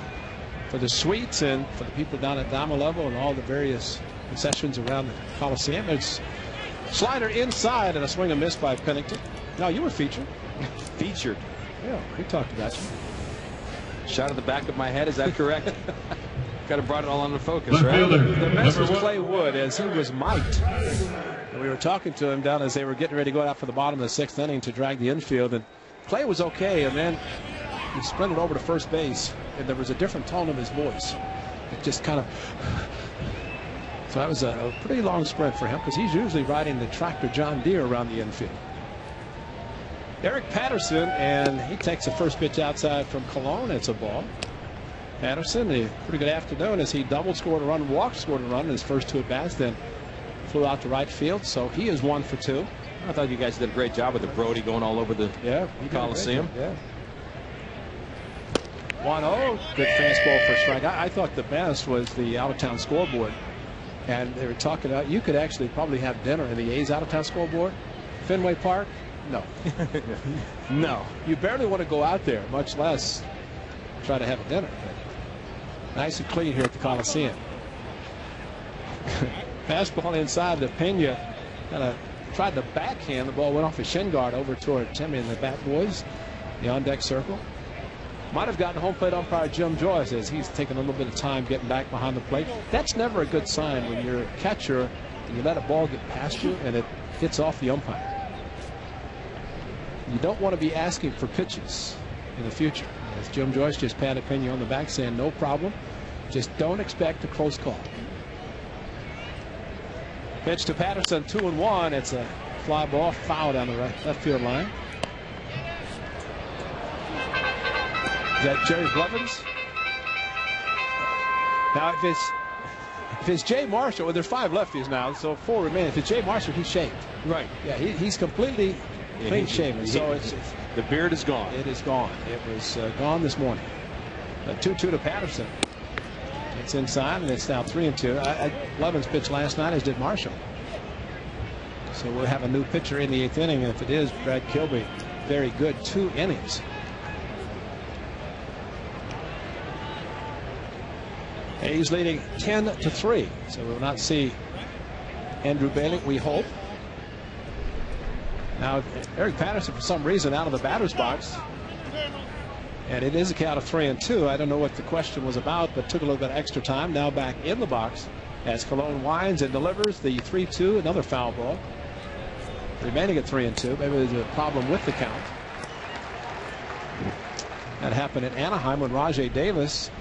for the suites and for the people down at Diamond level and all the various concessions around the Coliseum. It's slider inside and a swing and miss by Pennington. No, you were featured. Featured. Yeah, we talked about you. Shot at the back of my head, is that correct? Kind of brought it all under focus, right? The best was Clay Wood as he was mic'd. And we were talking to him down as they were getting ready to go out for the bottom of the 6th inning to drag the infield. And Clay was okay, and then he sprinted over to first base, and there was a different tone of his voice. It just kind of... So that was a pretty long sprint for him because he's usually riding the tractor John Deere around the infield. Eric Patterson, and he takes the first pitch outside from Colon. It's a ball. Patterson, a pretty good afternoon as he doubled, scored a run, walked, scored a run in his first 2 at-bats, then flew out to right field. So he is 1 for 2. I thought you guys did a great job with the Brody going all over the Coliseum. Yeah. 1-0. Good fastball for strike. I thought the best was the out-of-town scoreboard. And they were talking about you could actually probably have dinner in the A's out-of-town scoreboard. Fenway Park? No. No. You barely want to go out there, much less try to have a dinner. But nice and clean here at the Coliseum. Fastball inside to Pena. Kind of tried to backhand. The ball went off his shin guard over toward Timmy and the Bat Boys. The on-deck circle. Might have gotten home plate umpire Jim Joyce as he's taking a little bit of time getting back behind the plate. That's never a good sign when you're a catcher and you let a ball get past you and it hits off the umpire. You don't want to be asking for pitches in the future. As Jim Joyce just patted Pena on the back saying no problem. Just don't expect a close call. Pitch to Patterson, 2-1. It's a fly ball, foul down the left field line. Is that Jerry Blevins? Now, if it's Jay Marshall, well, there's 5 lefties now, so 4 remain. If it's Jay Marshall, he's shaved. Right. Yeah, he's completely clean shaven. So the beard is gone. It is gone. It was gone this morning. 2-2 to Patterson. It's inside, and it's now 3-2. Blevins pitched last night, as did Marshall. So we'll have a new pitcher in the 8th inning. If it is Brad Kilby, very good 2 innings. A's leading 10-3. So we will not see Andrew Bailey, we hope. Now Eric Patterson, for some reason, out of the batter's box. And it is a count of 3-2. I don't know what the question was about, but took a little bit of extra time. Now back in the box as Colon winds and delivers the 3-2, another foul ball. Remaining at 3-2. Maybe there's a problem with the count. That happened in Anaheim when Rajay Davis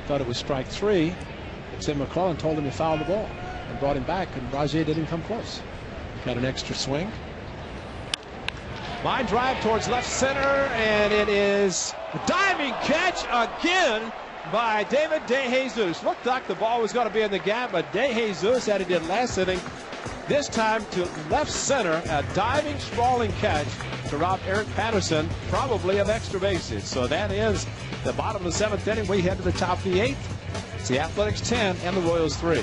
thought it was strike 3. And Tim McClellan told him to foul the ball and brought him back, and Rajay didn't come close. Got an extra swing. Line drive towards left center, and it is a diving catch again by David DeJesus. Looked like the ball was going to be in the gap, but DeJesus, as he did last inning, this time to left center, a diving, sprawling catch to rob Eric Patterson probably of extra bases. So that is the bottom of the 7th inning. We head to the top of the 8th. It's the Athletics 10 and the Royals 3.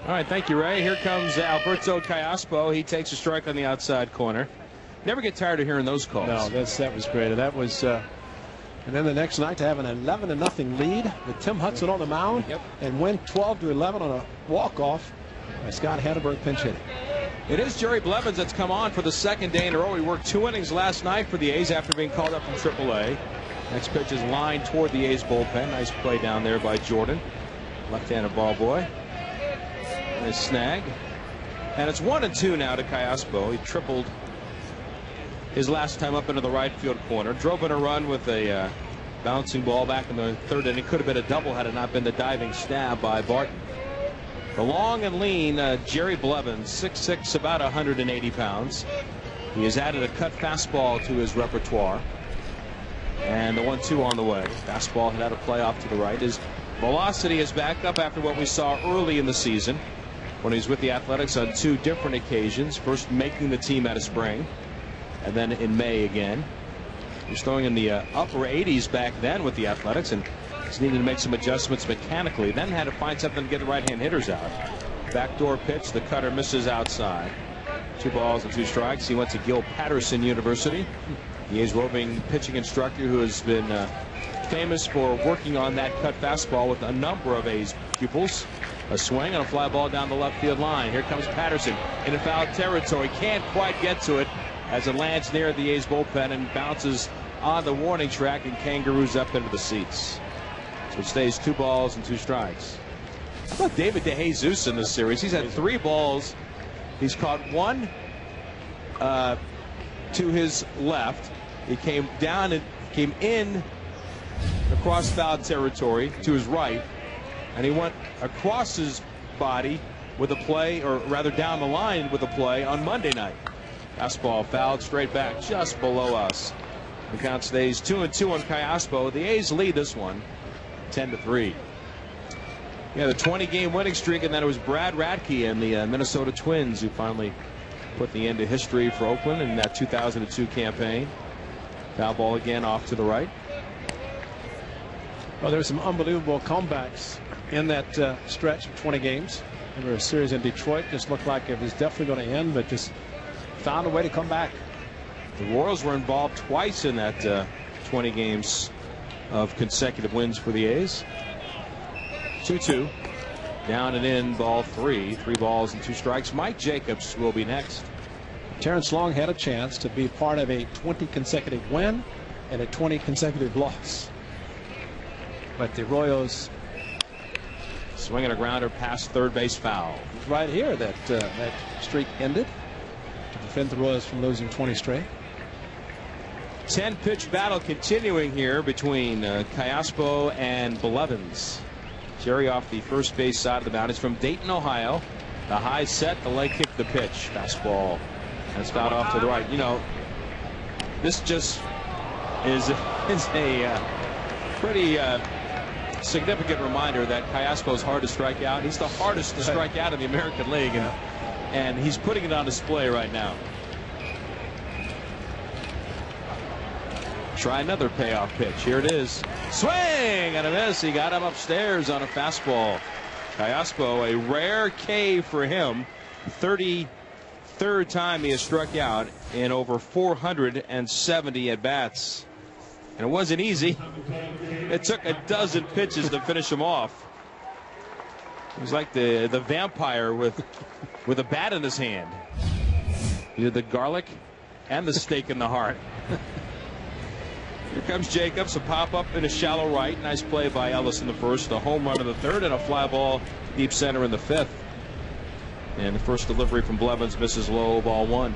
All right, thank you, Ray. Here comes Alberto Callaspo. He takes a strike on the outside corner. Never get tired of hearing those calls. No, that was great. And that was, and then the next night to have an 11-0 lead with Tim Hudson on the mound, and win 12-11 on a walk-off by Scott Hatteberg pinch hitting. It is Jerry Blevins that's come on for the 2nd day in a row. He worked 2 innings last night for the A's after being called up from AAA. Next pitch is lined toward the A's bullpen. Nice play down there by Jordan. Left-handed ball boy. Nice snag. And it's 1-2 now to Callaspo. He tripled his last time up into the right field corner. Drove in a run with a bouncing ball back in the 3rd inning. It could have been a double had it not been the diving stab by Barton. The long and lean Jerry Blevins, 6'6", about 180 pounds. He has added a cut fastball to his repertoire. And the 1-2 on the way. Fastball had a play off to the right. His velocity is back up after what we saw early in the season when he was with the Athletics on 2 different occasions. First making the team out of spring, and then in May again. He was throwing in the upper 80s back then with the Athletics, and he's needed to make some adjustments mechanically. Then had to find something to get the right-hand hitters out. Backdoor pitch, the cutter misses outside. 2 balls and 2 strikes. He went to Gil Patterson University. He is roving pitching instructor who has been famous for working on that cut fastball with a number of A's pupils. A swing on a fly ball down the left field line. Here comes Patterson into foul territory. Can't quite get to it as it lands near the A's bullpen and bounces on the warning track and kangaroos up into the seats. So it stays 2 balls and 2 strikes. How about David DeJesus in this series? He's had 3 balls. He's caught 1 to his left. He came down and came in across foul territory to his right, and he went across his body with a play, or rather down the line with a play on Monday night. Fastball fouled straight back just below us. The count stays 2-2 on Kayaspo. The A's lead this one 10-3. Yeah, the 20-game winning streak, and then it was Brad Radke and the Minnesota Twins who finally put the end to history for Oakland in that 2002 campaign. Foul ball again off to the right. Well, there's some unbelievable comebacks in that stretch of 20 games. Remember a series in Detroit just looked like it was definitely going to end, but just found a way to come back. The Royals were involved twice in that 20 games of consecutive wins for the A's. 2-2. Down and in, ball 3. 3 balls and 2 strikes. Mike Jacobs will be next. Terrence Long had a chance to be part of a 20 consecutive win and a 20 consecutive loss. But the Royals swinging a grounder past third base, foul. Right here that that streak ended to prevent the Royals from losing 20 straight. 10-pitch battle continuing here between Kayaspo and Blevins. Jerry off the first base side of the mound. It's from Dayton, Ohio. The high set, the leg kick, the pitch. Fastball. That's fouled off to the right. You know, this just is a pretty significant reminder that Kayaspo is hard to strike out. He's the hardest to strike out in the American League, and he's putting it on display right now. Try another payoff pitch. Here it is. Swing and a miss. He got him upstairs on a fastball. Kayaspo, a rare K for him. 33rd time he has struck out in over 470 at bats. And it wasn't easy. It took a dozen pitches to finish him off. He was like the vampire with a bat in his hand. He did the garlic and the steak in the heart. Here comes Jacobs, a pop-up in a shallow right. Nice play by Ellis in the first, a home run in the third, and a fly ball deep center in the fifth. And the first delivery from Blevins misses low, ball 1.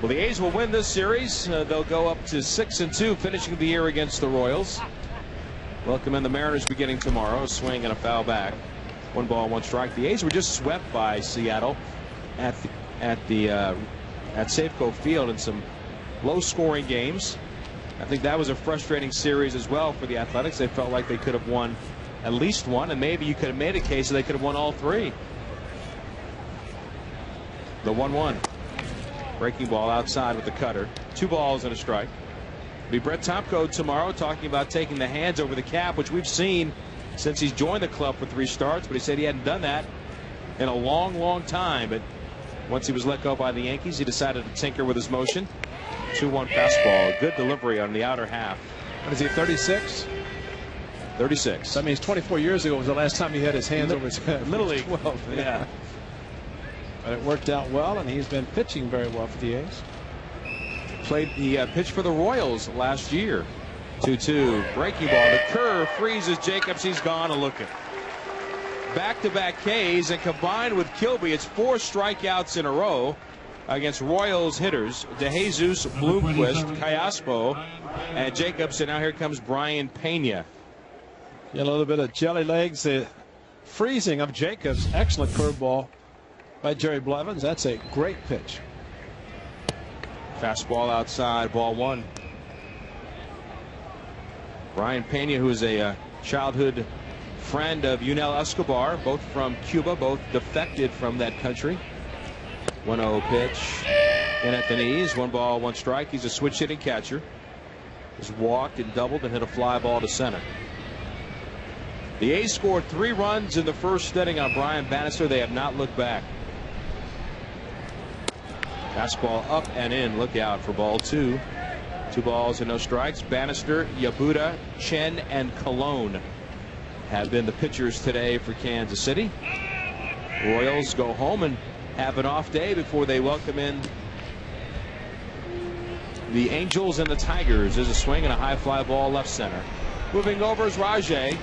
Well, the A's will win this series. They'll go up to 6-2, finishing the year against the Royals. Welcome in the Mariners beginning tomorrow. A swing and a foul back. 1 ball, 1 strike. The A's were just swept by Seattle at Safeco Field in some low-scoring games. I think that was a frustrating series as well for the Athletics. They felt like they could have won at least one, and maybe you could have made a case that they could have won all 3. The 1-1. Breaking ball outside with the cutter. 2 balls and a strike. It'll be Brett Tomko tomorrow talking about taking the hands over the cap, which we've seen since he's joined the club for 3 starts, but he said he hadn't done that in a long, long time. But once he was let go by the Yankees, he decided to tinker with his motion. 2-1 fastball. Good delivery on the outer half. What is he, 36? 36. I mean, 24 years ago was the last time he had his hands over his head. Little League. 12, yeah. But it worked out well, and he's been pitching very well for the A's. Played the pitch for the Royals last year. 2-2. Breaking ball. The curve freezes Jacobs. He's gone and looking. Back-to-back Ks, and combined with Kilby, it's 4 strikeouts in a row against Royals hitters. DeJesus, Bloomquist, Kayaspo, and Jacobs. And now here comes Brian Pena. Yeah, a little bit of jelly legs. The freezing of Jacobs. Excellent curveball by Jerry Blevins. That's a great pitch. Fastball outside, ball 1. Brian Pena, who is a childhood friend of Yunel Escobar, both from Cuba, both defected from that country. 1-0 pitch in at the knees. 1 ball, 1 strike. He's a switch hitting catcher. He's walked and doubled and hit a fly ball to center. The A's scored 3 runs in the first inning on Brian Bannister. They have not looked back. Fastball up and in. Look out for ball 2. 2 balls and no strikes. Bannister, Yabuda, Chen, and Colon have been the pitchers today for Kansas City. Royals go home and have an off day before they welcome in the Angels and the Tigers. There's a swing and a high fly ball left center. Moving over is Rajay.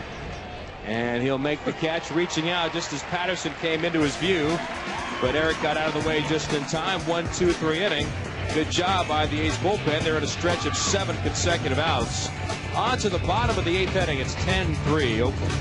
And he'll make the catch, reaching out just as Patterson came into his view. But Eric got out of the way just in time. 1-2-3 inning. Good job by the A's bullpen. They're in a stretch of 7 consecutive outs. On to the bottom of the 8th inning. It's 10-3 Oakland.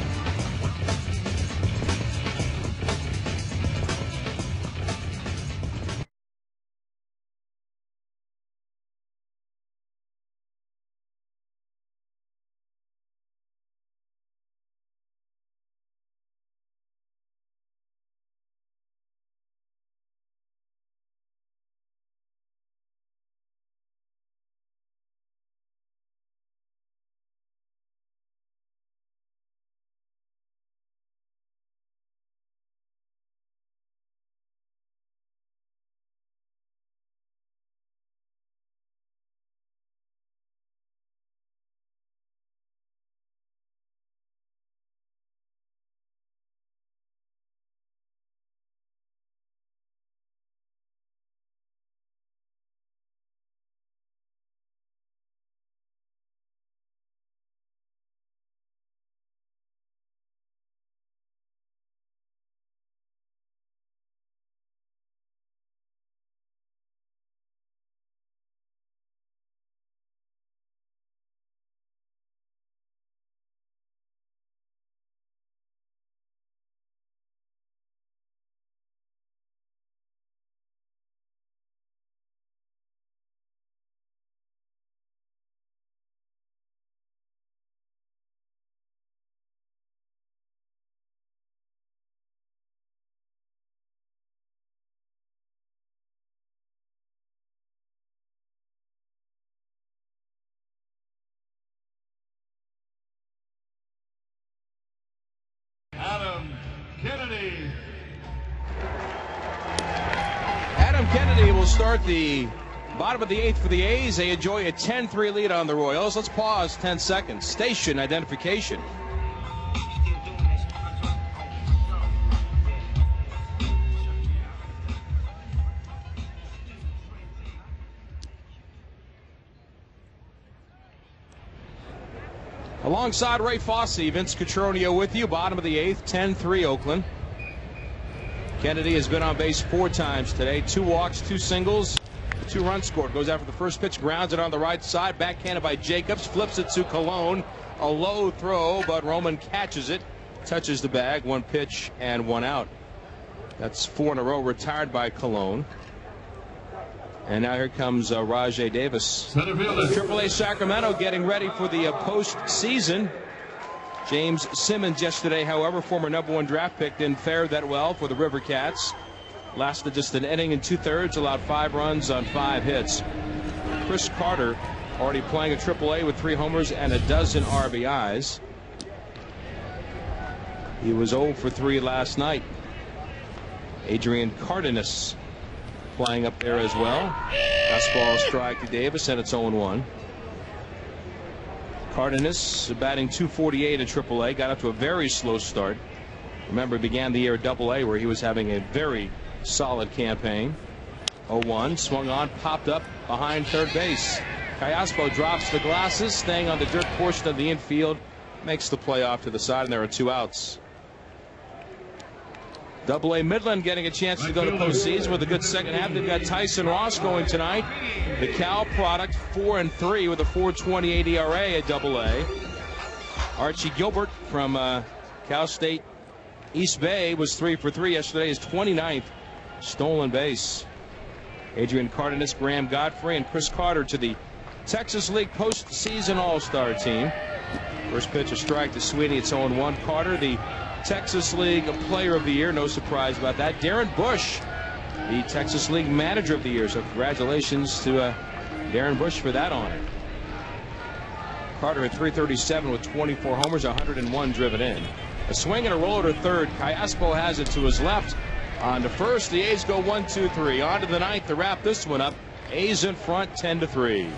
Adam Kennedy will start the bottom of the 8th for the A's. They enjoy a 10-3 lead on the Royals. Let's pause 10 seconds. Station identification. Alongside Ray Fosse, Vince Cotroneo with you. Bottom of the 8th, 10-3 Oakland. Kennedy has been on base 4 times today. 2 walks, 2 singles, 2 runs scored. Goes after the first pitch, grounds it on the right side. Backhanded by Jacobs, flips it to Colon. A low throw, but Roman catches it. Touches the bag. 1 pitch and 1 out. That's 4 in a row retired by Colon. And now here comes Rajai Davis. AAA Sacramento getting ready for the postseason. James Simmons yesterday, however, former #1 draft pick, didn't fare that well for the River Cats. Lasted just an inning and 2/3, allowed 5 runs on 5 hits. Chris Carter already playing at AAA with 3 homers and a dozen RBIs. He was 0 for 3 last night. Adrian Cardenas playing up there as well. Fastball strike to Davis, and it's 0-1. Cardenas batting .248 at AAA, got up to a very slow start. Remember, began the year at AA, where he was having a very solid campaign. 0-1, swung on, popped up behind third base. Callaspo drops the glasses, staying on the dirt portion of the infield, makes the play off to the side, and there are 2 outs. AA Midland getting a chance to go to postseason with a good second half. They've got Tyson Ross going tonight. The Cal product, 4-3 with a 4.28 ERA at AA. Archie Gilbert from Cal State East Bay was 3 for 3 yesterday. His 29th stolen base. Adrian Cardenas, Graham Godfrey, and Chris Carter to the Texas League postseason All-Star team. First pitch, a strike to Sweeney. It's 0-1. Carter, the Texas League Player of the Year. No surprise about that. Darren Bush, the Texas League Manager of the Year. So congratulations to Darren Bush for that honor. Carter at .337 with 24 homers, 101 driven in. A swing and a roll to third. Callaspo has it to his left. On to first. The A's go 1-2-3. On to the 9th to wrap this one up. A's in front 10-3.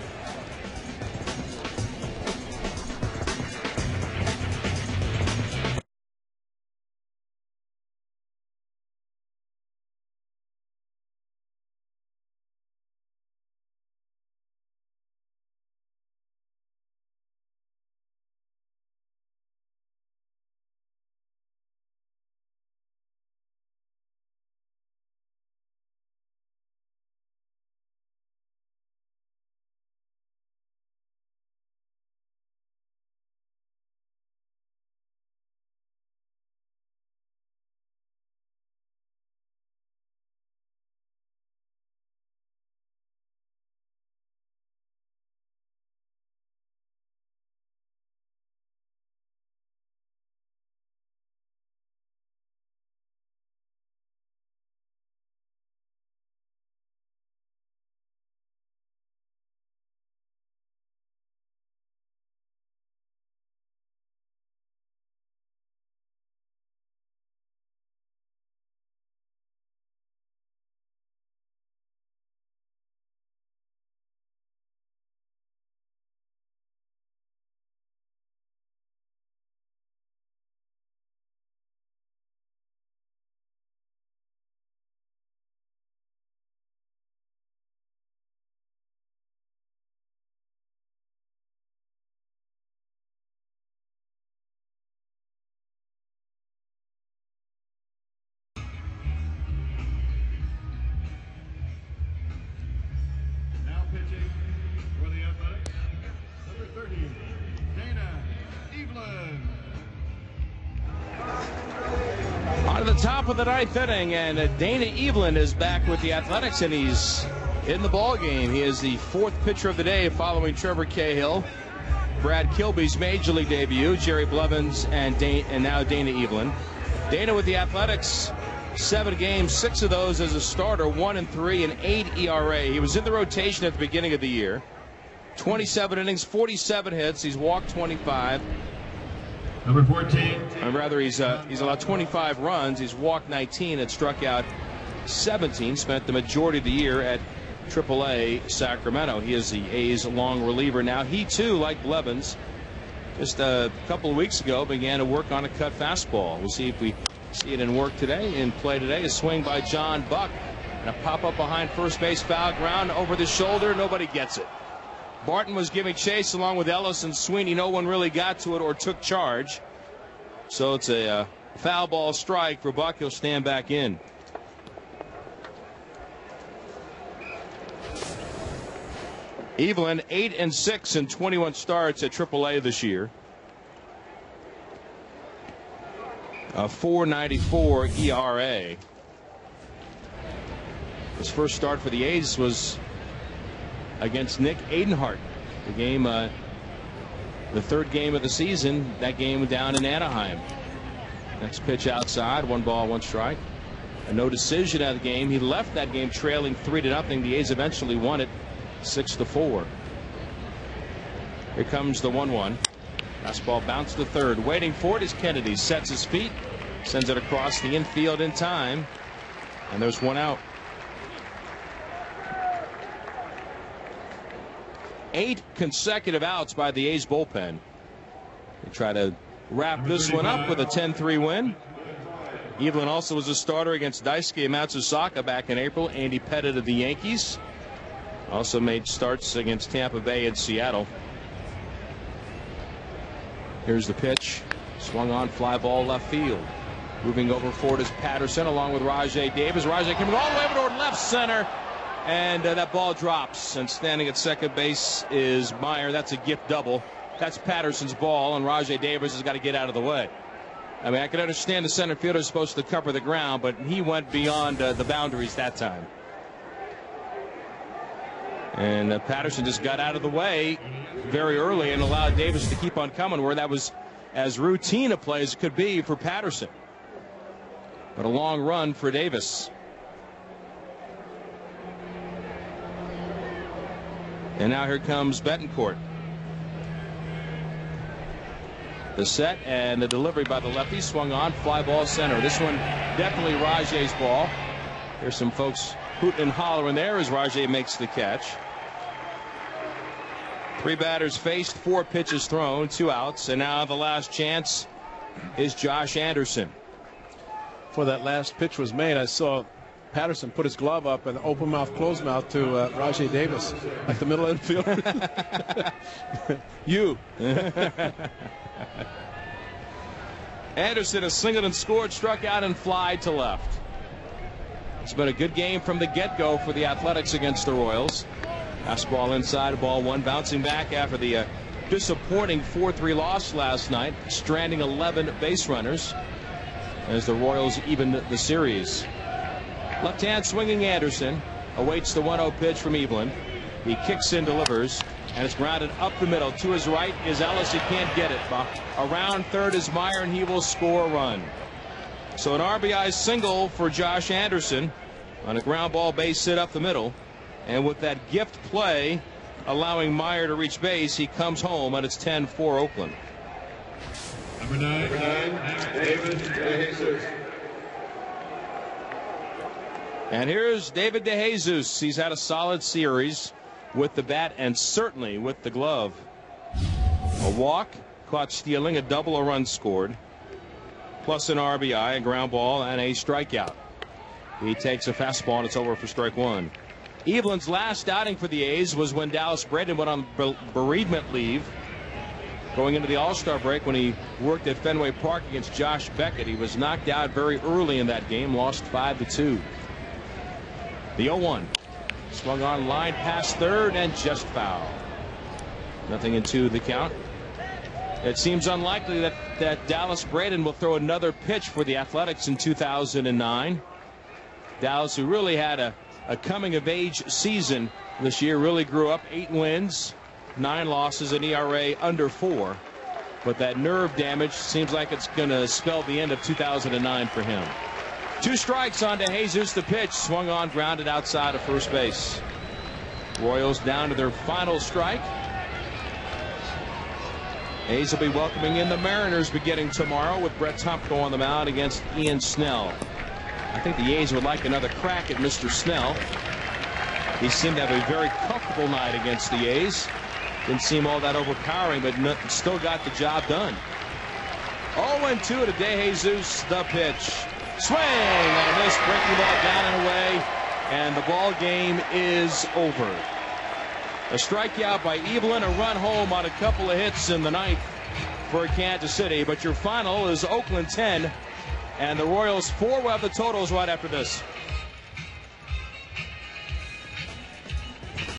to the top of the 9th inning, and Dana Evelyn is back with the Athletics, and he's in the ball game. He is the 4th pitcher of the day, following Trevor Cahill, Brad Kilby's major league debut, Jerry Blevins, and now Dana Evelyn. Dana with the Athletics, 7 games, 6 of those as a starter, 1-3, and 8 ERA. He was in the rotation at the beginning of the year. 27 innings, 47 hits. He's walked 25. Number 14. Or rather, he's allowed 25 runs. He's walked 19 and struck out 17. Spent the majority of the year at AAA Sacramento. He is the A's long reliever now. He too, like Blevins, just a couple of weeks ago began to work on a cut fastball. We'll see if we see it in work today. In play today, a swing by John Buck and a pop up behind first base, foul ground over the shoulder. Nobody gets it. Barton was giving chase along with Ellis and Sweeney. No one really got to it or took charge. So it's a foul ball strike for Buck. He'll stand back in. Evelyn 8-6 in 21 starts at AAA this year. A 4.94 ERA. His first start for the A's was against Nick Adenhart. The game, the 3rd game of the season. That game down in Anaheim. Next pitch outside, 1 ball, 1 strike. A no decision out of the game. He left that game trailing 3-0. The A's eventually won it 6-4. Here comes the 1-1. Fastball bounced to third. Waiting for it is Kennedy. Sets his feet, sends it across the infield in time, and there's 1 out. 8 consecutive outs by the A's bullpen. They try to wrap this one up with a 10-3 win. Evelyn also was a starter against Daisuke Matsusaka back in April. Andy Pettit of the Yankees also made starts against Tampa Bay and Seattle. Here's the pitch. Swung on, fly ball left field. Moving over forward is Patterson along with Rajay Davis. Rajay coming all the way over toward left center. And that ball drops. And standing at second base is Meyer. That's a gift double. That's Patterson's ball, and Rajay Davis has got to get out of the way. I mean, I can understand the center fielder is supposed to cover the ground, but he went beyond the boundaries that time. And Patterson just got out of the way very early and allowed Davis to keep on coming, where that was as routine a play as it could be for Patterson. But a long run for Davis. And now here comes Betancourt. The set and the delivery by the lefty, swung on, fly ball center. This one definitely Rajay's ball. There's some folks hooting and hollering there as Rajay makes the catch. 3 batters faced, 4 pitches thrown, 2 outs, and now the last chance is Josh Anderson. Before that last pitch was made, I saw Patterson put his glove up and open mouth, closed mouth to Rajay Davis, like the middle infielder. You. Anderson has singled and scored, struck out and fly to left. It's been a good game from the get-go for the Athletics against the Royals. Fastball inside, ball 1, bouncing back after the disappointing 4-3 loss last night, stranding 11 base runners as the Royals even the series. Left-hand swinging Anderson awaits the 1-0 pitch from Evelyn. He kicks in, delivers, and it's grounded up the middle. To his right is Ellis. He can't get it. Around third is Meyer, and he will score a run. So an RBI single for Josh Anderson on a ground ball base hit up the middle. And with that gift play allowing Meyer to reach base, he comes home, and it's 10-4 Oakland. Number 9, David DeJesus. And here's David DeJesus. He's had a solid series with the bat and certainly with the glove. A walk, caught stealing, a double, a run scored, plus an RBI, a ground ball, and a strikeout. He takes a fastball, and it's over for strike 1. Evelyn's last outing for the A's was when Dallas Braden went on bereavement leave going into the All-Star break when he worked at Fenway Park against Josh Beckett. He was knocked out very early in that game, lost 5-2. The 0-1. Swung on, line past third, and just foul. Nothing in 2 the count. It seems unlikely that Dallas Braden will throw another pitch for the Athletics in 2009. Dallas, who really had a coming-of-age season this year, really grew up. 8 wins, 9 losses, an ERA under 4. But that nerve damage seems like it's going to spell the end of 2009 for him. 2 strikes on to Jesus. The pitch swung on, grounded outside of first base. Royals down to their final strike. A's will be welcoming in the Mariners beginning tomorrow with Brett Tumpko on the mound against Ian Snell. I think the A's would like another crack at Mr. Snell. He seemed to have a very comfortable night against the A's. Didn't seem all that overpowering, but still got the job done. 0-2 to De Jesus. The pitch. Swing and a miss, breaking ball down and away, and the ball game is over. A strikeout by Evelyn, a run home on a couple of hits in the ninth for Kansas City. But your final is Oakland 10 and the Royals 4. We'll have the totals right after this.